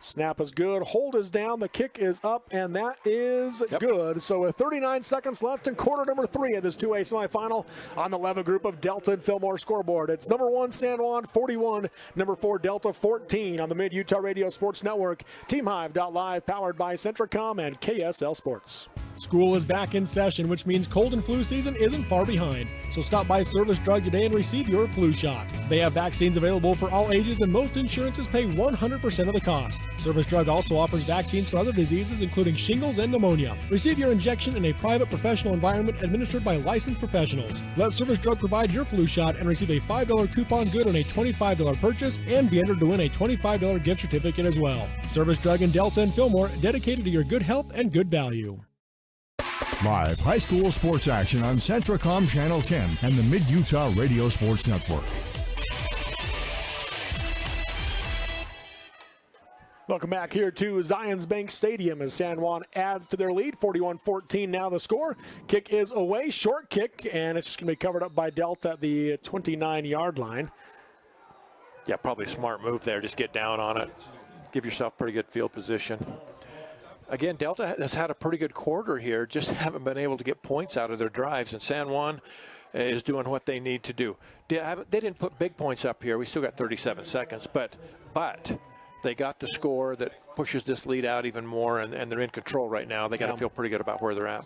Snap is good. Hold is down. The kick is up, and that is good. So with 39 seconds left in quarter number 3 of this 2A semifinal on the Leva Group of Delta and Fillmore scoreboard. It's number 1 San Juan 41, number 4 Delta 14 on the Mid-Utah Radio Sports Network. TeamHive.live, powered by Centricom and KSL Sports. School is back in session, which means cold and flu season isn't far behind. So stop by Service Drug today and receive your flu shot. They have vaccines available for all ages, and most insurances pay 100% of the cost. Service Drug also offers vaccines for other diseases, including shingles and pneumonia. Receive your injection in a private professional environment administered by licensed professionals. Let Service Drug provide your flu shot and receive a $5 coupon good on a $25 purchase, and be entered to win a $25 gift certificate as well. Service Drug in Delta and Fillmore, dedicated to your good health and good value. Live high school sports action on Centricom Channel 10 and the Mid-Utah Radio Sports Network. Welcome back here to Zions Bank Stadium as San Juan adds to their lead. 41-14 now the score. Kick is away, short kick, and it's just going to be covered up by Delta at the 29-yard line. Yeah, probably a smart move there. Just get down on it. Give yourself pretty good field position. Again, Delta has had a pretty good quarter here, just haven't been able to get points out of their drives, and San Juan is doing what they need to do. They didn't put big points up here. We still got 37 seconds, but they got the score that pushes this lead out even more, and they're in control right now. They got to feel pretty good about where they're at.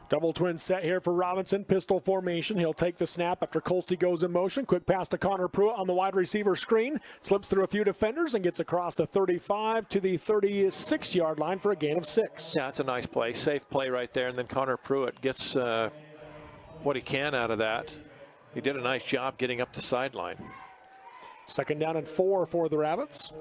Double twin set here for Robinson. Pistol formation. He'll take the snap after Colstein goes in motion. Quick pass to Connor Pruitt on the wide receiver screen. Slips through a few defenders and gets across the 35 to the 36-yard line for a gain of 6. Yeah, it's a nice play. Safe play right there. And then Connor Pruitt gets what he can out of that. He did a nice job getting up the sideline. 2nd down and 4 for the Rabbits.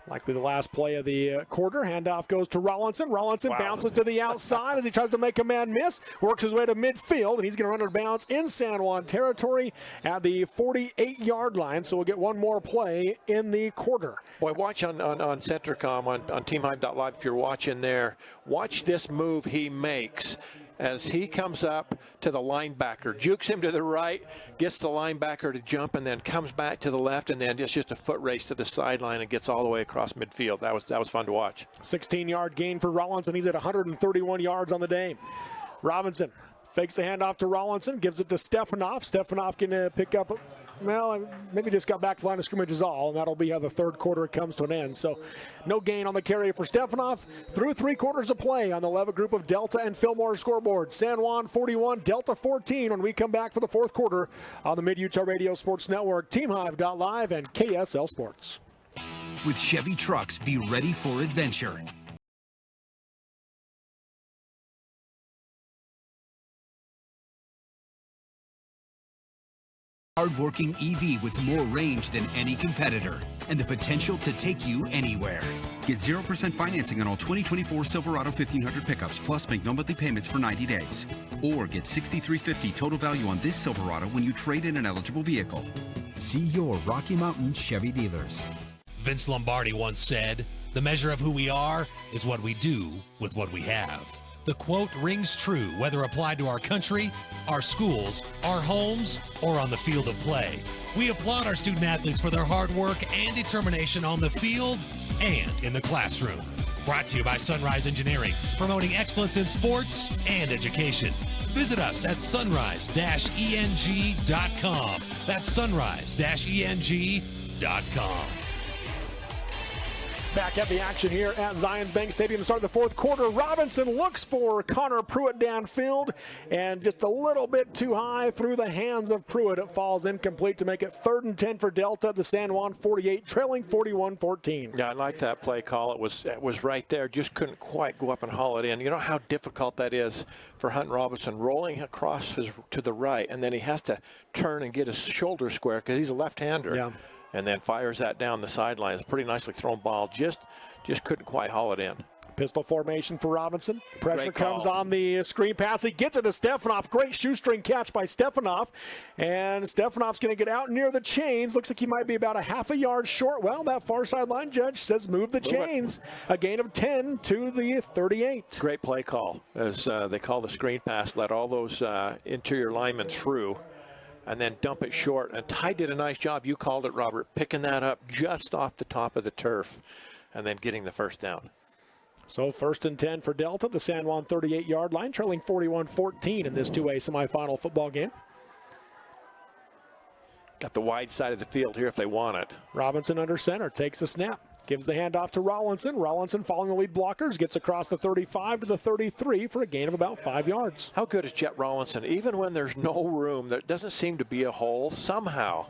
Likely the last play of the quarter. Handoff goes to Rollinson. Rollinson bounces to the outside as he tries to make a man miss. Works his way to midfield, and he's going to run out of bounds in San Juan territory at the 48-yard line. So we'll get one more play in the quarter. Boy, watch on Centricom, on TeamHive.live if you're watching there. Watch this move he makes as he comes up to the linebacker, jukes him to the right, gets the linebacker to jump, and then comes back to the left, and then it's just a foot race to the sideline and gets all the way across midfield. That was fun to watch. 16-yard gain for Rollinson. He's at 131 yards on the day. Robinson fakes the handoff to Rollinson, gives it to Stefanoff. Stefanoff can pick up, well, maybe just got back to line of scrimmage is all, and that'll be how the third quarter comes to an end. So no gain on the carry for Stefanoff. Through 3 quarters of play on the Levitt Group of Delta and Fillmore scoreboard. San Juan 41, Delta 14 when we come back for the fourth quarter on the Mid-Utah Radio Sports Network, TeamHive.live, and KSL Sports. With Chevy trucks, be ready for adventure. Hardworking EV with more range than any competitor and the potential to take you anywhere. Get 0% financing on all 2024 Silverado 1500 pickups, plus make no monthly payments for 90 days. Or get $6,350 total value on this Silverado when you trade in an eligible vehicle. See your Rocky Mountain Chevy dealers. Vince Lombardi once said, "The measure of who we are is what we do with what we have." The quote rings true whether applied to our country, our schools, our homes, or on the field of play. We applaud our student athletes for their hard work and determination on the field and in the classroom. Brought to you by Sunrise Engineering, promoting excellence in sports and education. Visit us at sunrise-eng.com. That's sunrise-eng.com. Back at the action here at Zions Bank Stadium to start the fourth quarter. Robinson looks for Connor Pruitt downfield, and just a little bit too high through the hands of Pruitt. It falls incomplete to make it 3rd and 10 for Delta. The San Juan 48, trailing 41-14. Yeah, I like that play call. It was right there. Just couldn't quite go up and haul it in. You know how difficult that is for Hunt Robinson, rolling across to the right, and then he has to turn and get his shoulder square because he's a left-hander. Yeah. And then fires that down the sideline. It's a pretty nicely thrown ball. Just couldn't quite haul it in. Pistol formation for Robinson. Pressure comes on the screen pass. He gets it to Stefanoff. Great shoestring catch by Stefanoff. And Stefanoff's going to get out near the chains. Looks like he might be about a half a yard short. Well, that far sideline judge says move the chains. A gain of 10 to the 38. Great play call. As they call the screen pass, let all those interior linemen through, and then dump it short. And Ty did a nice job, you called it, Robert, picking that up just off the top of the turf and then getting the first down. So 1st and 10 for Delta, the San Juan 38-yard line, trailing 41-14 in this 2A semifinal football game. Got the wide side of the field here if they want it. Robinson under center, takes a snap. Gives the handoff to Rollinson. Rollinson following the lead blockers, gets across the 35 to the 33 for a gain of about 5 yards. How good is Jet Rollinson? Even when there's no room, there doesn't seem to be a hole, somehow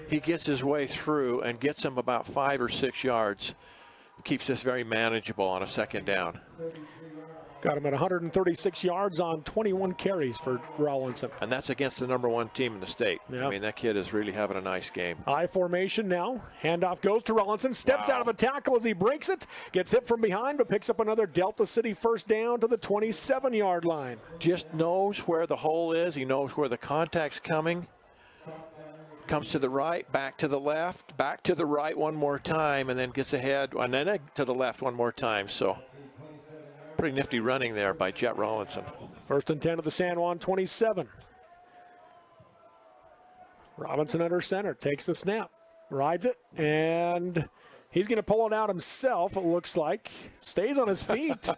he gets his way through and gets him about 5 or 6 yards. Keeps this very manageable on a 2nd down. Got him at 136 yards on 21 carries for Rollinson. And that's against the #1 team in the state. Yep. I mean, that kid is really having a nice game. I formation now. Handoff goes to Rollinson. Steps out of a tackle as he breaks it. Gets hit from behind, but picks up another Delta City first down to the 27-yard line. Just knows where the hole is. He knows where the contact's coming. Comes to the right, back to the left, back to the right one more time, and then gets ahead, and then to the left one more time. So pretty nifty running there by Jet Rollinson. 1st and 10 of the San Juan 27. Robinson under center, takes the snap, rides it, and he's going to pull it out himself, it looks like. Stays on his feet,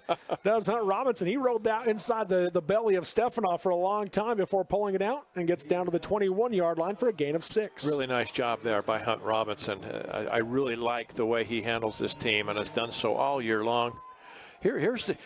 does Hunt Robinson. He rode that inside the belly of Stefanoff for a long time before pulling it out and gets down to the 21-yard line for a gain of 6. Really nice job there by Hunt Robinson. I really like the way he handles this team and has done so all year long. Here's the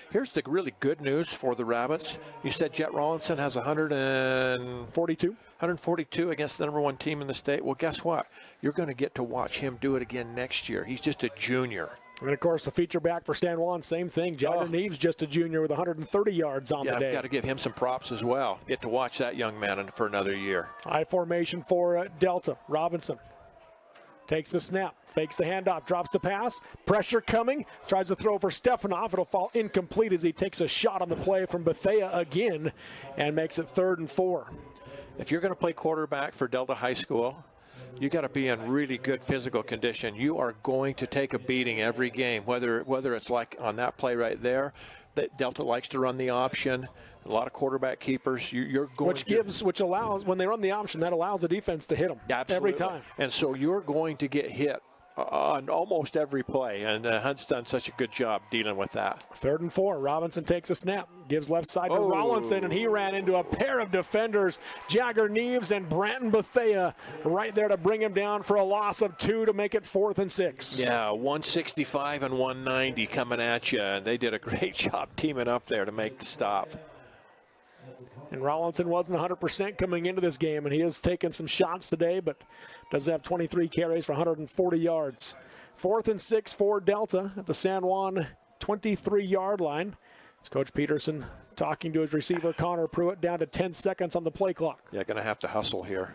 really good news for the Rabbits. You said Jet Rollinson has 142 against the #1 team in the state. Well, guess what? You're going to get to watch him do it again next year. He's just a junior. And, of course, the feature back for San Juan, same thing. Jagger Neves, just a junior with 130 yards on the day. I've got to give him some props as well. Get to watch that young man for another year. High formation for Delta. Robinson Takes the snap, fakes the handoff, drops the pass, pressure coming, tries to throw for Stefanoff. It'll fall incomplete as he takes a shot on the play from Bethea again and makes it 3rd and 4. If you're going to play quarterback for Delta High School, you got to be in really good physical condition. You are going to take a beating every game, whether it's like on that play right there, that Delta likes to run the option. A lot of quarterback keepers. You're going which allows, when they run the option, that allows the defense to hit them every time. And so you're going to get hit on almost every play, and Hunt's done such a good job dealing with that. 3rd and 4. Robinson takes a snap, gives left side to Rollinson, and he ran into a pair of defenders, Jagger Neves and Branton Bethea, right there to bring him down for a loss of 2 to make it 4th and 6. Yeah, 165 and 190 coming at you, and they did a great job teaming up there to make the stop. And Rollinson wasn't 100% coming into this game, and he has taken some shots today, but does have 23 carries for 140 yards. 4th and 6 for Delta at the San Juan 23-yard line. It's Coach Peterson talking to his receiver, Connor Pruitt, down to 10 seconds on the play clock. Yeah, going to have to hustle here.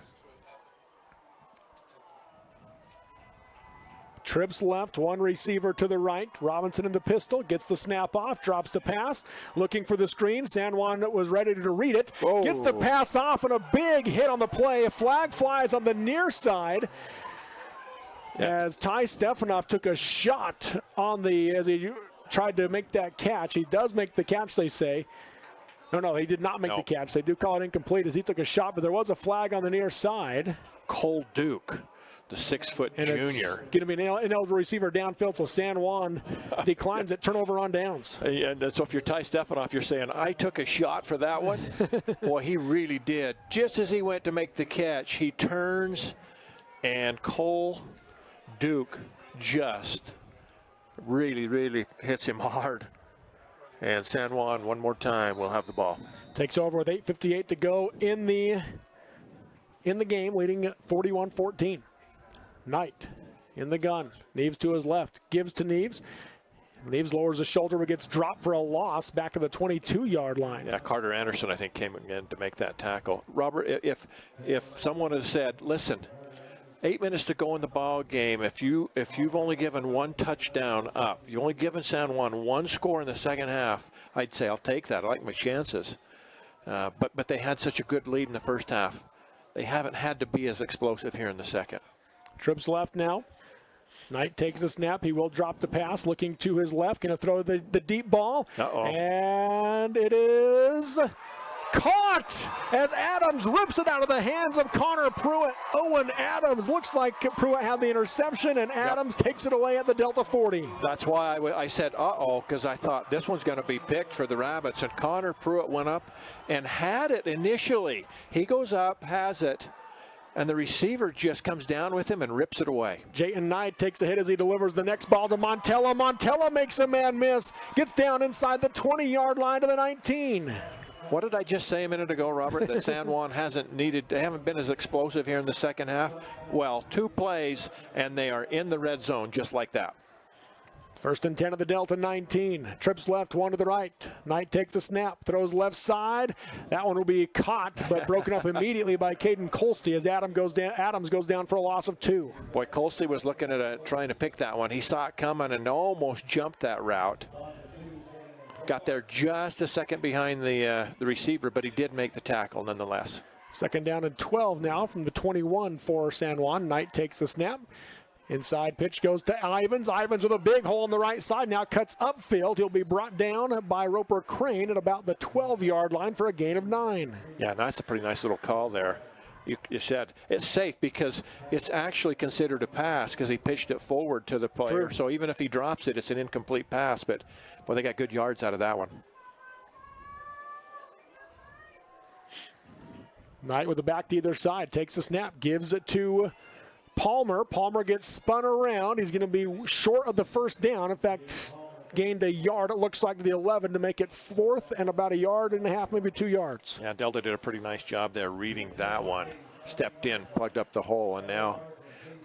Trips left, one receiver to the right. Robinson in the pistol, gets the snap off, drops the pass, looking for the screen. San Juan was ready to read it. Whoa. Gets the pass off, and a big hit on the play. A flag flies on the near side as Ty Stefanoff took a shot on as he tried to make that catch. He does make the catch, they say. No, he did not make the catch. They do call it incomplete as he took a shot, but there was a flag on the near side. Cole Duke, the 6-foot junior. Going to be an ineligible receiver downfield, so San Juan declines it. Turnover on downs. And so if you're Ty Stefanoff, you're saying, I took a shot for that one? Boy, he really did. Just as he went to make the catch, he turns, and Cole Duke just really hits him hard. And San Juan, one more time, will have the ball. Takes over with 8:58 to go in the game, leading 41-14. Knight in the gun. Neves to his left. Gives to Neves. Neves lowers the shoulder but gets dropped for a loss back to the 22-yard line. Yeah, Carter Anderson, I think, came in to make that tackle. Robert, if someone has said, listen, 8 minutes to go in the ball game, if you've only given one touchdown up, you've only given San Juan one score in the second half, I'd say I'll take that. I like my chances. But they had such a good lead in the first half. They haven't had to be as explosive here in the second. Trips left now. Knight takes the snap. He will drop the pass, looking to his left. Going to throw the deep ball. And it is caught as Adams rips it out of the hands of Connor Pruitt. Owen Adams. Looks like Pruitt had the interception, and Adams takes it away at the Delta 40. That's why I said, because I thought this one's going to be picked for the Rabbits. And Connor Pruitt went up and had it initially. He goes up, has it, and the receiver just comes down with him and rips it away. Jayton Knight takes a hit as he delivers the next ball to Montella. Montella makes a man miss. Gets down inside the 20-yard line to the 19. What did I just say a minute ago, Robert, that San Juan they haven't been as explosive here in the second half? Well, 2 plays, and they are in the red zone just like that. 1st and 10 of the Delta 19. Trips left, one to the right. Knight takes a snap, throws left side. That one will be caught, but broken up immediately by Caden Colsty as Adams goes down for a loss of 2. Boy, Colsty was looking at trying to pick that one. He saw it coming and almost jumped that route. Got there just a second behind the receiver, but he did make the tackle nonetheless. 2nd down and 12 now from the 21 for San Juan. Knight takes the snap. Inside pitch goes to Ivins. Ivins with a big hole on the right side. Now cuts upfield. He'll be brought down by Roper Crane at about the 12-yard line for a gain of 9. Yeah, that's a pretty nice little call there. You said it's safe because it's actually considered a pass because he pitched it forward to the player. True. So even if he drops it, it's an incomplete pass. But, well, they got good yards out of that one. Knight with the back to either side. Takes the snap. Gives it to Palmer. Palmer gets spun around. He's going to be short of the first down. In fact, gained a yard, it looks like, to the 11 to make it 4th and about 1.5 yards, maybe 2 yards. Yeah, Delta did a pretty nice job there reading that one. Stepped in, plugged up the hole, and now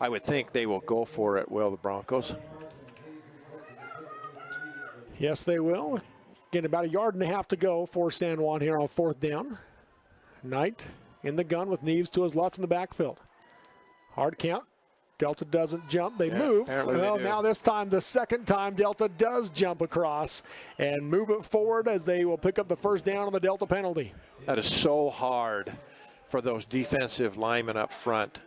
I would think they will go for it, will the Broncos? Yes, they will. Again, about 1.5 yards to go for San Juan here on 4th down. Knight in the gun with Neves to his left in the backfield. Hard count. Delta doesn't jump. They Yeah, move. apparently they Well, do. now this time, the second time, Delta does jump across and move it forward as they will pick up the first down on the Delta penalty. That is so hard for those defensive linemen up front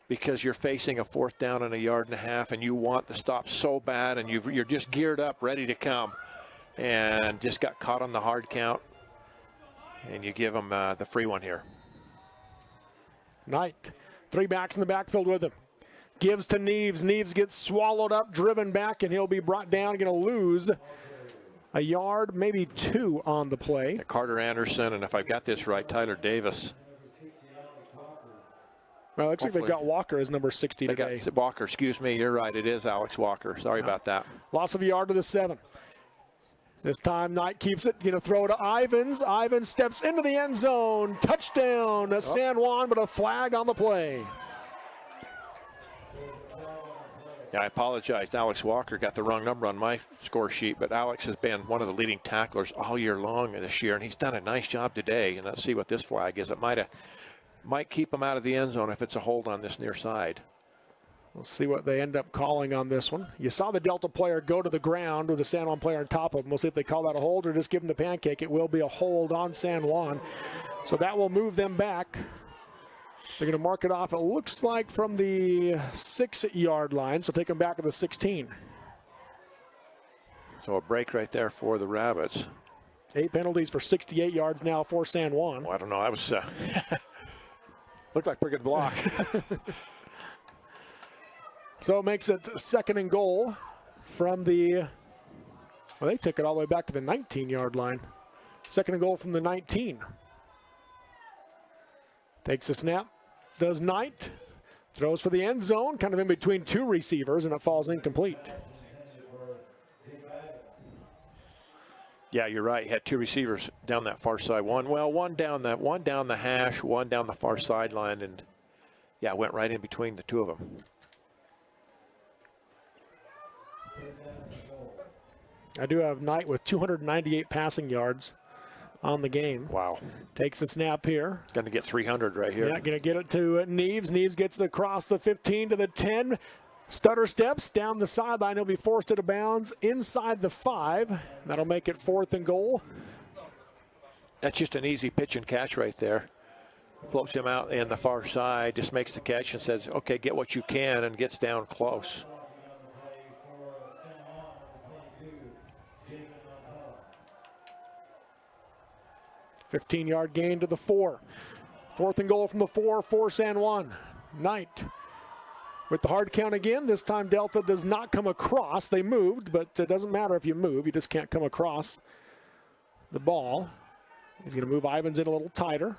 because you're facing a 4th down and 1.5 yards, and you want the stop so bad, and you're just geared up, ready to come, and just got caught on the hard count, and you give them the free one here. Knight, 3 backs in the backfield with him. Gives to Neves. Neves gets swallowed up, driven back, and he'll be brought down. Going to lose a yard, maybe 2 on the play. Carter Anderson, and if I've got this right, Tyler Davis. Well, it looks like they've got Walker as number 60 They today. got Walker, excuse me, you're right, it is Alex Walker. Sorry about that. Loss of a yard to the 7. This time, Knight keeps it. Going to throw to Ivins. Ivins steps into the end zone. Touchdown, San Juan, but a flag on the play. Yeah, I apologize. Alex Walker got the wrong number on my score sheet, but Alex has been one of the leading tacklers all year long this year, and he's done a nice job today. And let's see what this flag is. It might keep him out of the end zone if it's a hold on this near side. We'll see what they end up calling on this one. You saw the Delta player go to the ground with the San Juan player on top of him. We'll see if they call that a hold or just give him the pancake. It will be a hold on San Juan. So that will move them back. They're going to mark it off, it looks like, from the 6-yard line. So take them back to the 16. So a break right there for the Rabbits. 8 penalties for 68 yards now for San Juan. Well, I don't know. That was looked like a pretty good block. So it makes it 2nd and goal from the, well, they took it all the way back to the 19-yard line. 2nd and goal from the 19. Takes a snap, does Knight, throws for the end zone, kind of in between 2 receivers, and it falls incomplete. Yeah, you're right. He had 2 receivers down that far side. One down the hash, one down the far sideline, and yeah, went right in between the 2 of them. I do have Knight with 298 passing yards on the game. Wow. Takes the snap here. Going to get 300 right here. Yeah, going to get it to Neves. Neves gets across the 15 to the 10. Stutter steps down the sideline. He'll be forced out of bounds inside the 5. That'll make it 4th and goal. That's just an easy pitch and catch right there. Floats him out in the far side, just makes the catch and says, okay, get what you can, and gets down close. $15-yard gain to the 4. 4th and goal from the 4 for San Juan. Knight with the hard count again. This time Delta does not come across. They moved, but it doesn't matter if you move. You just can't come across the ball. He's going to move Ivins in a little tighter.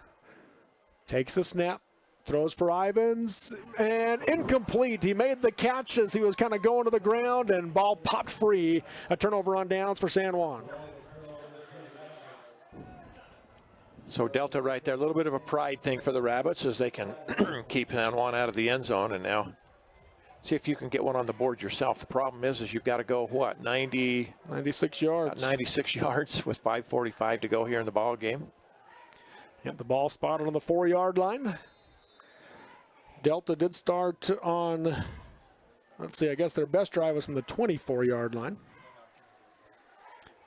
Takes the snap. Throws for Ivins, and incomplete. He made the catch as he was kind of going to the ground, and ball popped free. A turnover on downs for San Juan. So Delta right there, a little bit of a pride thing for the Rabbits as they can keep San Juan out of the end zone, and now see if you can get one on the board yourself. The problem is you've got to go, what, 96 yards. 96 yards with 5:45 to go here in the ball game. Yep, the ball spotted on the 4-yard line. Delta did start on, let's see, I guess their best drive was from the 24-yard line.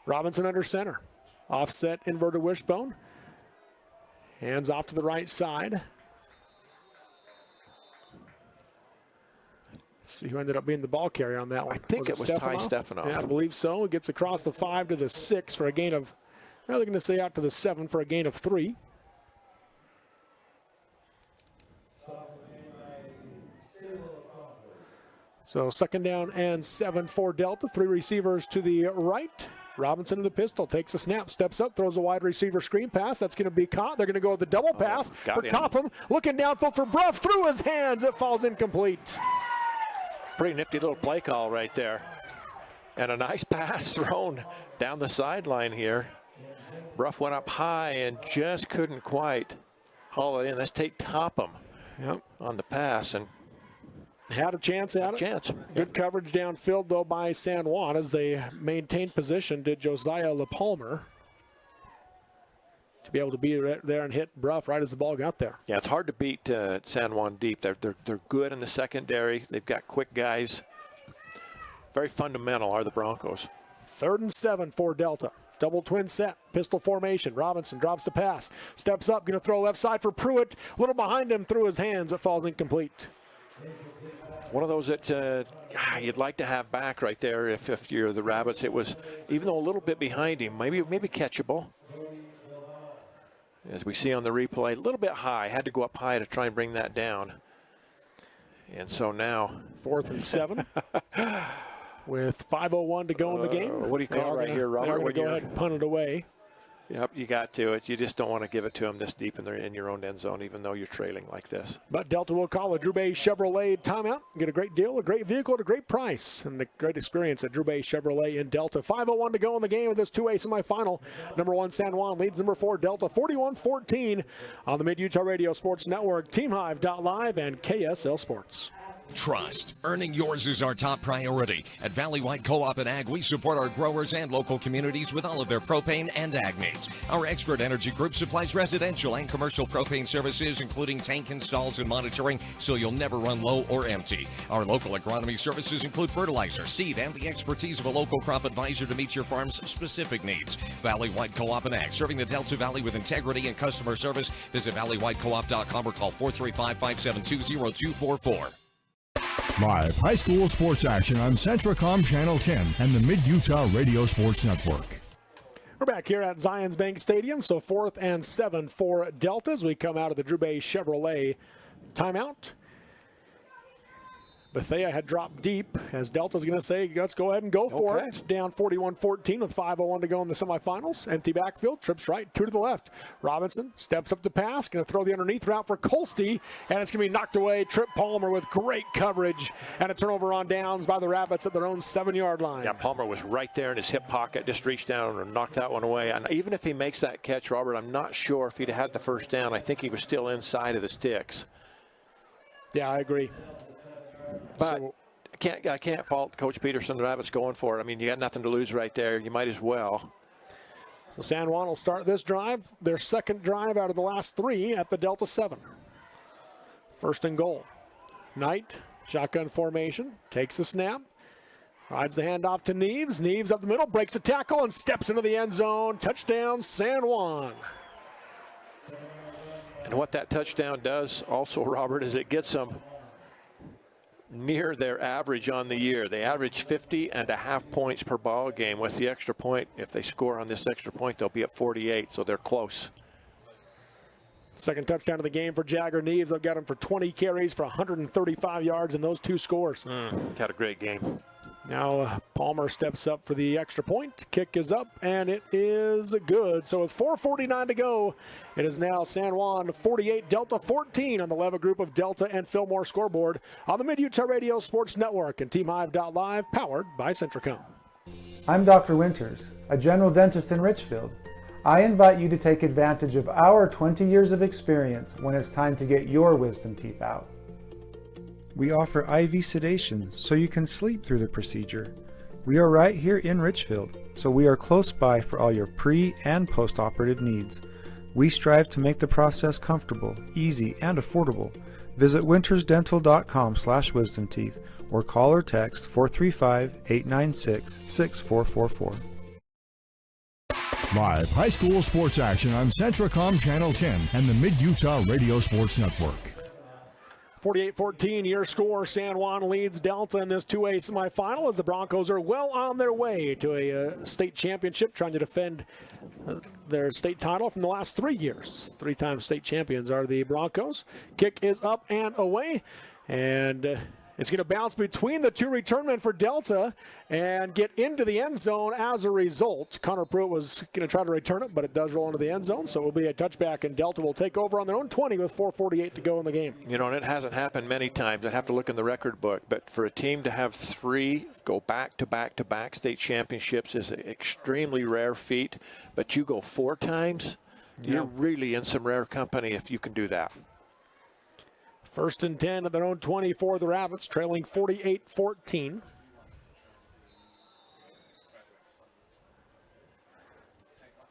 Robinson under center. Offset inverted wishbone. Hands off to the right side. Let's see who ended up being the ball carrier on that one. I think it was Ty Stefanoff. Yeah, I believe so. It gets across the 5 to the 6 for a gain of, now they're going to say out to the 7 for a gain of 3. So 2nd down and 7 for Delta. 3 receivers to the right. Robinson in the pistol, takes a snap, steps up, throws a wide receiver screen pass. That's going to be caught. They're going to go with the double pass for Topham. Looking downfield for Bruff, through his hands. It falls incomplete. Pretty nifty little play call right there. And a nice pass thrown down the sideline here. Bruff went up high and just couldn't quite haul it in. Let's take Topham on the pass, and had a chance at it. Good coverage downfield, though, by San Juan as they maintained position. Did Josiah LaPalmer. To be able to be there and hit Brough right as the ball got there. Yeah, it's hard to beat San Juan deep. They're good in the secondary. They've got quick guys. Very fundamental are the Broncos. 3rd and 7 for Delta. Double twin set, pistol formation. Robinson drops the pass, steps up, going to throw left side for Pruitt. A little behind him, through his hands. It falls incomplete. One of those that you'd like to have back right there if you're the Rabbits. It was, even though a little bit behind him, maybe catchable. As we see on the replay, a little bit high. Had to go up high to try and bring that down. And so now 4th and 7. With 5:01 to go in the game. What do you call it right here, Robert? They're going to go ahead and punt it away. Yep, you got to. You just don't want to give it to them this deep in your own end zone, even though you're trailing like this. But Delta will call a Drew Bay Chevrolet timeout. Get a great deal, a great vehicle at a great price, and a great experience at Drew Bay Chevrolet in Delta. 5:01 to go in the game with this 2A semifinal. Number 1 San Juan leads number 4 Delta 41-14 on the Mid-Utah Radio Sports Network, TeamHive.live, and KSL Sports. Trust. Earning yours is our top priority. At Valley White Co-op and Ag, we support our growers and local communities with all of their propane and ag needs. Our expert energy group supplies residential and commercial propane services, including tank installs and monitoring, so you'll never run low or empty. Our local agronomy services include fertilizer, seed, and the expertise of a local crop advisor to meet your farm's specific needs. Valley White Co-op and Ag, serving the Delta Valley with integrity and customer service. Visit valleywhitecoop.com or call 435-572-0244. Live high school sports action on Centracom Channel 10 and the Mid-Utah Radio Sports Network. We're back here at Zions Bank Stadium, so 4th and 7 for Delta as we come out of the Drew Bay Chevrolet timeout. Bethea had dropped deep, as Delta's going to say, let's go ahead and go for it. Down 41-14 with 5:01 to go in the semifinals. Empty backfield, trips right, 2 to the left. Robinson steps up to pass, going to throw the underneath route for Colsty, and it's going to be knocked away. Trip Palmer with great coverage, and a turnover on downs by the Rabbits at their own 7-yard line. Yeah, Palmer was right there in his hip pocket, just reached down and knocked that one away. And even if he makes that catch, Robert, I'm not sure if he'd had the first down. I think he was still inside of the sticks. Yeah, I agree. But I can't fault Coach Peterson. The Rabbits going for it. I mean, you got nothing to lose right there. You might as well. So San Juan will start this drive, their second drive out of the last 3 at the Delta 7. 1st and goal. Knight, shotgun formation, takes the snap, rides the handoff to Neves. Neves up the middle, breaks a tackle, and steps into the end zone. Touchdown, San Juan. And what that touchdown does also, Robert, is it gets them near their average on the year. They average 50.5 points per ball game. With the extra point, if they score on this extra point, they'll be at 48, so they're close. Second touchdown of the game for Jagger Neves. They've got him for 20 carries for 135 yards in those 2 scores. Had a great game. Now Palmer steps up for the extra point. Kick is up, and it is good. So with 4:49 to go, it is now San Juan 48, Delta 14 on the Levitt Group of Delta and Fillmore scoreboard on the Mid-Utah Radio Sports Network and TeamHive.live, powered by Centracom. I'm Dr. Winters, a general dentist in Richfield. I invite you to take advantage of our 20 years of experience when it's time to get your wisdom teeth out. We offer IV sedation so you can sleep through the procedure. We are right here in Richfield, so we are close by for all your pre- and post-operative needs. We strive to make the process comfortable, easy, and affordable. Visit wintersdental.com/wisdomteeth or call or text 435-896-6444. Live high school sports action on Centracom Channel 10 and the Mid-Utah Radio Sports Network. 48-14, your score. San Juan leads Delta in this 2A semifinal as the Broncos are well on their way to a state championship, trying to defend their state title from the last 3 years. 3-time state champions are the Broncos. Kick is up and away, and it's going to bounce between the 2 return men for Delta and get into the end zone as a result. Connor Pruitt was going to try to return it, but it does roll into the end zone, so it will be a touchback, and Delta will take over on their own 20 with 4:48 to go in the game. You know, and it hasn't happened many times. I'd have to look in the record book, but for a team to have 3 go back-to-back-to-back state championships is an extremely rare feat, but you go 4 times, you're really in some rare company if you can do that. 1st and 10 at their own 20 for the Rabbits, trailing 48-14.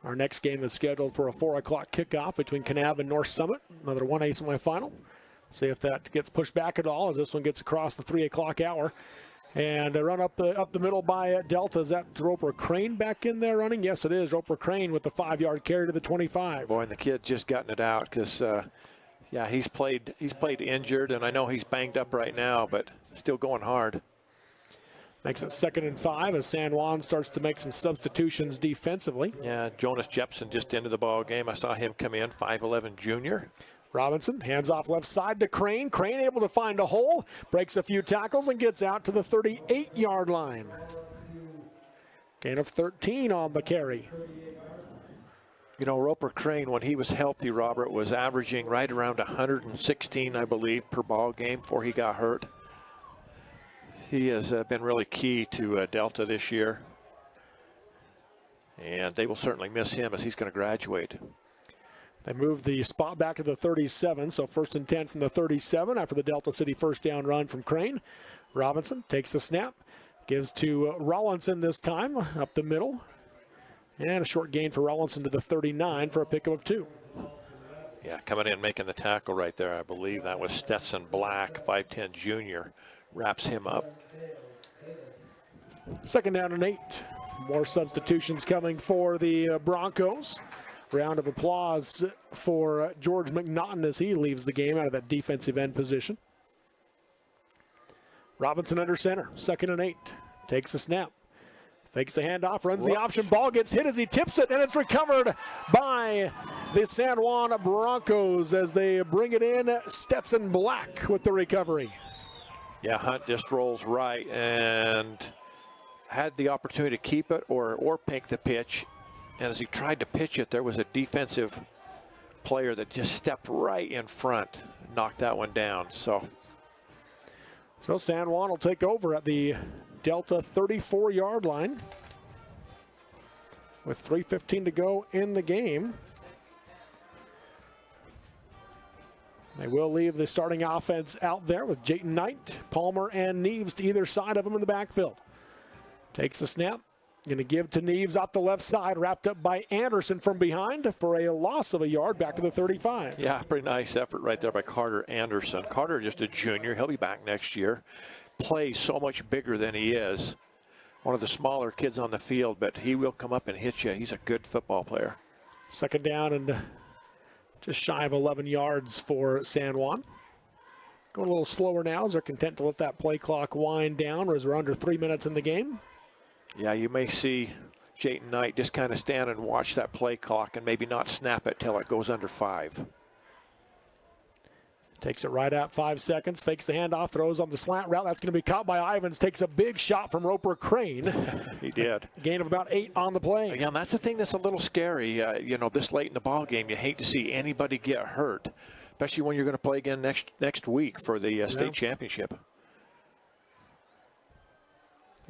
Our next game is scheduled for a 4 o'clock kickoff between Kanab and North Summit, another 1A semifinal. See if that gets pushed back at all as this one gets across the 3 o'clock hour. And a run up the middle by Delta. Is that Roper Crane back in there running? Yes, it is. Roper Crane with the 5-yard carry to the 25. Boy, and the kid just gotten it out because, yeah, he's played injured, and I know he's banged up right now, but still going hard. Makes it 2nd and 5 as San Juan starts to make some substitutions defensively. Yeah, Jonas Jepson just into the ball game. I saw him come in, 5'11 junior. Robinson hands off left side to Crane. Crane able to find a hole, breaks a few tackles, and gets out to the 38-yard line. Gain of 13 on the carry. You know, Roper Crane, when he was healthy, Robert, was averaging right around 116, I believe, per ball game before he got hurt. He has been really key to Delta this year. And they will certainly miss him as he's going to graduate. They move the spot back to the 37, so 1st and 10 from the 37 after the Delta City first down run from Crane. Robinson takes the snap, gives to Rollinson this time, up the middle. And a short gain for Rollinson to the 39 for a pickup of 2. Yeah, coming in making the tackle right there, I believe that was Stetson Black, 5'10 junior. Wraps him up. 2nd down and 8. More substitutions coming for the Broncos. Round of applause for George McNaughton as he leaves the game out of that defensive end position. Robinson under center, 2nd and 8. Takes a snap. Fakes the handoff, runs the option. Ball gets hit as he tips it, and it's recovered by the San Juan Broncos as they bring it in. Stetson Black with the recovery. Yeah, Hunt just rolls right and had the opportunity to keep it or pick the pitch. And as he tried to pitch it, there was a defensive player that just stepped right in front and knocked that one down. So San Juan will take over at the Delta 34-yard line with 3:15 to go in the game. They will leave the starting offense out there with Jayton Knight, Palmer, and Neves to either side of him in the backfield. Takes the snap. Going to give to Neves off the left side, wrapped up by Anderson from behind for a loss of a yard back to the 35. Yeah, pretty nice effort right there by Carter Anderson. Carter, just a junior. He'll be back next year. Plays so much bigger than he is. One of the smaller kids on the field, but he will come up and hit you. He's a good football player. 2nd down and just shy of 11 yards for San Juan. Going a little slower now as they're content to let that play clock wind down as we're under 3 minutes in the game. Yeah, you may see Jayton Knight just kind of stand and watch that play clock and maybe not snap it till it goes under 5. Takes it right at 5 seconds, fakes the handoff, throws on the slant route. That's going to be caught by Ivans. Takes a big shot from Roper Crane. He did. Gain of about 8 on the play. Yeah, and that's the thing that's a little scary. You know, this late in the ball game, you hate to see anybody get hurt, especially when you're going to play again next week for the state championship.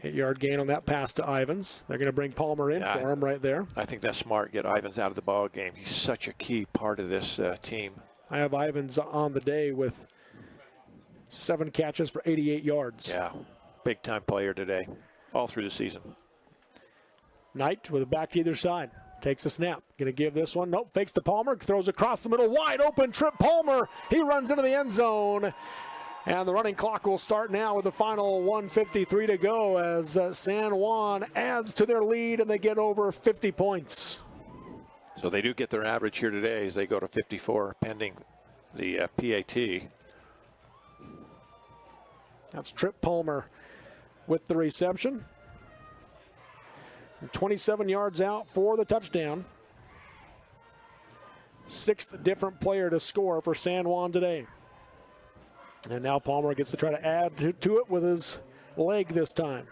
8-yard gain on that pass to Ivans. They're going to bring Palmer in for him right there. I think that's smart. Get Ivans out of the ball game. He's such a key part of this team. I have Ivans on the day with 7 catches for 88 yards. Yeah, big-time player today, all through the season. Knight with a back to either side. Takes a snap. Going to give this one. Nope, fakes to Palmer. Throws across the middle. Wide open. Trip Palmer. He runs into the end zone. And the running clock will start now with the final 1:53 to go as San Juan adds to their lead and they get over 50 points. So they do get their average here today as they go to 54 pending the PAT. That's Trip Palmer with the reception. 27 yards out for the touchdown. 6th different player to score for San Juan today. And now Palmer gets to try to add to it with his leg this time.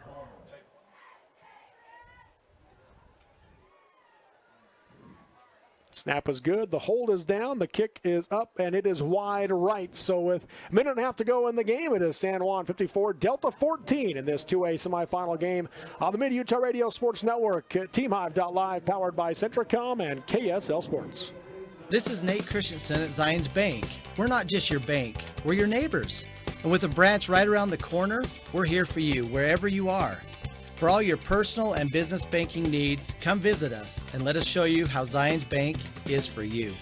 Snap is good. The hold is down. The kick is up, and it is wide right. So with a minute and a half to go in the game, it is San Juan 54, Delta 14 in this 2A semifinal game on the Mid-Utah Radio Sports Network. TeamHive.live, powered by Centricom and KSL Sports. This is Nate Christensen at Zions Bank. We're not just your bank, we're your neighbors. And with a branch right around the corner, we're here for you wherever you are. For all your personal and business banking needs, come visit us and let us show you how Zions Bank is for you.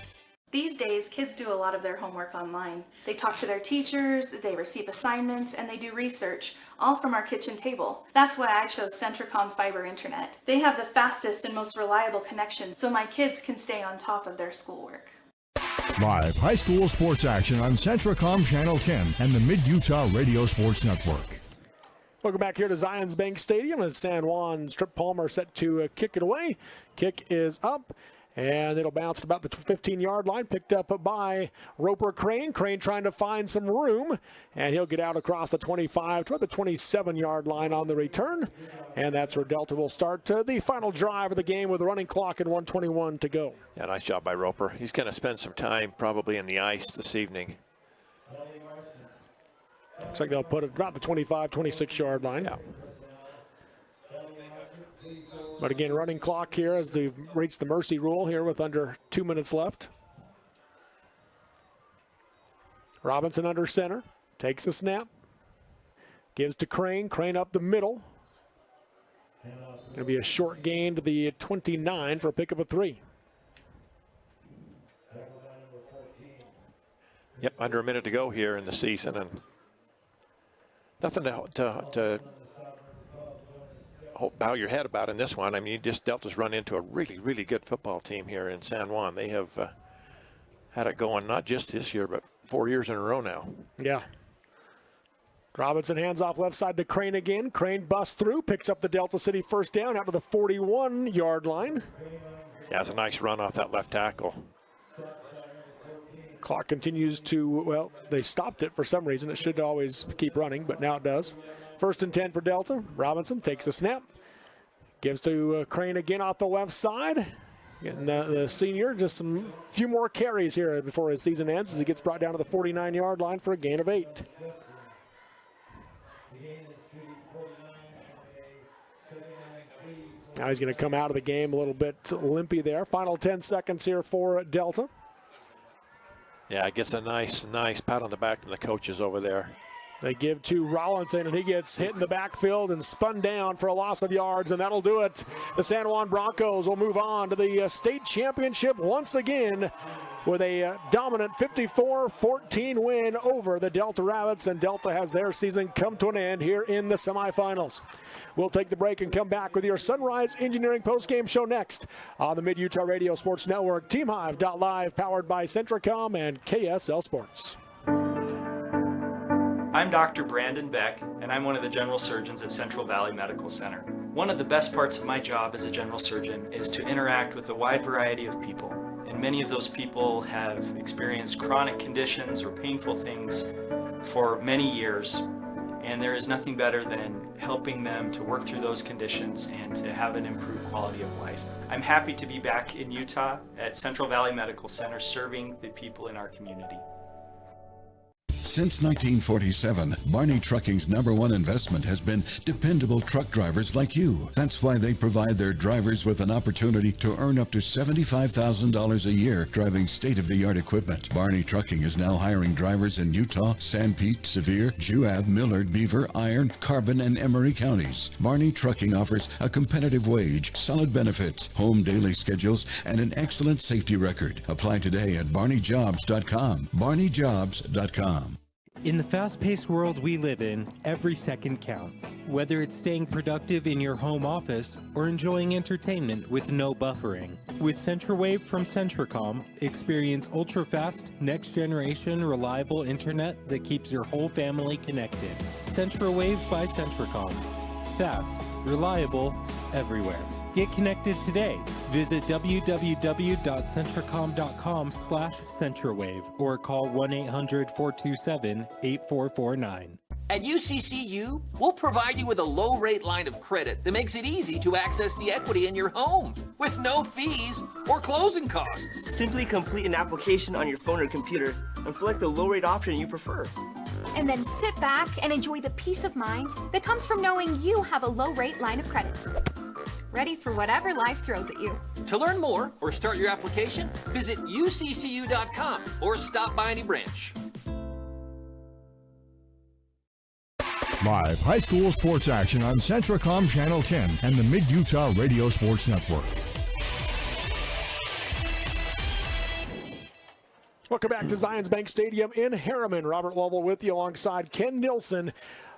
These days, kids do a lot of their homework online. They talk to their teachers, they receive assignments, and they do research, all from our kitchen table. That's why I chose Centricom Fiber Internet. They have the fastest and most reliable connection, so my kids can stay on top of their schoolwork. Live high school sports action on Centricom Channel 10 and the Mid-Utah Radio Sports Network. Welcome back here to Zions Bank Stadium as San Juan Strip Palmer set to kick it away. Kick is up. And it'll bounce at about the 15-yard line, picked up by Roper Crane. Crane trying to find some room, and he'll get out across the 25 to the 27-yard line on the return. And that's where Delta will start the final drive of the game with a running clock and 1:21 to go. Yeah, nice job by Roper. He's going to spend some time probably in the ice this evening. Looks like they'll put it about the 25, 26-yard line. Yeah. But again, running clock here as they've reached the mercy rule here with under 2 minutes left. Robinson under center, takes the snap, gives to Crane. Crane up the middle. Going to be a short gain to the 29 for a pickup of 3. Yep, under a minute to go here in the season, and nothing to bow your head about in this one. I mean, Delta's run into a really, really good football team here in San Juan. They have had it going not just this year, but 4 years in a row now. Yeah. Robinson hands off left side to Crane again. Crane busts through, picks up the Delta City first down out to the 41-yard line. Yeah, it's a nice run off that left tackle. Clock continues to, well, they stopped it for some reason. It should always keep running, but now it does. 1st and 10 for Delta. Robinson takes the snap. Gives to Crane again off the left side. And the senior, just some few more carries here before his season ends as he gets brought down to the 49-yard line for a gain of 8. Now he's going to come out of the game a little bit limpy there. Final 10 seconds here for Delta. Yeah, it gets a nice pat on the back from the coaches over there. They give to Rollinson, and he gets hit in the backfield and spun down for a loss of yards, and that'll do it. The San Juan Broncos will move on to the state championship once again with a dominant 54-14 win over the Delta Rabbits, and Delta has their season come to an end here in the semifinals. We'll take the break and come back with your Sunrise Engineering postgame show next on the Mid-Utah Radio Sports Network, TeamHive.live, powered by Centricom and KSL Sports. I'm Dr. Brandon Beck, and I'm one of the general surgeons at Central Valley Medical Center. One of the best parts of my job as a general surgeon is to interact with a wide variety of people. And many of those people have experienced chronic conditions or painful things for many years. And there is nothing better than helping them to work through those conditions and to have an improved quality of life. I'm happy to be back in Utah at Central Valley Medical Center serving the people in our community. Since 1947, Barney Trucking's #1 investment has been dependable truck drivers like you. That's why they provide their drivers with an opportunity to earn up to $75,000 a year driving state-of-the-art equipment. Barney Trucking is now hiring drivers in Utah, San Pete, Sevier, Juab, Millard, Beaver, Iron, Carbon, and Emery counties. Barney Trucking offers a competitive wage, solid benefits, home daily schedules, and an excellent safety record. Apply today at barneyjobs.com. barneyjobs.com. In the fast-paced world we live in, every second counts. Whether it's staying productive in your home office or enjoying entertainment with no buffering. With CentraWave from Centricom, experience ultra-fast, next-generation, reliable internet that keeps your whole family connected. CentraWave by Centricom. Fast, reliable, everywhere. Get connected today. Visit www.centricom.com/CentraWave or call 1-800-427-8449. At UCCU, we'll provide you with a low-rate line of credit that makes it easy to access the equity in your home with no fees or closing costs. Simply complete an application on your phone or computer and select the low-rate option you prefer. And then sit back and enjoy the peace of mind that comes from knowing you have a low-rate line of credit. Ready for whatever life throws at you. To learn more or start your application, visit uccu.com or stop by any branch. Live high school sports action on Centracom Channel 10 and the Mid-Utah Radio Sports Network. Welcome back to Zions Bank Stadium in Harriman. Robert Lovell with you alongside Ken Nilsson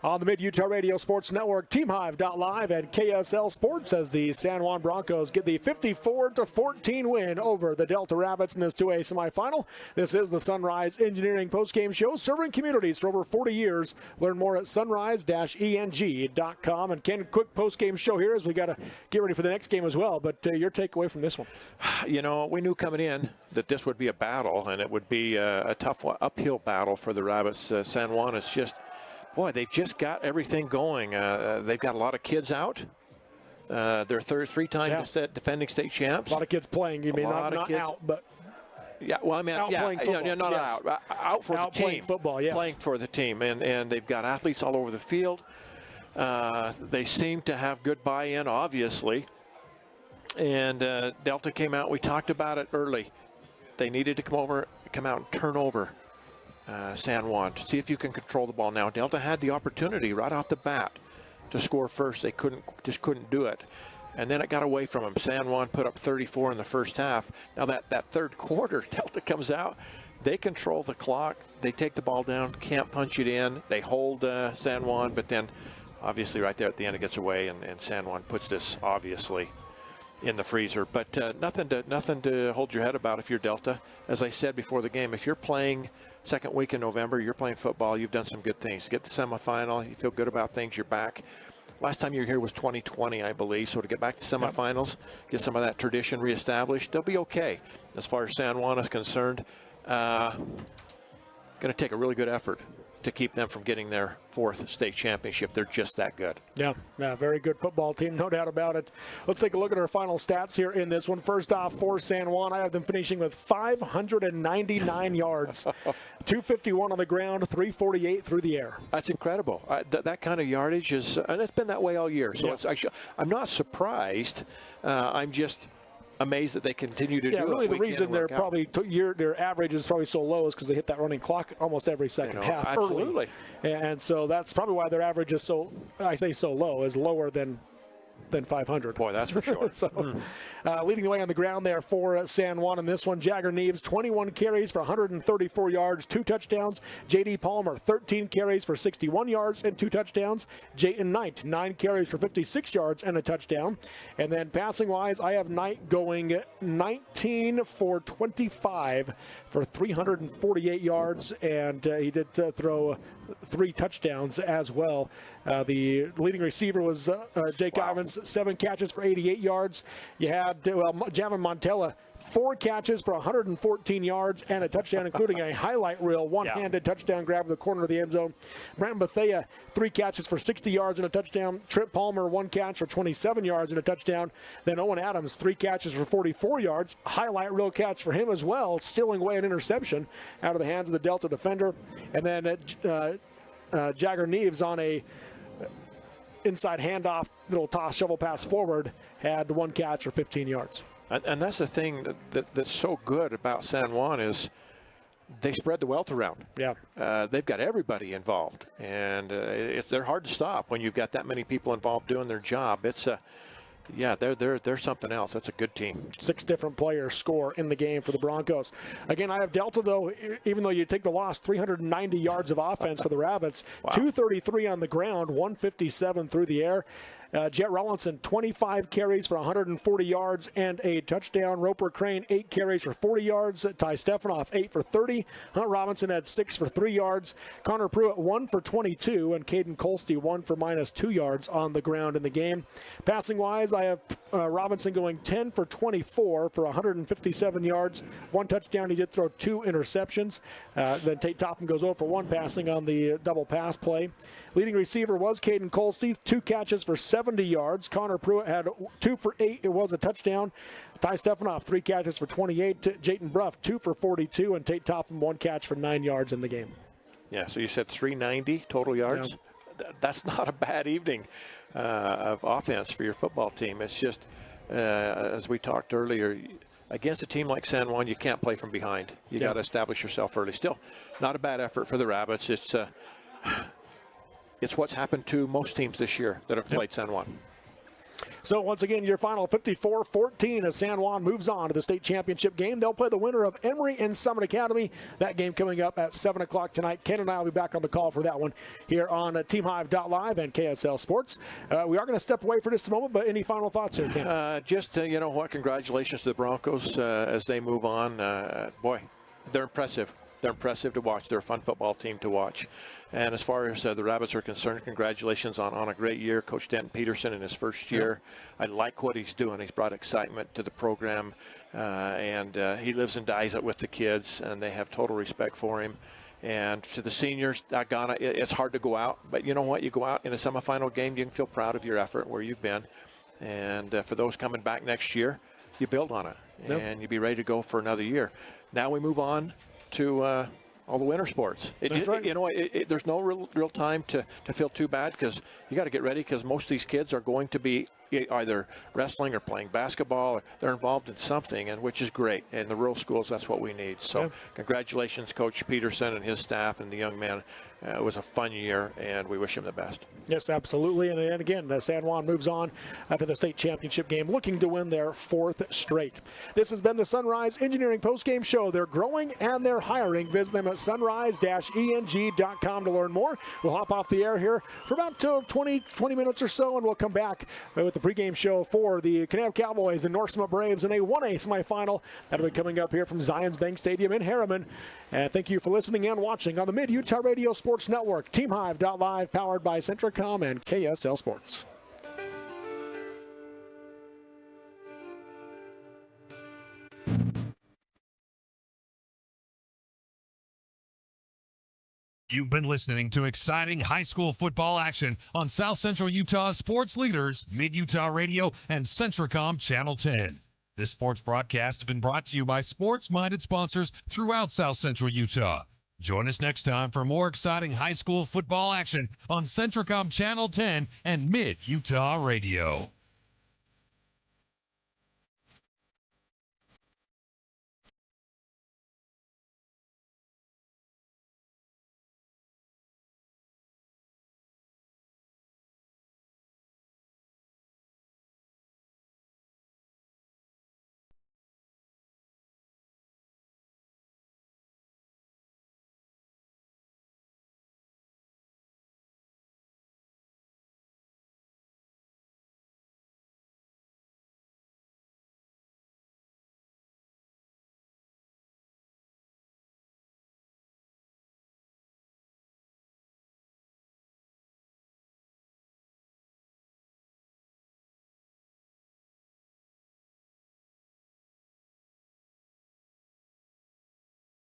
on the Mid-Utah Radio Sports Network, TeamHive.live, and KSL Sports as the San Juan Broncos get the 54-14 win over the Delta Rabbits in this 2A semifinal. This is the Sunrise Engineering postgame show, serving communities for over 40 years. Learn more at sunrise-eng.com. And Ken, quick postgame show here as we got to get ready for the next game as well. But your takeaway from this one? You know, we knew coming in that this would be a battle, and it would be a tough uphill battle for the Rabbits. San Juan is just... Boy, they've just got everything going. They've got a lot of kids out. They're three-time defending state champs. A lot of kids playing. You mean not out, but well, I mean, playing football. Not out for the team. Playing football, yes. Playing for the team, and they've got athletes all over the field. They seem to have good buy-in, obviously. And Delta came out. We talked about it early. They needed to come out and turn over San Juan to see if you can control the ball. Now Delta had the opportunity right off the bat to score first. They just couldn't do it, and then it got away from them. San Juan put up 34 in the first half. Now that third quarter, Delta comes out, they control the clock, they take the ball down, can't punch it in, they hold San Juan, but then obviously right there at the end it gets away, and San Juan puts this obviously in the freezer. But nothing to hold your head about if you're Delta. As I said before the game, if you're playing second week in November, you're playing football, you've done some good things. Get the semifinal, you feel good about things, you're back. Last time you were here was 2020, I believe, so to get back to semifinals, get some of that tradition reestablished, they'll be okay. As far as San Juan is concerned, going to take a really good effort to keep them from getting their fourth state championship. They're just that good. Yeah, very good football team, no doubt about it. Let's take a look at our final stats here in this one. First off, for San Juan, I have them finishing with 599 yards, 251 on the ground, 348 through the air. That's incredible. That kind of yardage is, and it's been that way all year. So I'm not surprised. I'm just amazed that they continue to do it. Really the reason they're probably their average is probably so low is because they hit that running clock almost every second half. Absolutely. Early. And so that's probably why their average is so low, is lower than 500. Boy, that's for sure. Leading the way on the ground there for San Juan in this one, Jagger Neves, 21 carries for 134 yards, 2 touchdowns. J.D. Palmer, 13 carries for 61 yards and 2 touchdowns. Jayton Knight, 9 carries for 56 yards and a touchdown. And then passing-wise, I have Knight going 19 for 25 for 348 yards, and he did throw 3 touchdowns as well. The leading receiver was Jake Ivins, 7 catches for 88 yards. You had Javon Montella, 4 catches for 114 yards and a touchdown, including a highlight reel, one-handed touchdown grab in the corner of the end zone. Brandon Bethea, 3 catches for 60 yards and a touchdown. Trip Palmer, 1 catch for 27 yards and a touchdown. Then Owen Adams, 3 catches for 44 yards. Highlight reel catch for him as well, stealing away an interception out of the hands of the Delta defender. And then Jagger Neves on a inside handoff, little toss, shovel pass forward, had 1 catch for 15 yards. And that's the thing that's so good about San Juan is they spread the wealth around. Yeah. They've got everybody involved, and they're hard to stop when you've got that many people involved doing their job. It's they're something else. That's a good team. 6 different players score in the game for the Broncos. Again, I have Delta, though, even though you take the loss, 390 yards of offense for the Rabbits, 233 on the ground, 157 through the air. Jet Rollinson, 25 carries for 140 yards and a touchdown. Roper Crane, 8 carries for 40 yards. Ty Stefanoff, 8 for 30. Hunt Robinson had 6 for 3 yards. Connor Pruitt, 1 for 22. And Caden Colsty, 1 for -2 yards on the ground in the game. Passing-wise, I have Robinson going 10 for 24 for 157 yards. 1 touchdown. He did throw 2 interceptions. Then Tate Topham goes 0 for 1 passing on the double pass play. Leading receiver was Caden Colsty, 2 catches for 70 yards. Connor Pruitt had 2 for 8. It was a touchdown. Ty Stefanoff, 3 catches for 28. Jayton Bruff, 2 for 42. And Tate Topham, 1 catch for 9 yards in the game. Yeah, so you said 390 total yards? Yeah. That's not a bad evening of offense for your football team. It's just, as we talked earlier, against a team like San Juan, you can't play from behind. You got to establish yourself early. Still, not a bad effort for the Rabbits. It's it's what's happened to most teams this year that have played San Juan. So once again, your final 54-14 as San Juan moves on to the state championship game. They'll play the winner of Emory and Summit Academy. That game coming up at 7 o'clock tonight. Ken and I will be back on the call for that one here on TeamHive.live and KSL Sports. We are going to step away for just a moment, but any final thoughts here, Ken? You know what, congratulations to the Broncos as they move on. Boy, they're impressive. They're impressive to watch. They're a fun football team to watch. And as far as the Rabbits are concerned, congratulations on a great year. Coach Denton Peterson in his first year. I like what he's doing. He's brought excitement to the program, and he lives and dies it with the kids, and they have total respect for him. And to the seniors, it's hard to go out. But you know what? You go out in a semifinal game, you can feel proud of your effort, where you've been. And for those coming back next year, you build on it, and you be ready to go for another year. Now we move on to all the winter sports. There's no real time to feel too bad, because you got to get ready, because most of these kids are going to be either wrestling or playing basketball, or they're involved in something, and which is great. In the rural schools, that's what we need. So congratulations, Coach Peterson and his staff and the young man. It was a fun year, and we wish him the best. Yes, absolutely. And again, San Juan moves on to the state championship game, looking to win their 4th straight. This has been the Sunrise Engineering postgame show. They're growing and they're hiring. Visit them at sunrise-eng.com to learn more. We'll hop off the air here for about 20 minutes or so, and we'll come back with the pregame show for the Kanab Cowboys and North Summit Braves in a 1A semifinal. That'll be coming up here from Zions Bank Stadium in Harriman. And thank you for listening and watching on the Mid-Utah Radio Sports Network. TeamHive.live, powered by Centricom and KSL Sports. You've been listening to exciting high school football action on South Central Utah's sports leaders, Mid-Utah Radio and Centricom Channel 10. This sports broadcast has been brought to you by sports-minded sponsors throughout South Central Utah. Join us next time for more exciting high school football action on Centricom Channel 10 and Mid-Utah Radio.